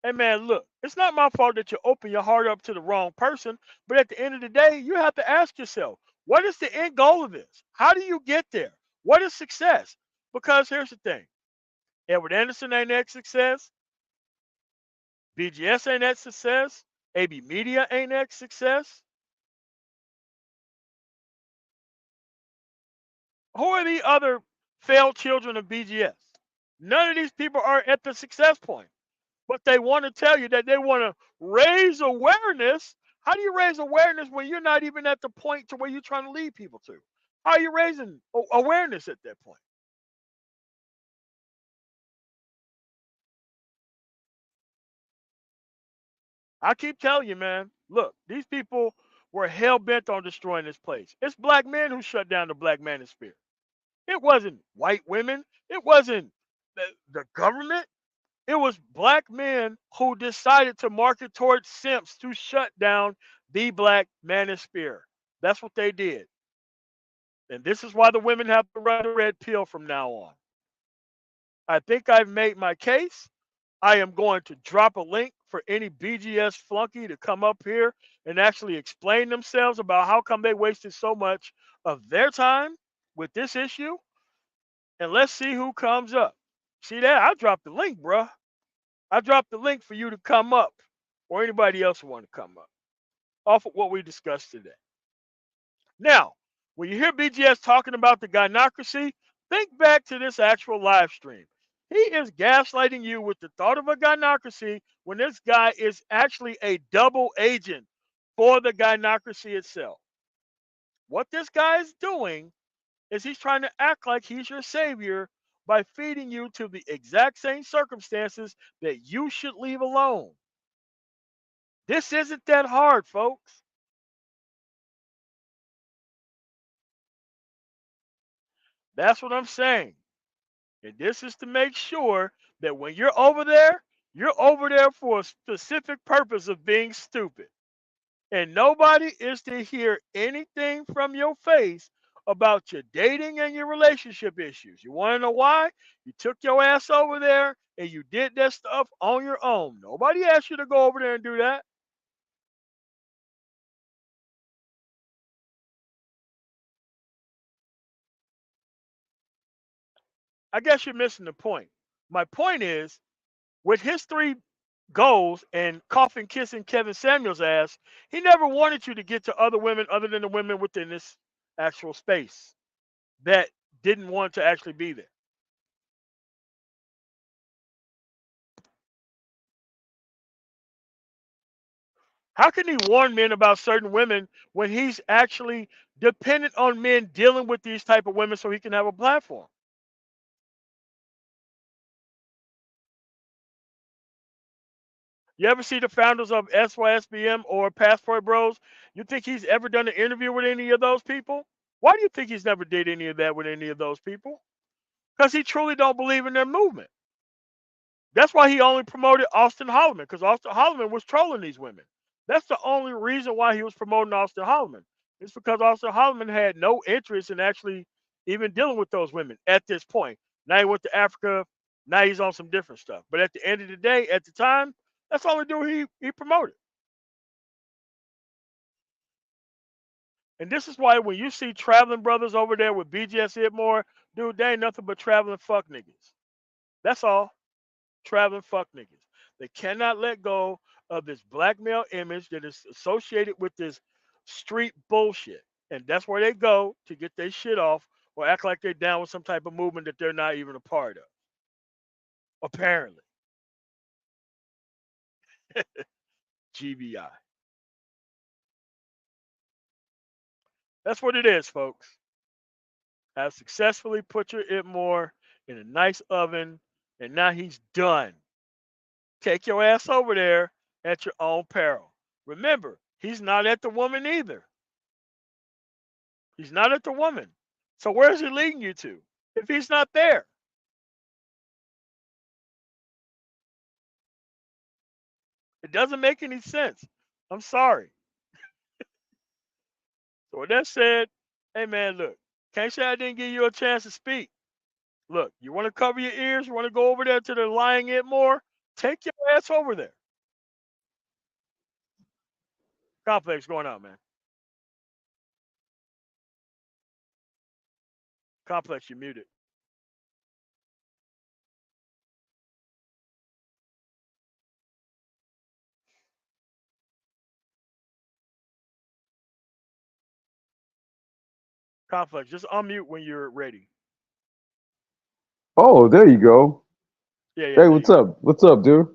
Hey man, look, it's not my fault that you open your heart up to the wrong person, but at the end of the day, you have to ask yourself, what is the end goal of this? How do you get there? What is success? Because here's the thing. Edward Anderson ain't that success. BGS ain't that success. AB Media ain't that success. Who are the other failed children of BGS? None of these people are at the success point. But they want to tell you that they want to raise awareness. How do you raise awareness when you're not even at the point to where you're trying to lead people to? How are you raising awareness at that point? I keep telling you, man, look, these people were hell bent on destroying this place. It's black men who shut down the black manosphere. It wasn't white women. It wasn't the government. It was black men who decided to market towards simps to shut down the black manosphere. That's what they did. And this is why the women have to run the red pill from now on. I think I've made my case. I am going to drop a link for any BGS flunky to come up here and actually explain themselves about how come they wasted so much of their time with this issue. And let's see who comes up. See that? I dropped the link, bruh. I dropped the link for you to come up or anybody else who want to come up off of what we discussed today. Now, when you hear BGS talking about the gynocracy, think back to this actual live stream. He is gaslighting you with the thought of a gynocracy when this guy is actually a double agent for the gynocracy itself. What this guy is doing is he's trying to act like he's your savior by feeding you to the exact same circumstances that you should leave alone. This isn't that hard, folks. That's what I'm saying. And this is to make sure that when you're over there for a specific purpose of being stupid. And nobody is to hear anything from your face about your dating and your relationship issues. You want to know why? You took your ass over there and you did that stuff on your own. Nobody asked you to go over there and do that. I guess you're missing the point. My point is, with his three goals and coughing, kissing Kevin Samuels' ass, he never wanted you to get to other women other than the women within this actual space that didn't want to actually be there. How can he warn men about certain women when he's actually dependent on men dealing with these type of women so he can have a platform? You ever see the founders of SYSBM or Passport Bros? You think he's ever done an interview with any of those people? Why do you think he's never did any of that with any of those people? Because he truly don't believe in their movement. That's why he only promoted Austin Holloman, because Austin Holloman was trolling these women. That's the only reason why he was promoting Austin Holloman. It's because Austin Holloman had no interest in actually even dealing with those women at this point. Now he went to Africa. Now he's on some different stuff. But at the end of the day, at the time, that's the only dude he promoted. And this is why when you see traveling brothers over there with BGS Hitmore, dude, they ain't nothing but traveling fuck niggas. That's all. Traveling fuck niggas. They cannot let go of this black male image that is associated with this street bullshit. And that's where they go to get their shit off or act like they're down with some type of movement that they're not even a part of. Apparently. GBI. That's what it is, folks. Have successfully put your Itmore in a nice oven, and now he's done. Take your ass over there at your own peril. Remember, he's not at the woman either. He's not at the woman. So where is he leading you to if he's not there? It doesn't make any sense. I'm sorry. So with that said, hey man, look, can't say I didn't give you a chance to speak. Look, you want to cover your ears? You want to go over there to the lying it more? Take your ass over there. Complex going out, man. Complex, you muted. Complex, just unmute when you're ready. Oh, there you go. Yeah, Hey, there what's you go. up? What's up, dude?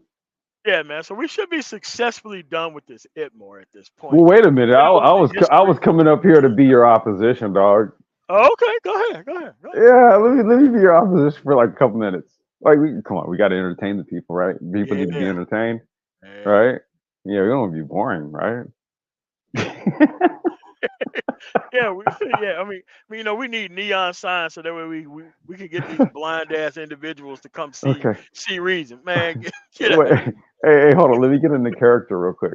Yeah, man. So we should be successfully done with this Itmore at this point. Well, wait a minute. Went over the I was history. coming up here to be your opposition, dog. Oh, okay, go ahead. Go ahead. Yeah, let me be your opposition for like a couple minutes. Like, come on, we got to entertain the people, right? People need to be Yeah. entertained, Yeah. right? Yeah, we don't want to be boring, right? Yeah, yeah. I mean, we need neon signs so that way we can get these blind ass individuals to come Okay. see reason. Man, get out Wait, of here. hey, hold on. Let me get into character real quick.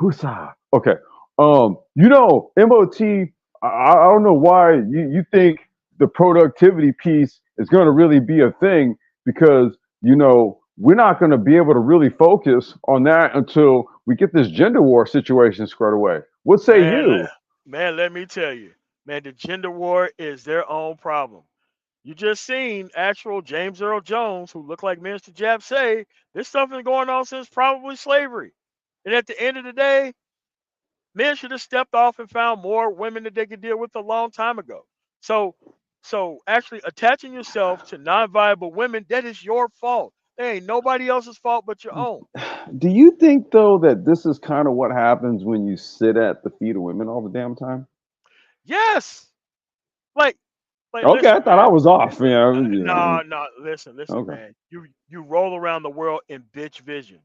Whoosah. Okay. MOT. I don't know why you think the productivity piece is going to really be a thing because we're not going to be able to really focus on that until we get this gender war situation squared away. What say you? Man, let me tell you, man, the gender war is their own problem. You just seen actual James Earl Jones, who looked like Minister Jap, say this stuff has been going on since probably slavery. And at the end of the day, men should have stepped off and found more women that they could deal with a long time ago. So actually attaching yourself to non-viable women, that is your fault. There ain't nobody else's fault but your own. Do you think though that this is kind of what happens when you sit at the feet of women all the damn time? Yes. Like Okay, I listen, thought I man. was off. No, listen, Okay. man. You roll around the world in bitch vision.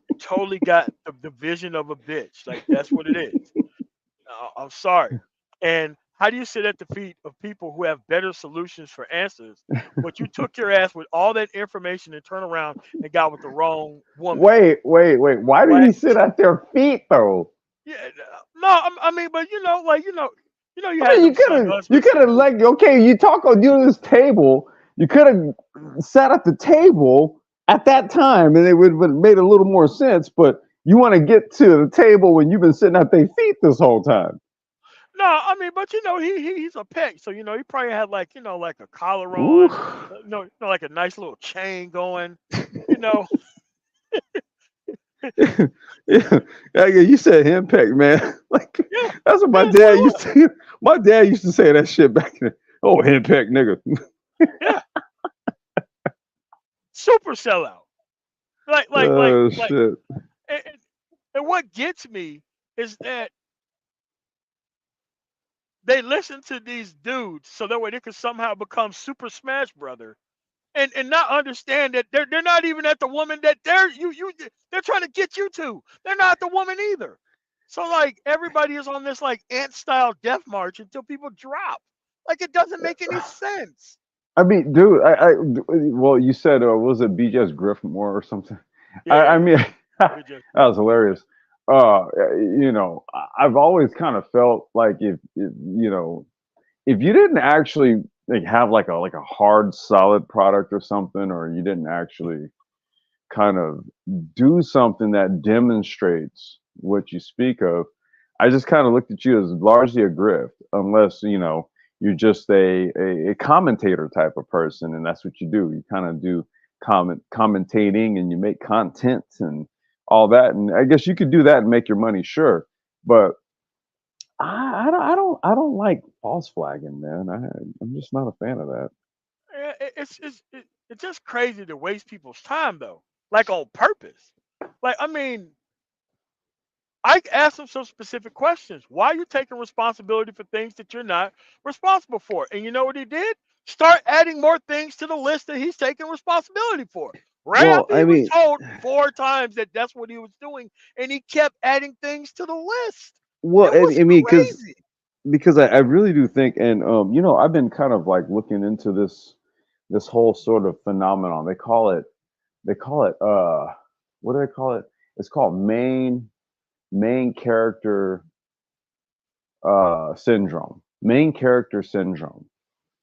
You totally got the vision of a bitch. Like that's what it is. I'm sorry. And how do you sit at the feet of people who have better solutions for answers, but you took your ass with all that information and turn around and got with the wrong woman? Wait. Why did What? he sit at their feet though? Yeah, No, I mean, but you I had mean, them son you husbands could have too. like, okay, you talk on you this table. You could have sat at the table at that time, and it would have made a little more sense. But you want to get to the table when you've been sitting at their feet this whole time. No, I mean, but he's a peg, so he probably had like like a collar Ooh. on, like a nice little chain going, you know. Yeah, yeah, you said henpeck, man. Like Yeah, that's what my yeah, that's what dad it used was. to. My dad used to say that shit back then. Oh, henpeck, nigga. Yeah, super sellout. Oh Like, shit. and, and and what gets me is that they listen to these dudes so that way they can somehow become Super Smash Brother, and not understand that they're not even at the woman that they're trying to get you to. They're not the woman either. So like everybody is on this like ant style death march until people drop. Like it doesn't make any sense. I mean, dude, well, you said, was it BJ's Griffmore or something? Yeah, yeah, I yeah. mean, that We just was hilarious. I've always kind of felt like if you didn't actually like have like a hard, solid product or something, or you didn't actually kind of do something that demonstrates what you speak of, I just kind of looked at you as largely a grift, unless you're just a commentator type of person, and that's what you do. You kind of do commentating, and you make content and all that. And I guess you could do that and make your money, sure, but I don't like false flagging, man. I'm just not a fan of that. it's just crazy to waste people's time though, like on purpose. Like I mean, I asked him some specific questions. Why are you taking responsibility for things that you're not responsible for? And you know what he did? Start adding more things to the list that he's taking responsibility for. Right Well, after I he was mean, told 4 times that that's what he was doing, and he kept adding things to the list. well, It was I mean, crazy. because I really do think, and I've been kind of like looking into this whole sort of phenomenon. They call it what do they call it? It's called main character syndrome. Main character syndrome.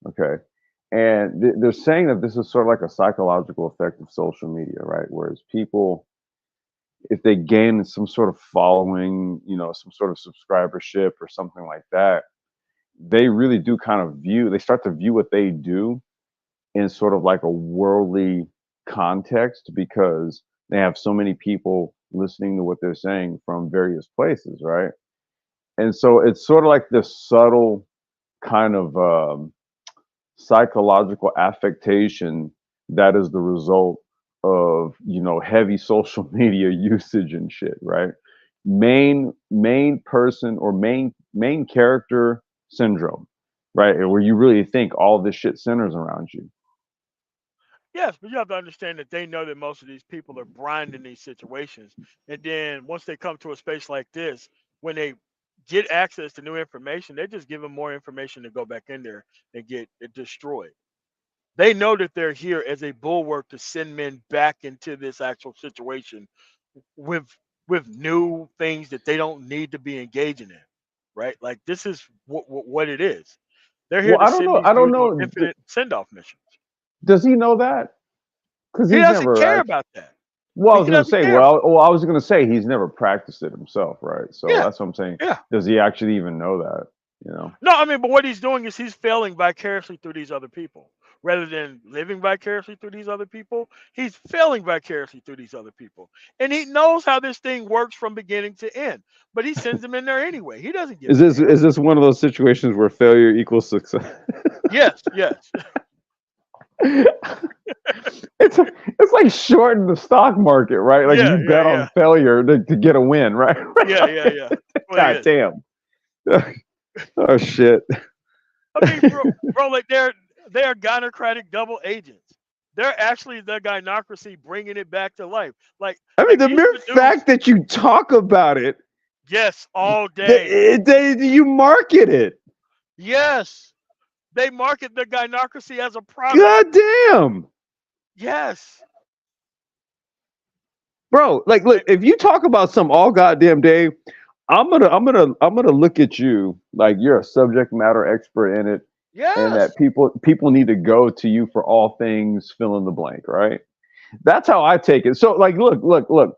Okay. And they're saying that this is sort of like a psychological effect of social media, right? Whereas people, if they gain some sort of following, some sort of subscribership or something like that, they really do kind of they start to view what they do in sort of like a worldly context, because they have so many people listening to what they're saying from various places, right? And so it's sort of like this subtle kind of psychological affectation that is the result of heavy social media usage and shit, right? Main person or main character syndrome, right? Where you really think all this shit centers around you. Yes, but you have to understand that they know that most of these people are blind in these situations. And then once they come to a space like this, when they get access to new information, they just give them more information to go back in there and get it destroyed. They know that they're here as a bulwark to send men back into this actual situation with new things that they don't need to be engaging in, right? Like this is what it is. They're here Well, to I don't send know. these I don't dudes on know. infinite send off missions. Does he know that? Because He he's doesn't never care actually. about that. Well, I He was gonna doesn't say. care. I was gonna say he's never practiced it himself, right? So Yeah, that's what I'm saying. yeah. Does he actually even know that? You know. No, I mean, but what he's doing is he's failing vicariously through these other people. Rather than living vicariously through these other people, he's failing vicariously through these other people. And he knows how this thing works from beginning to end. But he sends them in there anyway. He doesn't give Is a this damn. is this one of those situations where failure equals success? Yes, yes. It's like shorting the stock market, right? Like Yeah, you yeah, bet on yeah. failure to get a win, right? Yeah, yeah, yeah. Well, God it is. damn. Oh shit. I mean, bro, like they're gynocratic double agents. They're actually the gynocracy bringing it back to life. I mean, Like the these mere are the dudes. fact that you talk about it, Yes, all day. you market it. Yes, they market the gynocracy as a product. God damn. Yes. Bro, like, look, if you talk about some all goddamn day, I'm gonna look at you like you're a subject matter expert in it, and Yes. that people need to go to you for all things fill in the blank, right? That's how I take it. So like, look.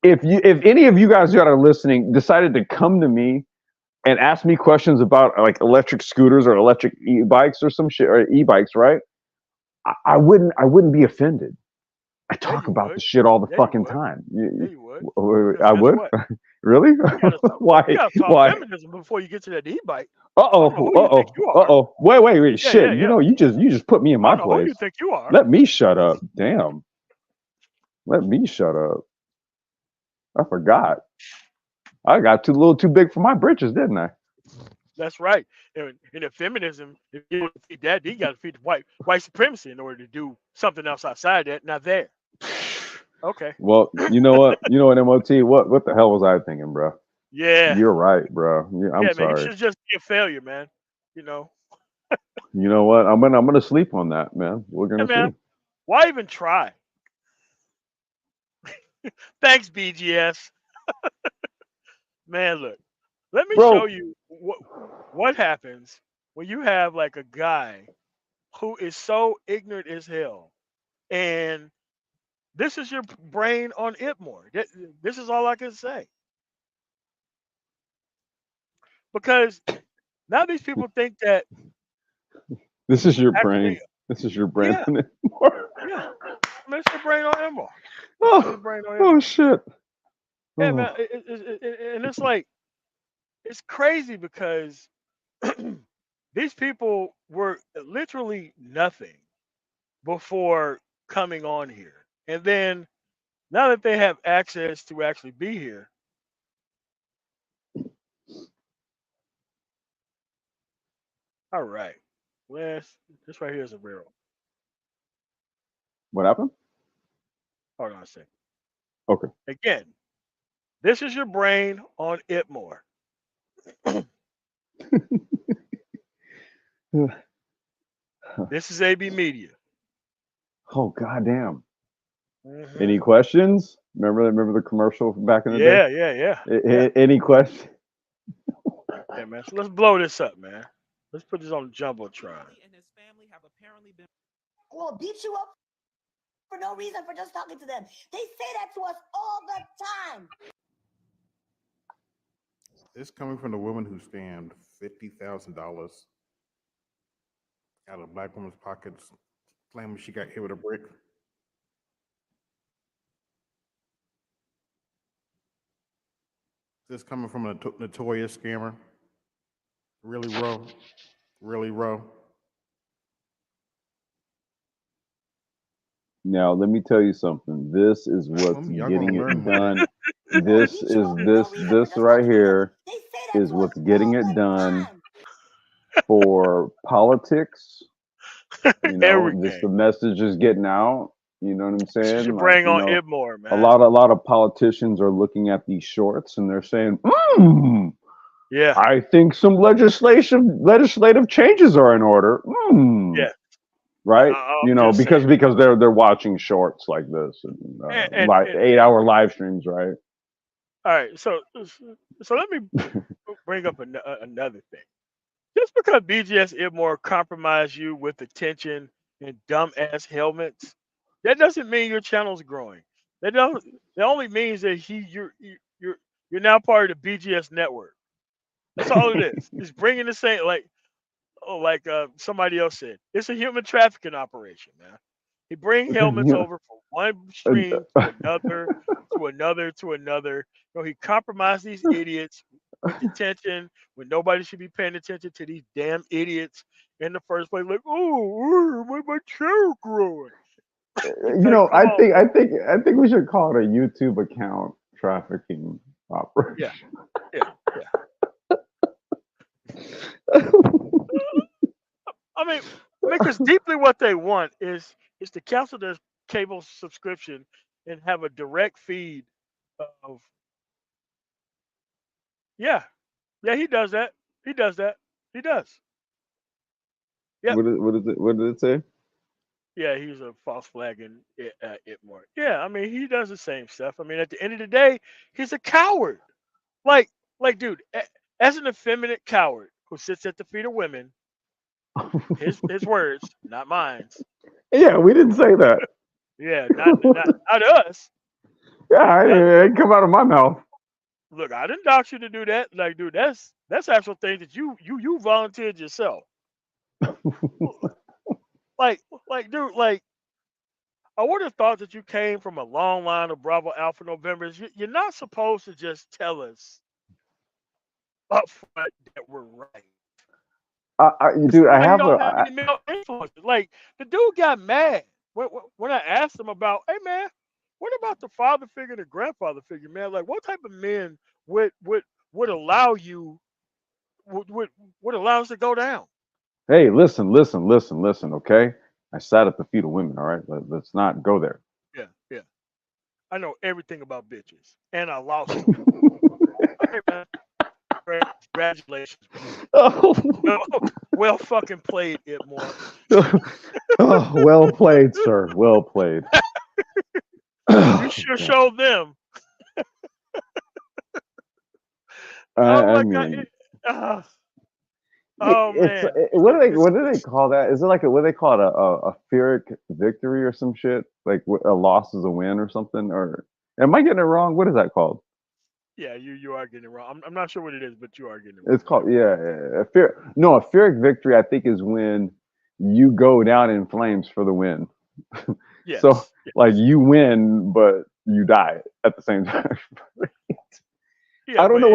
If any of you guys that are listening decided to come to me and ask me questions about like electric scooters or electric e-bikes or some shit or e-bikes, right? I wouldn't be offended. I Yeah, talk you about would. the shit all the Yeah, you fucking would. time. Yeah, you would. I Because guess would. what? Really? You gotta Why? you gotta talk Why? feminism before you get to that e-bike. Uh I don't know oh. who Uh you think oh. you Uh are. oh. Wait. Yeah, Shit. yeah, You yeah. know, you just put me in I my don't know who you place. think you are. Let me shut up. Damn. Let me shut up. I forgot. I got too little, too big for my britches, didn't I? That's right. And if feminism, if you want to defeat that, then you got to defeat white supremacy in order to do something else outside that. Not there. Okay. Well, you know what? You know what, MOT? What the hell was I thinking, bro? Yeah. You're right, bro. I'm Yeah, man. You sorry. should just be a failure, man. You know. You know what? I'm gonna sleep on that, man. We're Hey, gonna man. see. Why even try? Thanks, BGS. Man, look. Let me show Bro, you what happens when you have like a guy who is so ignorant as hell, and this is your brain on it more. This is all I can say because now these people think that this is your actually, brain. This is your brain yeah, on it. yeah. I mean, it's your brain on Emma. It's your Oh, brain on oh Emma. shit. Yeah, man. Oh. And it's like it's crazy because these people were literally nothing before coming on here, and then now that they have access to actually be here, all right. Well, this right here is a barrel. What happened? Hold on a second. Okay. Again, this is your brain on it more. This is AB Media. Oh goddamn. Hmm. Any questions? Remember the commercial from back in the day? Yeah, yeah, yeah, yeah, Any questions? yeah, man. So let's blow this up, man. Let's put this on the jumbotron. Will beat you up for no reason for just talking to them. They say that to us all the time. It's coming from the woman who scammed $50,000 out of black woman's pockets, claiming she got hit with a brick. This coming from a notorious scammer. Really raw. Really raw. Now let me tell you something. This is what's Y'all getting gonna it learn one day. done. This right here is what's getting it done for politics. You know, just Everything. the message is getting out. You know what I'm This is your saying? Like, brain you on know, it more, a man. lot of politicians are looking at these shorts and they're saying, Yeah, I think some legislative changes are in order. yeah. Right? I'm You know, just saying. because they're watching shorts like this and And 8 hour live streams, right? all right. So let me bring up another thing. Just because BGS Ibmore compromised you with attention and dumbass helmets, that doesn't mean your channel's growing. That don't. That only means that you're now part of the BGS network. That's all it is. He's bringing the same like somebody else said. It's a human trafficking operation, man. He bring helmets Yeah. over from one stream to another, to another, to another. You know, he compromised these idiots with attention when nobody should be paying attention to these damn idiots in the first place. Like, oh, my channel growing. You Like, know, come on, man. I think we should call it a YouTube account trafficking Yeah, operation. yeah, yeah. I mean, because deeply what they want is to cancel their cable subscription and have a direct feed of yeah, yeah. He does that. He does that. He does. Yep. What did it say? Yeah, he's a false flag in it more. Yeah, I mean, he does the same stuff. I mean, at the end of the day, he's a coward. Like, Like, dude, as an effeminate coward who sits at the feet of women, his words, not mine. Yeah, we didn't say that. Yeah, not us. Yeah, it That didn't come out of my mouth. look, I didn't dox you to do that. Like, dude, that's actual things that you volunteered yourself. Like, dude, like I would have thought that you came from a long line of Bravo Alpha Novembers. You're not supposed to just tell us up front that we're right. This is Dude, I why you have don't have a. any male influences. Like the dude got mad when I asked him about, hey man, what about the father figure, the grandfather figure, man? Like what type of men would allow you would would allow us to go down? Hey, listen. Okay, I sat at the feet of women. All right, let's not go there. Yeah, yeah. I know everything about bitches, and I lost them. Hey man, congratulations, bro. Oh, Well fucking played, it more. oh, well played, sir. Well played. You Oh, sure God. showed them. Oh I my god. mean, Uh, oh it's man. what do they call that? Is it like what do they call it? A Pyrrhic victory or some shit? Like a loss is a win or something? Or am I getting it wrong? What is that called? Yeah, you are getting it wrong. I'm not sure what it is, but you are getting it It's wrong. called Whatever it is. a fear. No, a Pyrrhic victory. I think is when you go down in flames for the win. So Yes. like you win, but you die at the same time. Yeah, but I don't know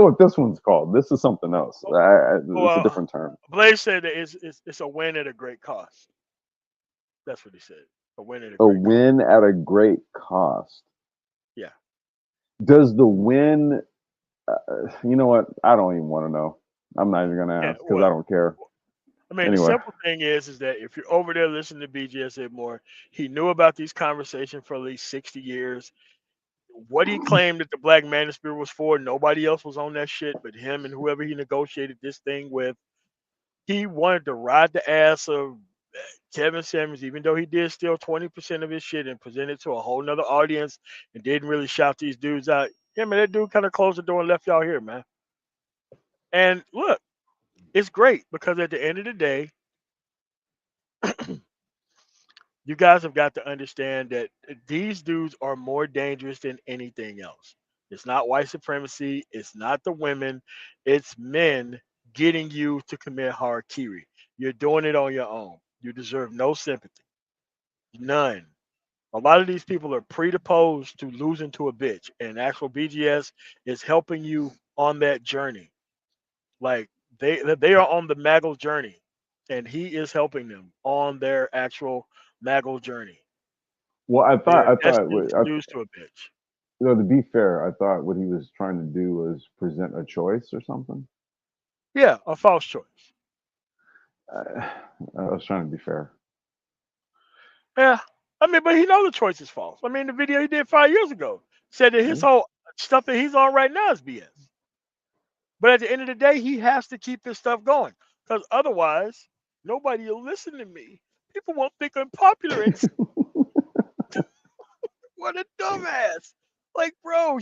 what this one's called. This is something else. It's a well, different term. Blaze said that it's a win at a great cost. That's what he said. A win at a A great cost. win at a great cost. Yeah. Does the win? You know what? I don't even want to know. I'm not even gonna Yeah. ask because I Well, don't care. I mean, the Anyway, simple thing is that if you're over there listening to BGS more, he knew about these conversations for at least 60 years. What he claimed that the Black Manosphere was for, nobody else was on that shit but him and whoever he negotiated this thing with. He wanted to ride the ass of Kevin Samuels, even though he did steal 20% of his shit and present it to a whole nother audience and didn't really shout these dudes out. Yeah, man, that dude kind of closed the door and left y'all here, man. And look, it's great because at the end of the day, you guys have got to understand that these dudes are more dangerous than anything else. It's not white supremacy, it's not the women, it's men getting you to commit harakiri. You're doing it on your own. You deserve no sympathy. None. A lot of these people are predisposed to losing to a bitch, and actual BGS is helping you on that journey. Like they are on the Maggle journey, and he is helping them on their actual Maggle journey. well, They are I thought, destined to lose to a bitch. you know, to be fair, I thought what he was trying to do was present a choice or something. Yeah, a false choice. Uh, I was trying to be fair. Yeah, I mean, but he knows the choice is false. I mean, the video he did 5 years ago said that his whole stuff that he's on right now is BS. But at the end of the day, he has to keep this stuff going because otherwise, nobody will listen to me. People won't think I'm popular. And what a dumbass! Like, bro,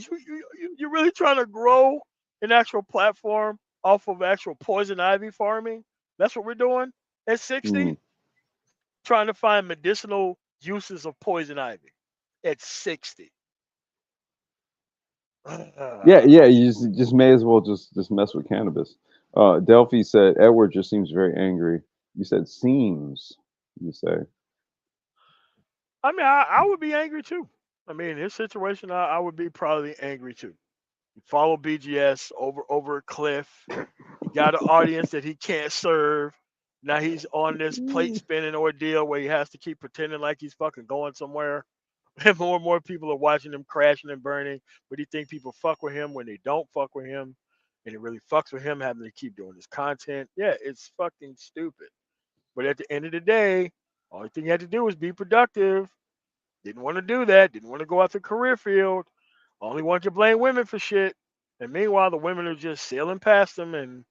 you're really trying to grow an actual platform off of actual poison ivy farming? That's what we're doing at 60, Mm. trying to find medicinal uses of poison ivy at 60. Yeah. You just may as well just mess with cannabis. Delphi said Edward just seems very angry. You said seems. You say. I mean, I would be angry too. I mean, in his situation, I would be probably angry too. He followed BGS over a cliff. He got an audience that he can't serve. Now he's on this plate spinning ordeal where he has to keep pretending like he's fucking going somewhere. And more people are watching him crashing and burning, but he think people fuck with him when they don't fuck with him, and it really fucks with him having to keep doing this content. Yeah, it's fucking stupid. But at the end of the day, only thing he had to do was be productive. Didn't want to do that. Didn't want to go out the career field. Only wanted to blame women for shit. And meanwhile, the women are just sailing past him, and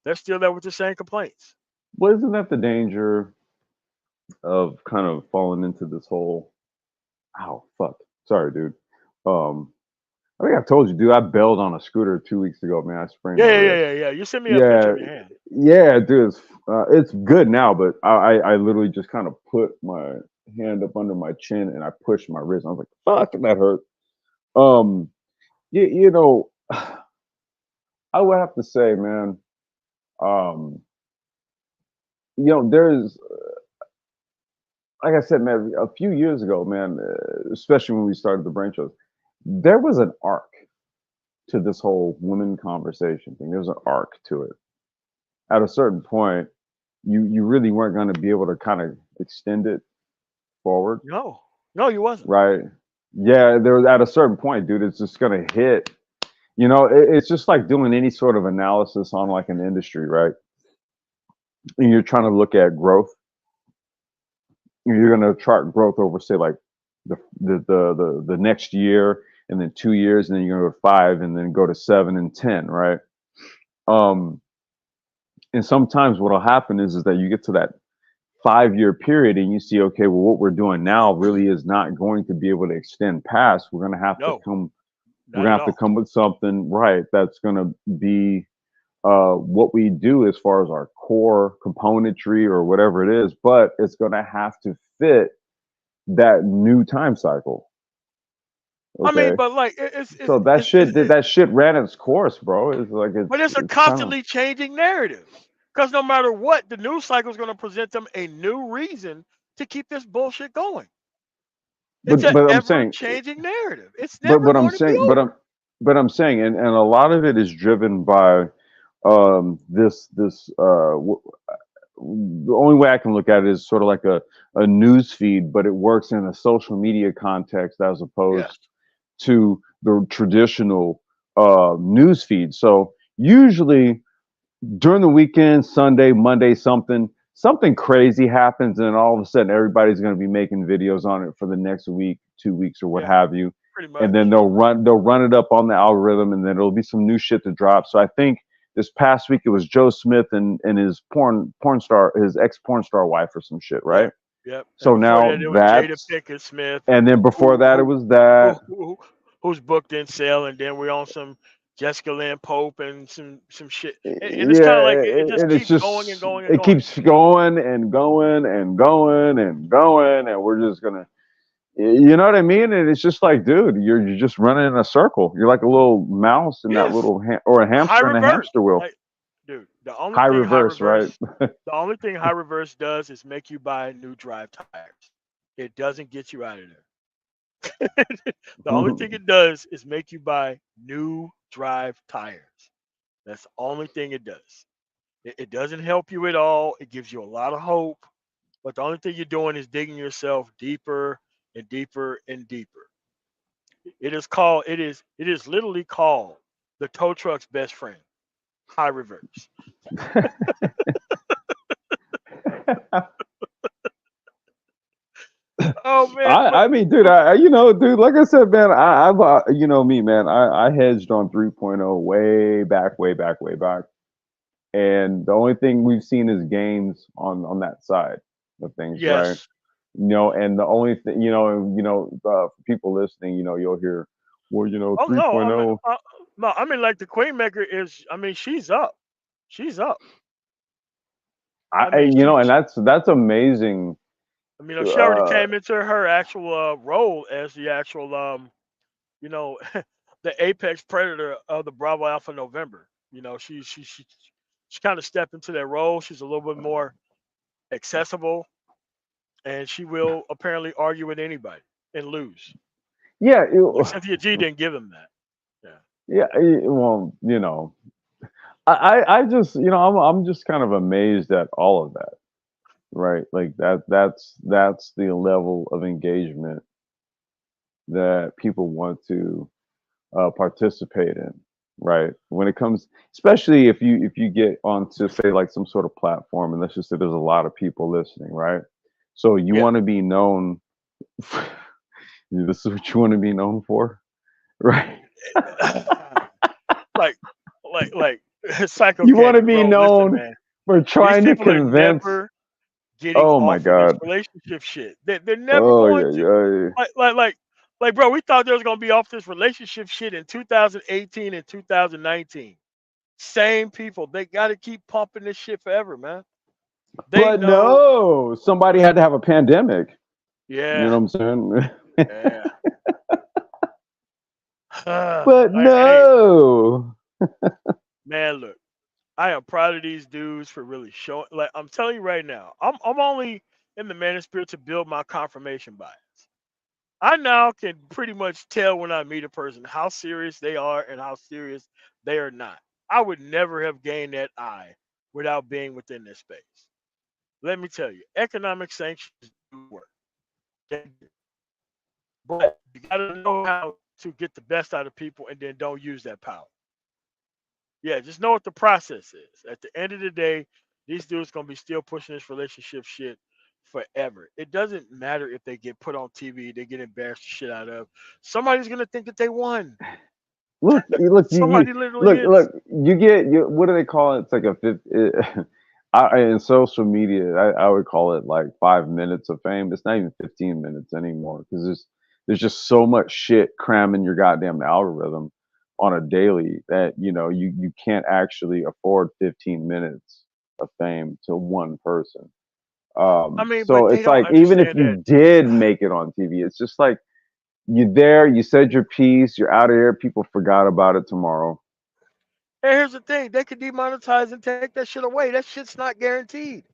they're still there with the same complaints. Well, isn't that the danger of kind of falling into this whole? Ow, fuck. Sorry, dude. Um, I think I told you, dude. I bailed on a scooter 2 weeks ago, man. I sprained Yeah, my yeah, yeah, wrist. yeah, yeah. You sent me a picture Yeah, of your hand. yeah, dude. It's good now, but I literally just kind of put my hand up under my chin and I pushed my wrist. I was like, fuck, that hurt. Um, you know, I would have to say, man, um, there's, like I said, man, a few years ago, man, especially when we started the brain shows, there was an arc to this whole women conversation thing. There's an arc to it. At a certain point, you really weren't going to be able to kind of extend it forward, No, no, you wasn't. right? Yeah, there was at a certain point, dude. It's just going to hit. It's just like doing any sort of analysis on like an industry, right? And you're trying to look at growth. You're going to chart growth over, say, like the next year, and then 2 years, and then you're going to go to 5, and then go to 7 and 10, right? Um, and sometimes what'll happen is that you get to that 5-year period and you see, okay, well, what we're doing now really is not going to be able to extend past. We're going to have to No, come. We're not going at to have to all. come with something, right? That's going to be what we do as far as our core componentry or whatever it is, but it's going to have to fit that new time cycle. I mean, Okay, but like so that shit ran its course, bro. It's like but it's a it's kind of constantly changing narrative. Because no matter what, the news cycle is going to present them a new reason to keep this bullshit going. It's an but I'm ever saying changing narrative. It's but never I'm going to be saying over. I'm saying, and a lot of it is driven by this the only way I can look at it is sort of like a news feed, but it works in a social media context as Yes. opposed to the traditional news feed. So usually during the weekend, Sunday, Monday, something crazy happens, and all of a sudden everybody's going to be making videos on it for the next week, 2 weeks, or what Yeah, have you. pretty And then much. they'll run it up on the algorithm, and then there'll be some new shit to drop. So I think this past week it was Joe Smith and his porn star, his ex porn star wife or some shit, Yep, right? yep. And So before now that, it was Jada that's, Pinkett Smith, and then before who that it who was that. who's booked in sale, and then we're on some Jessica Lynn Pope and some shit, and it's kind of Yeah, like it just and it's keeps going and just, going and it going. keeps going and going and going and going, and we're just gonna, you know what I mean? And it's just like, dude, you're just running in a circle. You're like a little mouse in that Yes, little or a high hamster in a reverse. hamster wheel. Like, dude, the only High thing high reverse, right? reverse, the only thing high reverse does is make you buy new drive tires. It doesn't get you out of there. The only thing it does is make you buy new drive tires. That's the only thing it does. It doesn't help you at all. It gives you a lot of hope, but the only thing you're doing is digging yourself deeper and deeper and deeper. It is literally called the tow truck's best friend, high reverse. Oh man, I mean, dude, dude, like I said, man, I've me, man, I hedged on 3.0 way back, way back, way back. And the only thing we've seen is gains on that side of things, right? yes. And the only thing, for people listening, you'll hear, well, Oh no, I mean, 3.0. no, I mean like the Queenmaker is. I mean, she's up. She's up. I mean, And that's amazing. she already Uh, came into her actual role as the actual, you know, the apex predator of the Bravo Alpha November. She kind of stepped into that role. She's a little bit more accessible, and she will apparently argue with anybody and lose. yeah, Like Cynthia G didn't give him that. Yeah. yeah. Well, I just, I'm just kind of amazed at all of that, right? Like that's the level of engagement that people want to participate in, right? When it comes, especially if you get onto, say, like some sort of platform, and let's just say there's a lot of people listening, right? So you Yeah. want to be known. This is what you want to be known for, right? like, like Psycho You want to Candy, be bro. Listen, known man. for These trying to people are convince. never getting Oh my off of this God. relationship shit. They're never Oh going yeah, to. yeah. Like, like, like, Like, bro, we thought they was gonna be off this relationship shit in 2018 and 2019. Same people. They got to keep pumping this shit forever, man. They But know. no, somebody had to have a pandemic. You Yeah, know what I'm saying? yeah. But Hey, no. man, look, I am proud of these dudes for really showing. Like, I'm telling you right now, I'm only in the manosphere to build my confirmation bias. I now can pretty much tell when I meet a person how serious they are and how serious they are not. I would never have gained that eye without being within this space. Let me tell you, economic sanctions do work. They do. But you got to know how to get the best out of people and then don't use that power. Yeah, just know what the process is. At the end of the day, these dudes gonna be still pushing this relationship shit forever. It doesn't matter if they get put on TV, they get embarrassed the shit out of. Somebody's gonna think that they won. Look, you Somebody literally look, is. you get you. What do they call it? It's like a fifth. In social media, I would call it like 5 minutes of fame. It's not even 15 minutes anymore because there's just so much shit cramming your goddamn algorithm on a daily that you can't actually afford 15 minutes of fame to one person. I mean, So but they it's don't like even if understand that. you did make it on TV, it's just like you there, you said your piece, you're out of here. People forgot about it tomorrow. And here's the thing: they could demonetize and take that shit away. That shit's not guaranteed.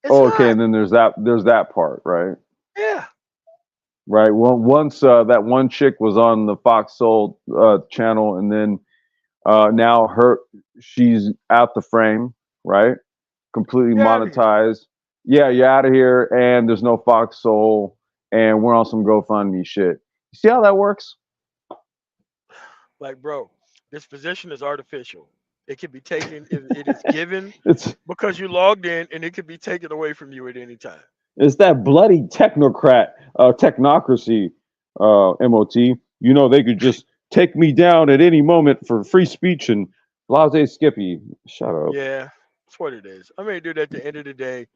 It's Oh, okay, not. and then there's that part, right? Yeah. Right. Well, once that one chick was on the Fox Soul channel, and then now she's out the frame, right? Completely Get out of here. monetized. Yeah, you're out of here, and there's no Fox Soul, and we're on some GoFundMe shit. You see how that works? Like, bro, this position is artificial. It can be taken. It is given It's because you logged in, and it can be taken away from you at any time. it's that bloody technocrat, technocracy, MOT. They could just take me down at any moment for free speech and blase Skippy. Shut up. Yeah, that's what it is. I mean, dude, at the end of the day,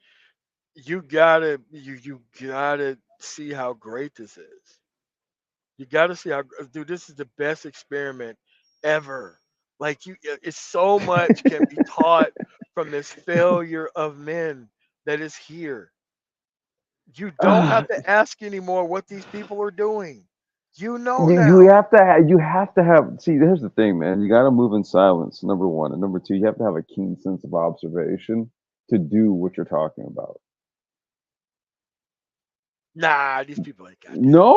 you gotta see how great this is. You gotta see how, dude, this is the best experiment ever. Like it's so much can be taught from this failure of men that is here. You don't have to ask anymore what these people are doing. You know You now. have to have. See, here's the thing, man. You got to move in silence. Number one, and number two, you have to have a keen sense of observation to do what you're talking about. Nah, these people ain't got No.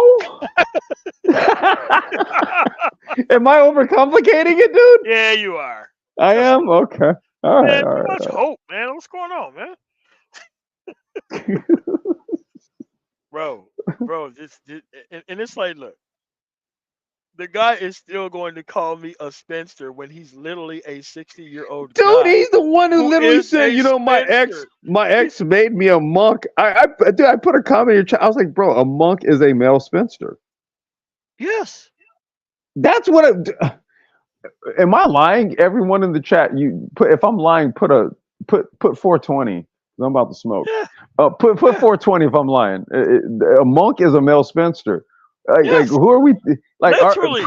Am I overcomplicating it, dude? Yeah, you are. I am. Okay. All right. Man, All too right. much hope, man. What's going on, man? Bro, and it's like, look, the guy is still going to call me a spinster when he's literally a 60-year-old Dude, guy he's the one who who literally is said, a my ex, spinster. my ex made me a monk. Dude, I put a comment in your chat. I was like, bro, a monk is a male spinster. Yes. That's what. Am I lying? Everyone in the chat, you put. If I'm lying, put 420. 'Cause I'm about to smoke. Yeah. Put 420 if I'm lying. A monk is a male spinster. Like Yes. who are we? Like Literally,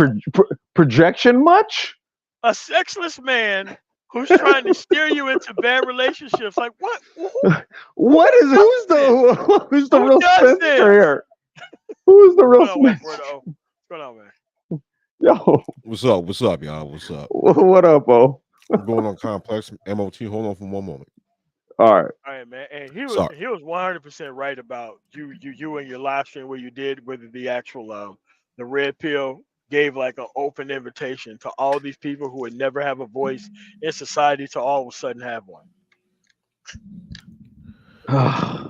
projection much? a sexless man who's trying to steer you into bad relationships. Like what? What is does who's this? the Who real does spinster this? here? Who's the real What's going on, spinster? 140? What's going on, man? Yo, What's up? What's up, y'all? What's up? what up, Bo? I'm going on complex MOT. Hold on for one moment. All right. All right, man. And he was Sorry. 100% right about you and your live stream where you did with the actual the red pill gave like an open invitation to all these people who would never have a voice in society to all of a sudden have one.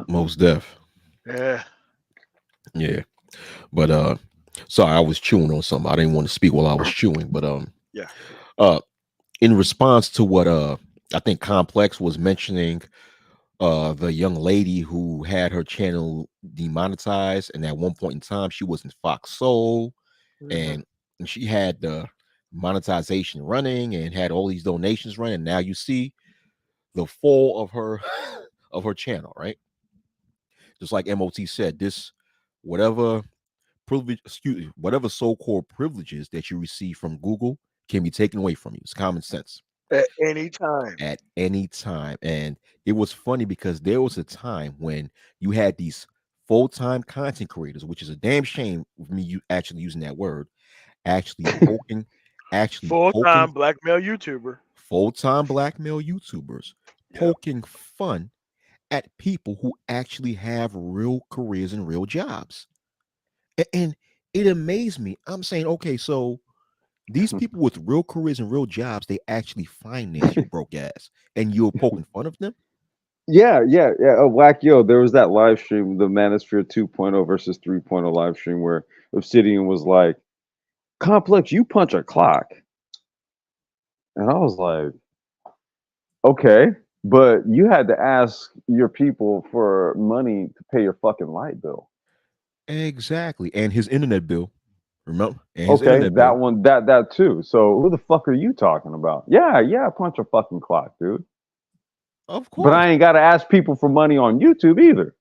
Most deaf. Yeah. Yeah. But sorry, I was chewing on something. I didn't want to speak while I was chewing, but Yeah. in response to what I think Complex was mentioning, the young lady who had her channel demonetized, and at one point in time she was in Fox Soul, and she had the monetization running and had all these donations running. Now you see the fall of her of her channel, right? Just like MOT said, this whatever privilege, excuse me, whatever so-called privileges that you receive from Google can be taken away from you. It's common sense At any time. at any time. And it was funny because there was a time when you had these full-time content creators, which is a damn shame with me you actually using that word, actually poking Full-time black male YouTuber. full-time black male YouTubers Yep. poking fun at people who actually have real careers and real jobs. And it amazed me. I'm saying, okay, so these people with real careers and real jobs, they actually finance you broke ass, and you're poking fun of them. Yeah, yeah, yeah. Oh, Whack Yo, there was that live stream, the Manosphere 2.0 versus 3.0 live stream where Obsidian was like, Complex, you punch a clock. And I was like, okay, but you had to ask your people for money to pay your fucking light bill. Exactly, and his internet bill. Remember, and his Okay, internet that bill. one, that too. So who the fuck are you talking about? Yeah, yeah, punch a fucking clock, dude. Of But course. I ain't got to ask people for money on YouTube either.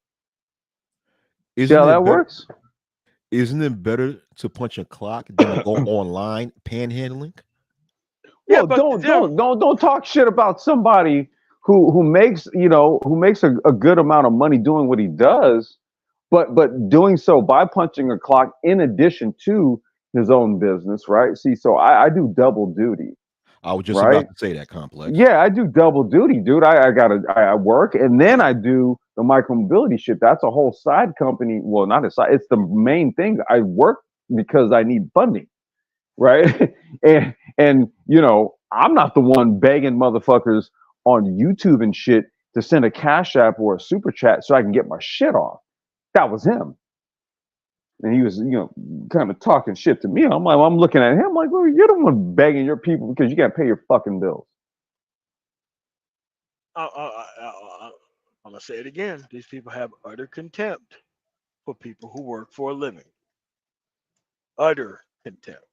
See Isn't how it that better? works? Isn't it better to punch a clock than to go online panhandling? Yeah, Well, but don't talk shit about somebody who makes a good amount of money doing what he does, but doing so by punching a clock in addition to his own business, right? See, so I do double duty, I was just right? about to say that, Complex. Yeah, I do double duty, dude. I work and then I do the micromobility shit. That's a whole side company. Well, not a side. It's the main thing. I work because I need funding, right? and I'm not the one begging motherfuckers on YouTube and shit to send a cash app or a super chat so I can get my shit off. That was him. And he was, kind of talking shit to me. I'm looking at him like, well, you're the one begging your people because you got to pay your fucking bills. I'm gonna say it again. These people have utter contempt for people who work for a living. Utter contempt.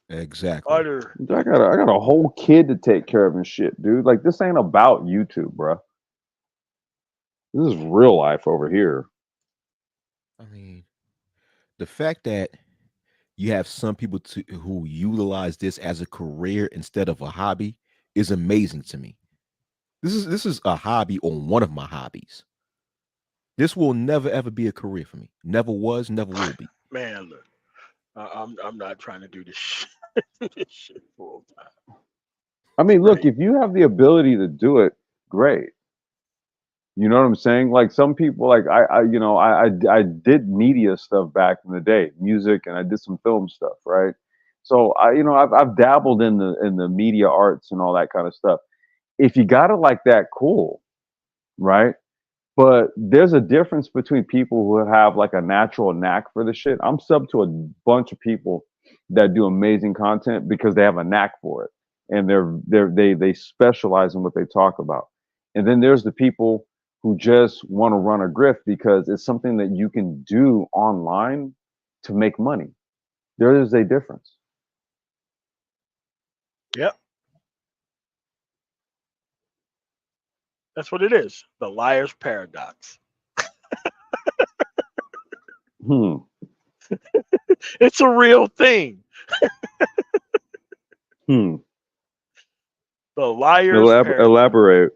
Exactly. Utter I contempt. got a whole kid to take care of and shit, dude. Like this ain't about YouTube, bro. This is real life over here. I mean, the fact that you have some people who utilize this as a career instead of a hobby is amazing to me. This is a hobby on one of my hobbies. This will never ever be a career for me. Never was, never will be. Man, look, I'm not trying to do this shit, this shit full time. I mean, look, Right. if you have the ability to do it, great. You know what I'm saying? Like some people, like I did media stuff back in the day, music, and I did some film stuff, right? So I've dabbled in the media arts and all that kind of stuff. If you got it like that, cool, right? But there's a difference between people who have like a natural knack for the shit. I'm sub to a bunch of people that do amazing content because they have a knack for it, and they specialize in what they talk about. And then there's the people who just want to run a grift because it's something that you can do online to make money. There is a difference. Yep. That's what it is. The liar's paradox. Hmm. It's a real thing. Hmm. The liar's paradox. Elaborate.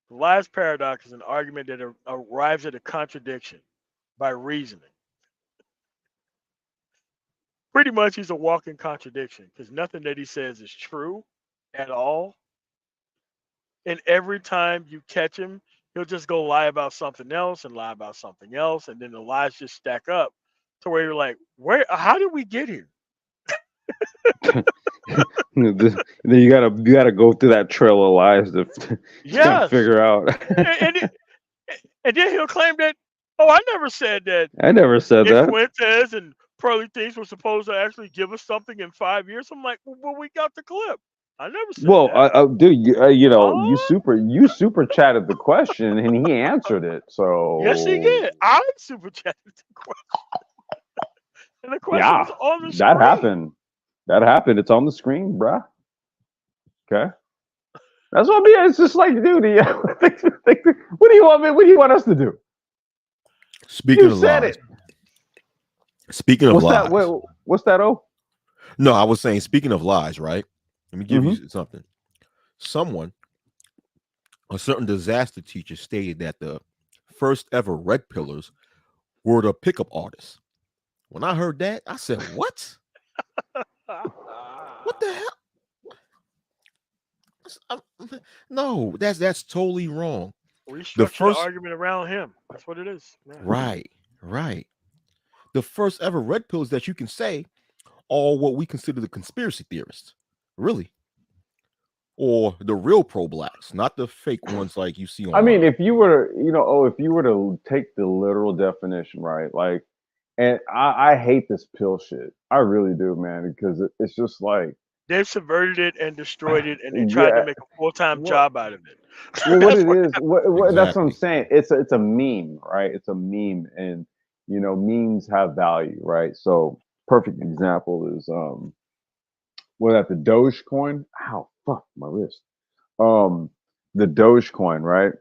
The liar's paradox is an argument that arrives at a contradiction by reasoning. Pretty much, he's a walking contradiction because nothing that he says is true at all. And every time you catch him, he'll just go lie about something else and lie about something else, and then the lies just stack up to where you're like, "Where? How did we get here?" Then you gotta go through that trail of lies to kind of Yes, figure out. and then he'll claim that, "Oh, I never said that I never said Nick that. Fuentes and Pearly Things were supposed to actually give us something in 5 years." I'm like, "Well, we got the clip. I never said Well, that." dude, you What? super chatted the question and he answered it. Yes, he So did. I super chatted the question, and the question yeah, was on the that screen. happened. That happened. It's on the screen, bruh. Okay, that's what I mean. It's just like, dude, what do you want me? What do you want us to do? Speaking You of said lies, it. speaking of What's that? lies. What's that? Oh, No, I was saying, speaking of lies, right? Let me give mm-hmm. you something. Someone, a certain disaster teacher, stated that the first ever red pillars were the pickup artists. When I heard that, I said, "What? What the hell? No, that's totally wrong." The Restructure the first, argument around him. That's what it is. Yeah. right, right. The first ever red pills that you can say are what we consider the conspiracy theorists, really, or the real pro blacks, not the fake ones like you see I mean, online. if you were, if you were to take the literal definition, right? Like, and I hate this pill shit. I really do, man, because it's just like, They've subverted it and destroyed it, and they tried to yeah, make a full-time what, job out of it. what That's it what is, that's what I'm Exactly. saying. It's a meme, right? It's a meme, and memes have value, right? So, perfect example is what that the Dogecoin? Ow, fuck my wrist. The Dogecoin, right?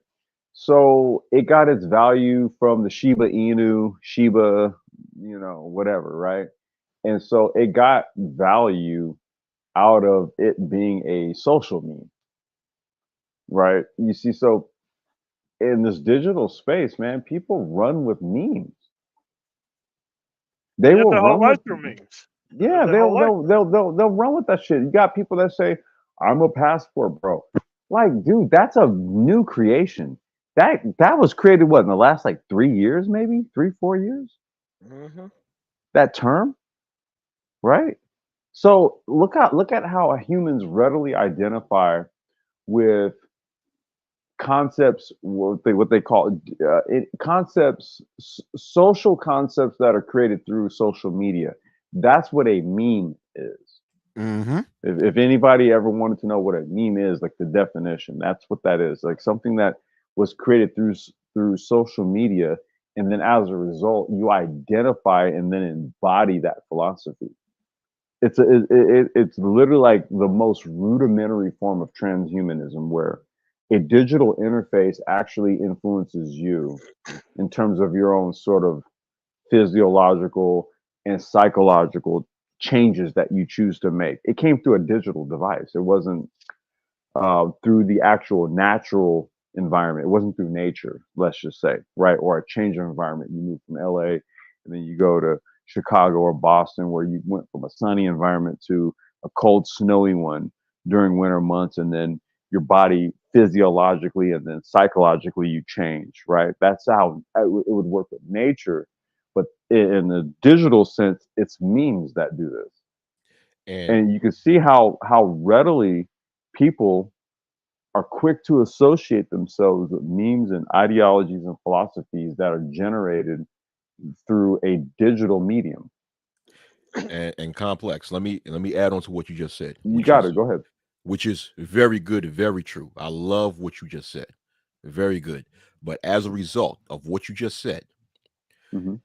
So it got its value from the Shiba Inu, Shiba, whatever, right? And so it got value out of it being a social meme, right? You see, so in this digital space, man, people run with memes. They They live will their whole run life with, through memes. They live yeah, their whole life. they'll run with that shit. You got people that say, "I'm a passport, bro." Like, dude, that's a new creation. That was created what in the last like 3 years, maybe 3-4 years. Hmm. That term, right? So look at how humans readily identify with concepts, what they call concepts, social concepts that are created through social media. That's what a meme is. Mm-hmm. If anybody ever wanted to know what a meme is, like the definition, that's what that is. Like something that was created through social media, and then as a result, you identify and then embody that philosophy. It's literally like the most rudimentary form of transhumanism, where a digital interface actually influences you in terms of your own sort of physiological and psychological changes that you choose to make. It came through a digital device. It wasn't through the actual natural environment. It wasn't through nature, let's just say, right? Or a change of environment. You move from LA and then you go to Chicago or Boston, where you went from a sunny environment to a cold, snowy one during winter months, and then your body physiologically and then psychologically you change, right? That's how it would work with nature. But in the digital sense, it's memes that do this, And and you can see how readily people are quick to associate themselves with memes and ideologies and philosophies that are generated through a digital medium. and complex. Let me add on to what you just said, You got to go ahead. which is very good, very true. I love what you just said. Very good. But as a result of what you just said, Hmm.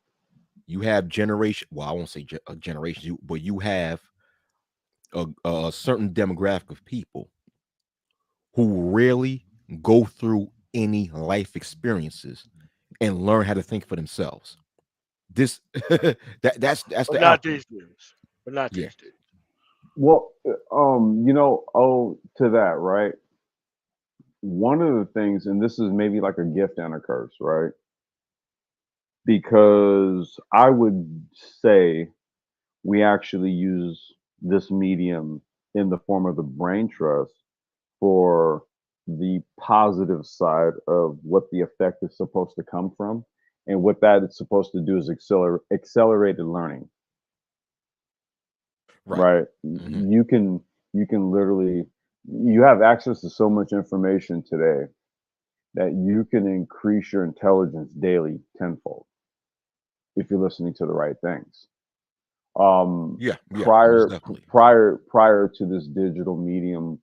you have generation. Well, I won't say generations, but you have a certain demographic of people who rarely go through any life experiences and learn how to think for themselves. This that's But the not outcome. these dudes. But not Yeah. these dudes. Well, to that, right? One of the things, and this is maybe like a gift and a curse, right? Because I would say we actually use this medium in the form of the brain trust for the positive side of what the effect is supposed to come from. And what that is supposed to do is accelerated learning, Right. right? Hmm. You can literally, you have access to so much information today that you can increase your intelligence daily tenfold if you're listening to the right things. Yeah. Yeah. Most Prior definitely. prior to this digital medium,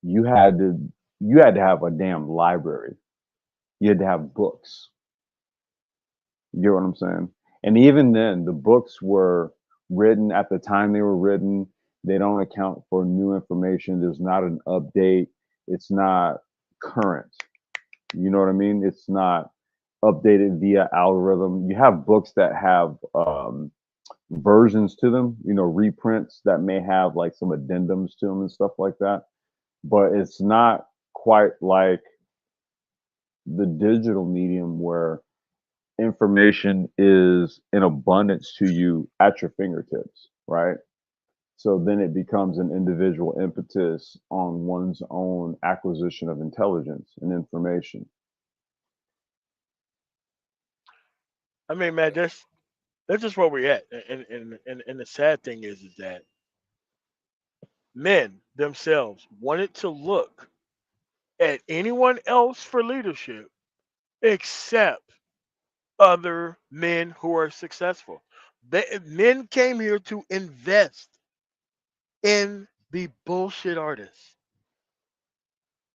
you had to you had to have a damn library. You had to have books. You get what I'm saying? And even then, the books were written at the time they were written. They don't account for new information. There's not an update. It's not current. You know what I mean? It's not. updated via algorithm. You have books that have versions to them, reprints that may have like some addendums to them and stuff like that. But it's not quite like the digital medium where information is in abundance to you at your fingertips, right? So then it becomes an individual impetus on one's own acquisition of intelligence and information. I mean, man, that's just where we're at. And the sad thing is that men themselves wanted to look at anyone else for leadership except other men who are successful. Men came here to invest in the bullshit artists.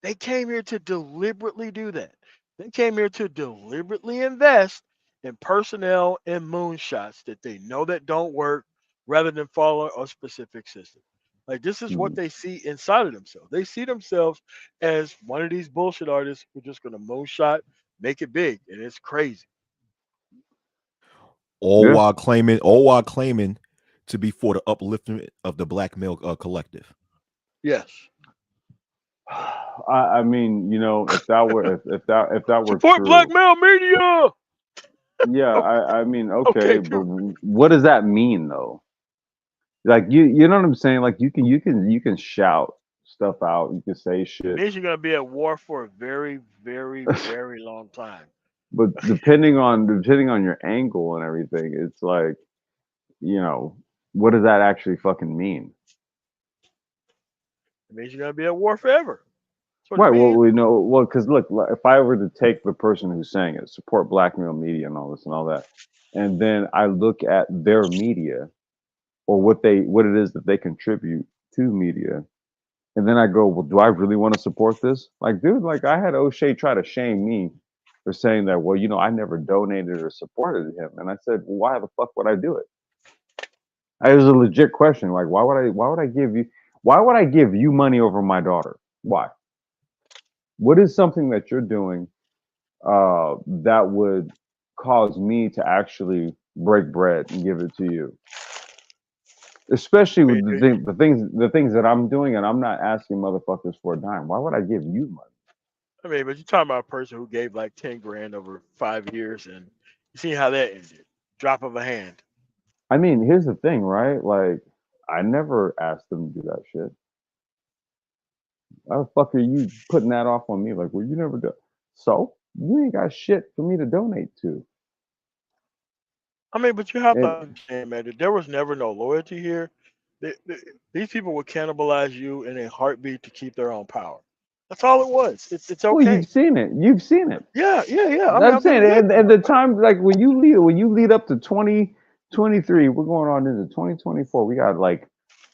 They came here to deliberately do that. They came here to deliberately invest in personnel and moonshots that they know that don't work rather than follow a specific system. Like this is what Mhm. they see inside of themselves. They see themselves as one of these bullshit artists who are just gonna moonshot, make it big, and it's crazy. Yeah. All while claiming to be for the upliftment of the black male collective. Yes. I mean, if that were if that were Support black true, male media. yeah, Okay, I mean, okay, okay, but dude. what does that mean though? Like you know what I'm saying? Like you can shout stuff out, you can say It shit, means you're gonna be at war for a very, very, very long time. but depending on your angle and everything, it's like, you know, what does that actually fucking mean? It means you're gonna be at war forever. That's what it Right. Well, means. we know. Well, because look, if I were to take the person who's saying it, support black male media and all this and all that, and then I look at their media or what it is that they contribute to media, and then I go, well, do I really want to support this? Like, dude, like I had O'Shea try to shame me for saying that. Well, I never donated or supported him, and I said, well, why the fuck would I do it? It was a legit question. Like, why would I give you money over my daughter? Why? What is something that you're doing that would cause me to actually break bread and give it to you? Especially I mean, with the things that I'm doing, and I'm not asking motherfuckers for a dime. Why would I give you money? but you're talking about a person who gave like 10 grand over 5 years, and you see how that ended. Drop of a hand. I mean, here's the thing, right? Like, I never asked them to do that shit. Why the fuck are you putting that off on me? Like, well, you never do. So you ain't got shit for me to donate to. But you have to And understand, man, that there was never no loyalty here. These people would cannibalize you in a heartbeat to keep their own power. That's all it was. It's well, you've okay. seen it. You've seen it. Yeah, yeah, yeah. I'm I've been a saying, and victim the of it. time, like when you lead up to 2023, we're going on into 2024. We got like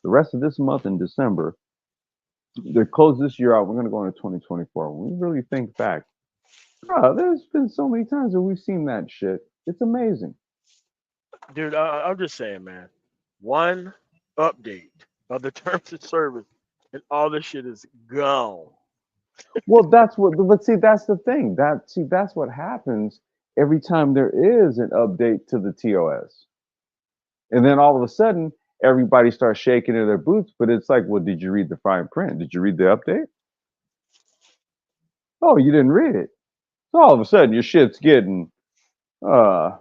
the rest of this month in December to close this year out. We're gonna go into 2024. When we really think back, bro, there's been so many times that we've seen that shit. It's amazing. Dude, I'm just saying, man. One update of the terms of service, and all this shit is gone. Well, but see, that's the thing. That's what happens every time there is an update to the TOS. And then all of a sudden, everybody starts shaking in their boots. But it's like, well, did you read the fine print? Did you read the update? Oh, you didn't read it. So all of a sudden, your shit's getting uh,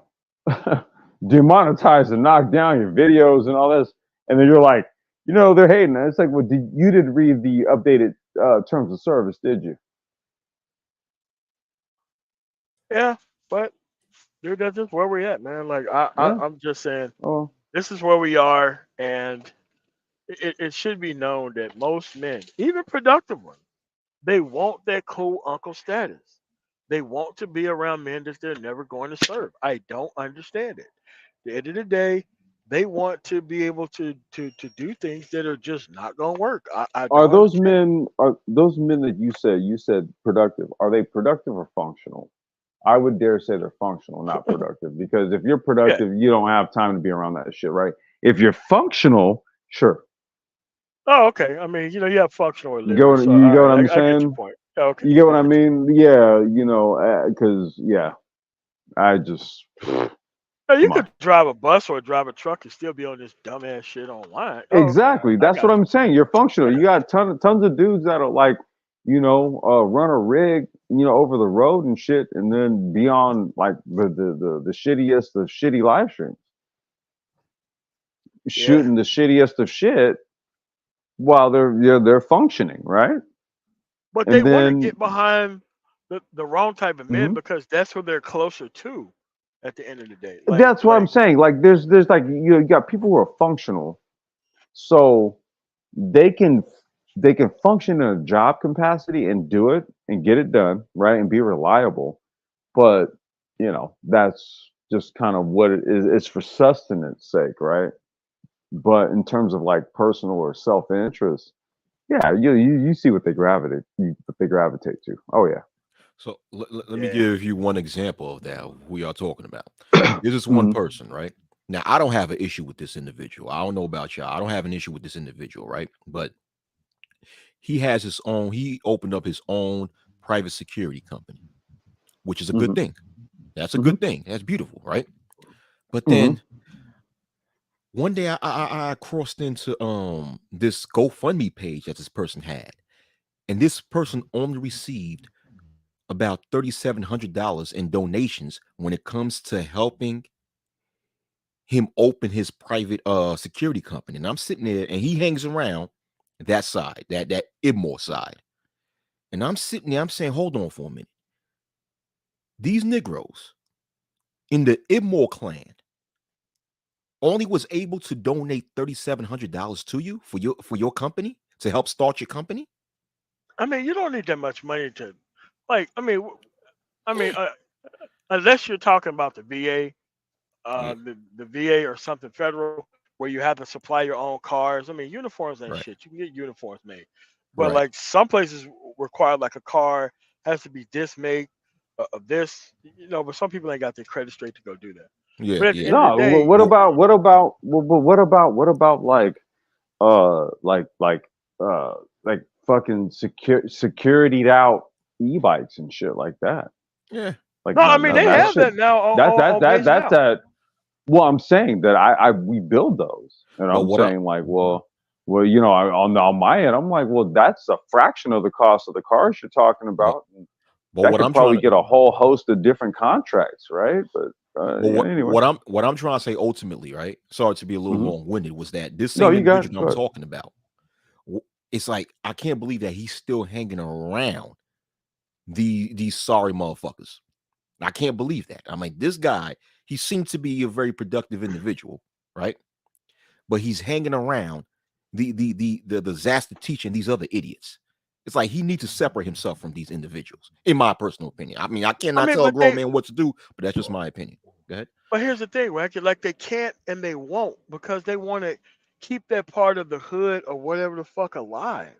demonetized and knocked down, your videos and all this. And then you're like, they're hating. And it's like, well, you didn't read the updated terms of service, did you? Yeah, but dude, that's just where we're at, man. Like Yeah. I'm just saying, Oh, this is where we are, and it should be known that most men, even productive ones, they want that cool uncle status. They want to be around men that they're never going to serve. I don't understand it. At the end of the day, they want to be able to do things that are just not going to work. I are don't understand. those men that you said productive? Are they productive or functional? I would dare say they're functional, not productive. Because if you're Yeah. productive, you don't have time to be around that shit, right? If you're functional, sure. Oh, okay. You have functional You get illiterate, what so you all get what right, I'm I get your saying? point. Yeah, okay, You get I what I get you. mean? Yeah, because yeah. I just No, you come on. could drive a bus or drive a truck and still be on this dumbass shit online. Oh, okay, Exactly. I That's what got you. I'm saying. You're functional. Yeah, You got tons of dudes that'll like, run a rig, over the road and shit, and then be on like the shittiest of shitty live streams, yeah. shooting the shittiest of shit while they're functioning, right? But they And want to then get behind the wrong type of men mhm. because that's who they're closer to at the end of the day. That's what I'm saying. Like there's like you got people who are functional, so they can they can function in a job capacity and do it and get it done, right? And be reliable. But, that's just kind of what it is. It's for sustenance sake, right? But in terms of like personal or self interest, yeah, you see what they gravitate to. Oh yeah. So let me Yeah. give you one example of that we are talking about. This is one Mhm. person, right? Now, I don't have an issue with this individual. I don't know about y'all. I don't have an issue with this individual, right? But he has his own, he opened up his own private security company, which is a good Mhm. thing. That's a Mhm. good thing. That's beautiful, right? But Mhm. then one day I crossed into this GoFundMe page that this person had, and this person only received about $3,700 in donations when it comes to helping him open his private security company. And I'm sitting there and he hangs around that side, that immoral side. And I'm sitting there, I'm saying, hold on for a minute. These Negroes in the immoral clan only was able to donate $3,700 to you for your company to help start your company. I mean, you don't need that much money to, like. I mean, unless you're talking about the VA, Yeah, the VA or something federal where you have to supply your own cars. I mean, uniforms ain't right, shit. You can get uniforms made, but right. like some places require like a car has to be this make of this, But some people ain't got their credit straight to go do that. Yeah, But at the yeah. end of the No, day, what about like uh like fucking securityed out e-bikes and shit like that. Yeah. Like no, I now, mean now they that have shit that now that on base that's now. that well, I'm saying that we build those, and But I'm what I saying like, well, on my end, I'm like, well, that's a fraction of the cost of the cars you're talking but about. And but that what could I'm trying probably to get a whole host of different contracts, right? But but yeah, what anyway. what I'm trying to say ultimately, right? Sorry to be a little Hmm. long-winded, was that this No, same you got it. individual that Go I'm ahead. talking about, it's like I can't believe that he's still hanging around these sorry motherfuckers. I can't believe that. I'm like, this guy, he seemed to be a very productive individual, right? But he's hanging around the Zasta teacher and these other idiots. It's like he needs to separate himself from these individuals, in my personal opinion. I mean, I I cannot mean, tell a but grown man what to do, but that's just my opinion. Go ahead. here's the thing, right? Like they can't and they won't because they want to keep that part of the hood or whatever the fuck alive.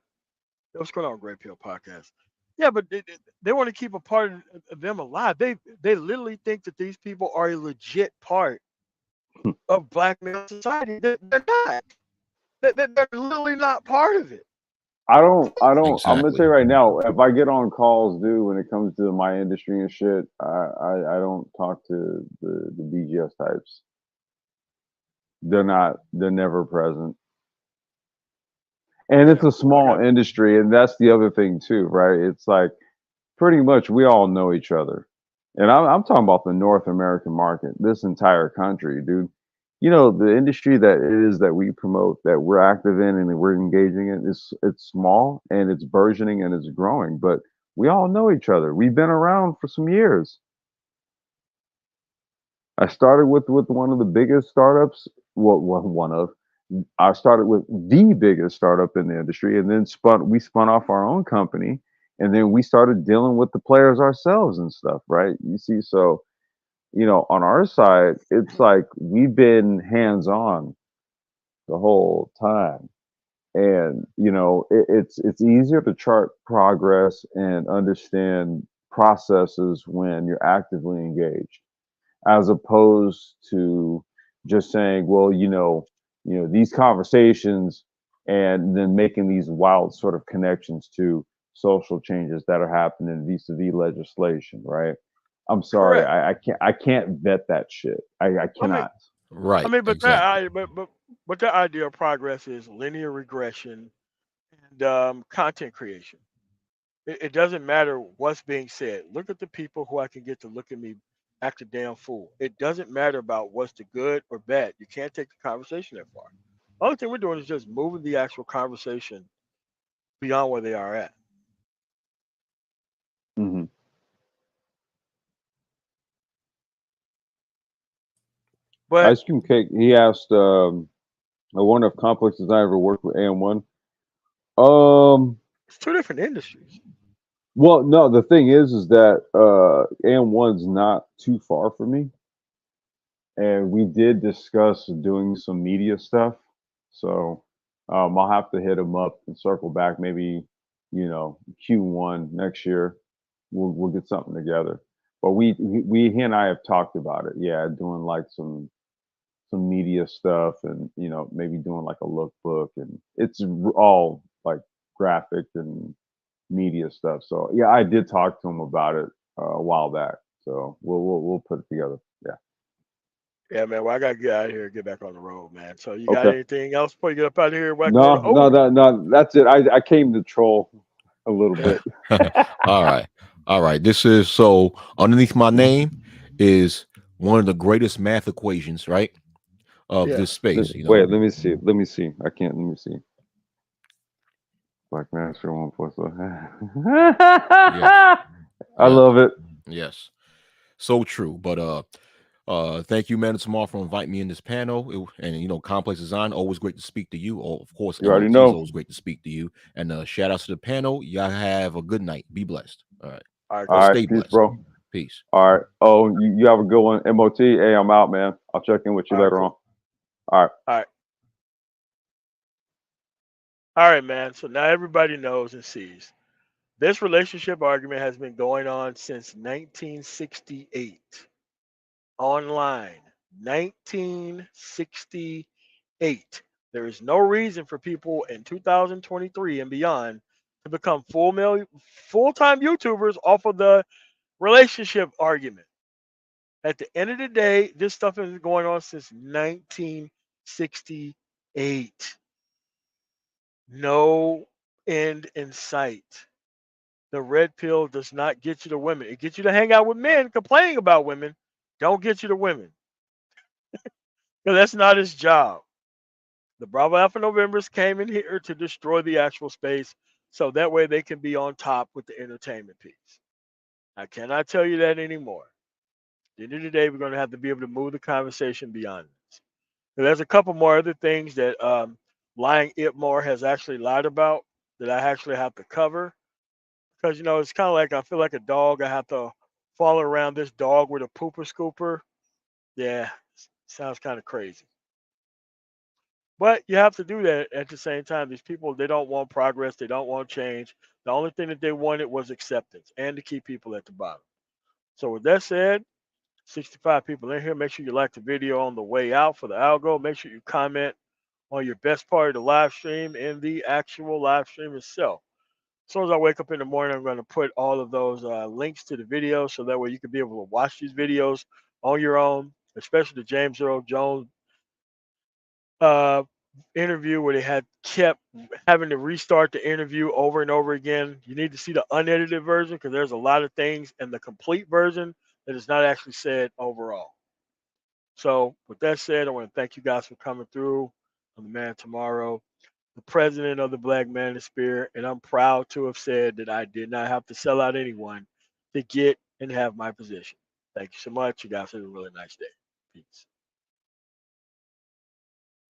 What's going on, Great Pill Podcast? Yeah, but they want to keep a part of them alive. They literally think that these people are a legit part of black male society. They're not. They're literally not part of it. I'm gonna tell Exactly. you right now, if I get on calls, dude, when it comes to my industry and shit, I don't talk to the BGS types. They're never present. And it's Yeah, a well, I small got industry, and that's the other thing too, right? It's like pretty much we all know each other. And I'm talking about the North American market, this entire country, dude. The industry that it is that we promote, that we're active in and that we're engaging in, it's small and it's burgeoning and it's growing, but we all know each other. We've been around for some years. I started with one of the biggest startups. Well, one of. I started with the biggest startup in the industry, and then we spun off our own company, and then we started dealing with the players ourselves and stuff, right? You see, so on our side, it's like we've been hands on the whole time, and it's easier to chart progress and understand processes when you're actively engaged as opposed to just saying, well, these conversations and then making these wild sort of connections to social changes that are happening vis-a-vis legislation, right? I'm sorry, Correct. I can't vet that shit. I I mean, cannot. I Right. mean, but that Exactly. I but that idea of progress is linear regression and content creation. It doesn't matter what's being said. Look at the people who I can get to look at me act a damn fool. It doesn't matter about what's the good or bad. You can't take the conversation that far. The only thing we're doing is just moving the actual conversation beyond where they are at. Hmm. But Ice Cream Cake. He asked, I wonder if Complex Design ever worked with AM1. Um, it's two different industries. well, no, the thing is that AM1's not too far from me, and we did discuss doing some media stuff. So I'll have to hit him up and circle back. Maybe Q1 next year, we'll get something together. But he and I have talked about it. Yeah, doing like some media stuff, and maybe doing like a lookbook, and it's all like graphic and media stuff. So yeah, I did talk to him about it a while back. So we'll put it together. Yeah. Yeah, man. Well, I gotta get out of here and get back on the road, man. So you got Okay. anything else before you get up out of here? Where I can go to No, no, Heaux? no. That's it. I came to troll a little bit. All right. All right. This is so underneath my name is one of the greatest math equations, right? Of Yeah. this space, Wait, let me see. Let me see. I can't. Let me see. Black Master 1 plus. Yes. I Yes. love it. Yes. So true. But thank you, man, Tamar, for inviting me in this panel. And Complex Design, always great to speak to you. Of course, You already MOT is know. always great to speak to you. And shout outs to the panel. Y'all have a good night. Be blessed. All right. All right, Or All cool. right. stay Peace, blessed. bro. Peace. All right. Oh, you have a good one. MOT. Hey, I'm out, man. I'll check in with you All right, later on. cool. All right. All right. All right, man. So now everybody knows and sees. This relationship argument has been going on since 1968. Online. 1968. There is no reason for people in 2023 and beyond to become full-time YouTubers off of the relationship argument. At the end of the day, this stuff has been going on since 1968. No end in sight. The red pill does not get you to women. It gets you to hang out with men complaining about women. Don't get you to women. Because that's not his job. The Bravo Alpha Novembers came in here to destroy the actual space so that way they can be on top with the entertainment piece. I cannot tell you that anymore. At the end of the day, we're going to have to be able to move the conversation beyond this. There's a couple more other things that Lying Itmore has actually lied about that I actually have to cover. Because, it's kind of like I feel like a dog. I have to follow around this dog with a pooper scooper. Yeah, sounds kind of crazy. But you have to do that at the same time. These people, they don't want progress. They don't want change. The only thing that they wanted was acceptance and to keep people at the bottom. So with that said, 65 people in here. Make sure you like the video on the way out for the algo. Make sure you comment on your best part of the live stream and the actual live stream itself. As soon as I wake up in the morning, I'm going to put all of those links to the videos so that way you can be able to watch these videos on your own, especially the James Earl Jones uh, interview where they had kept having to restart the interview over and over again. You need to see the unedited version because there's a lot of things in the complete version that is not actually said overall. So, with that said, I want to thank you guys for coming through. I'm the man tomorrow, the president of the Black Manosphere, and I'm proud to have said that I did not have to sell out anyone to get and have my position. Thank you so much. You guys have a really nice day. Peace.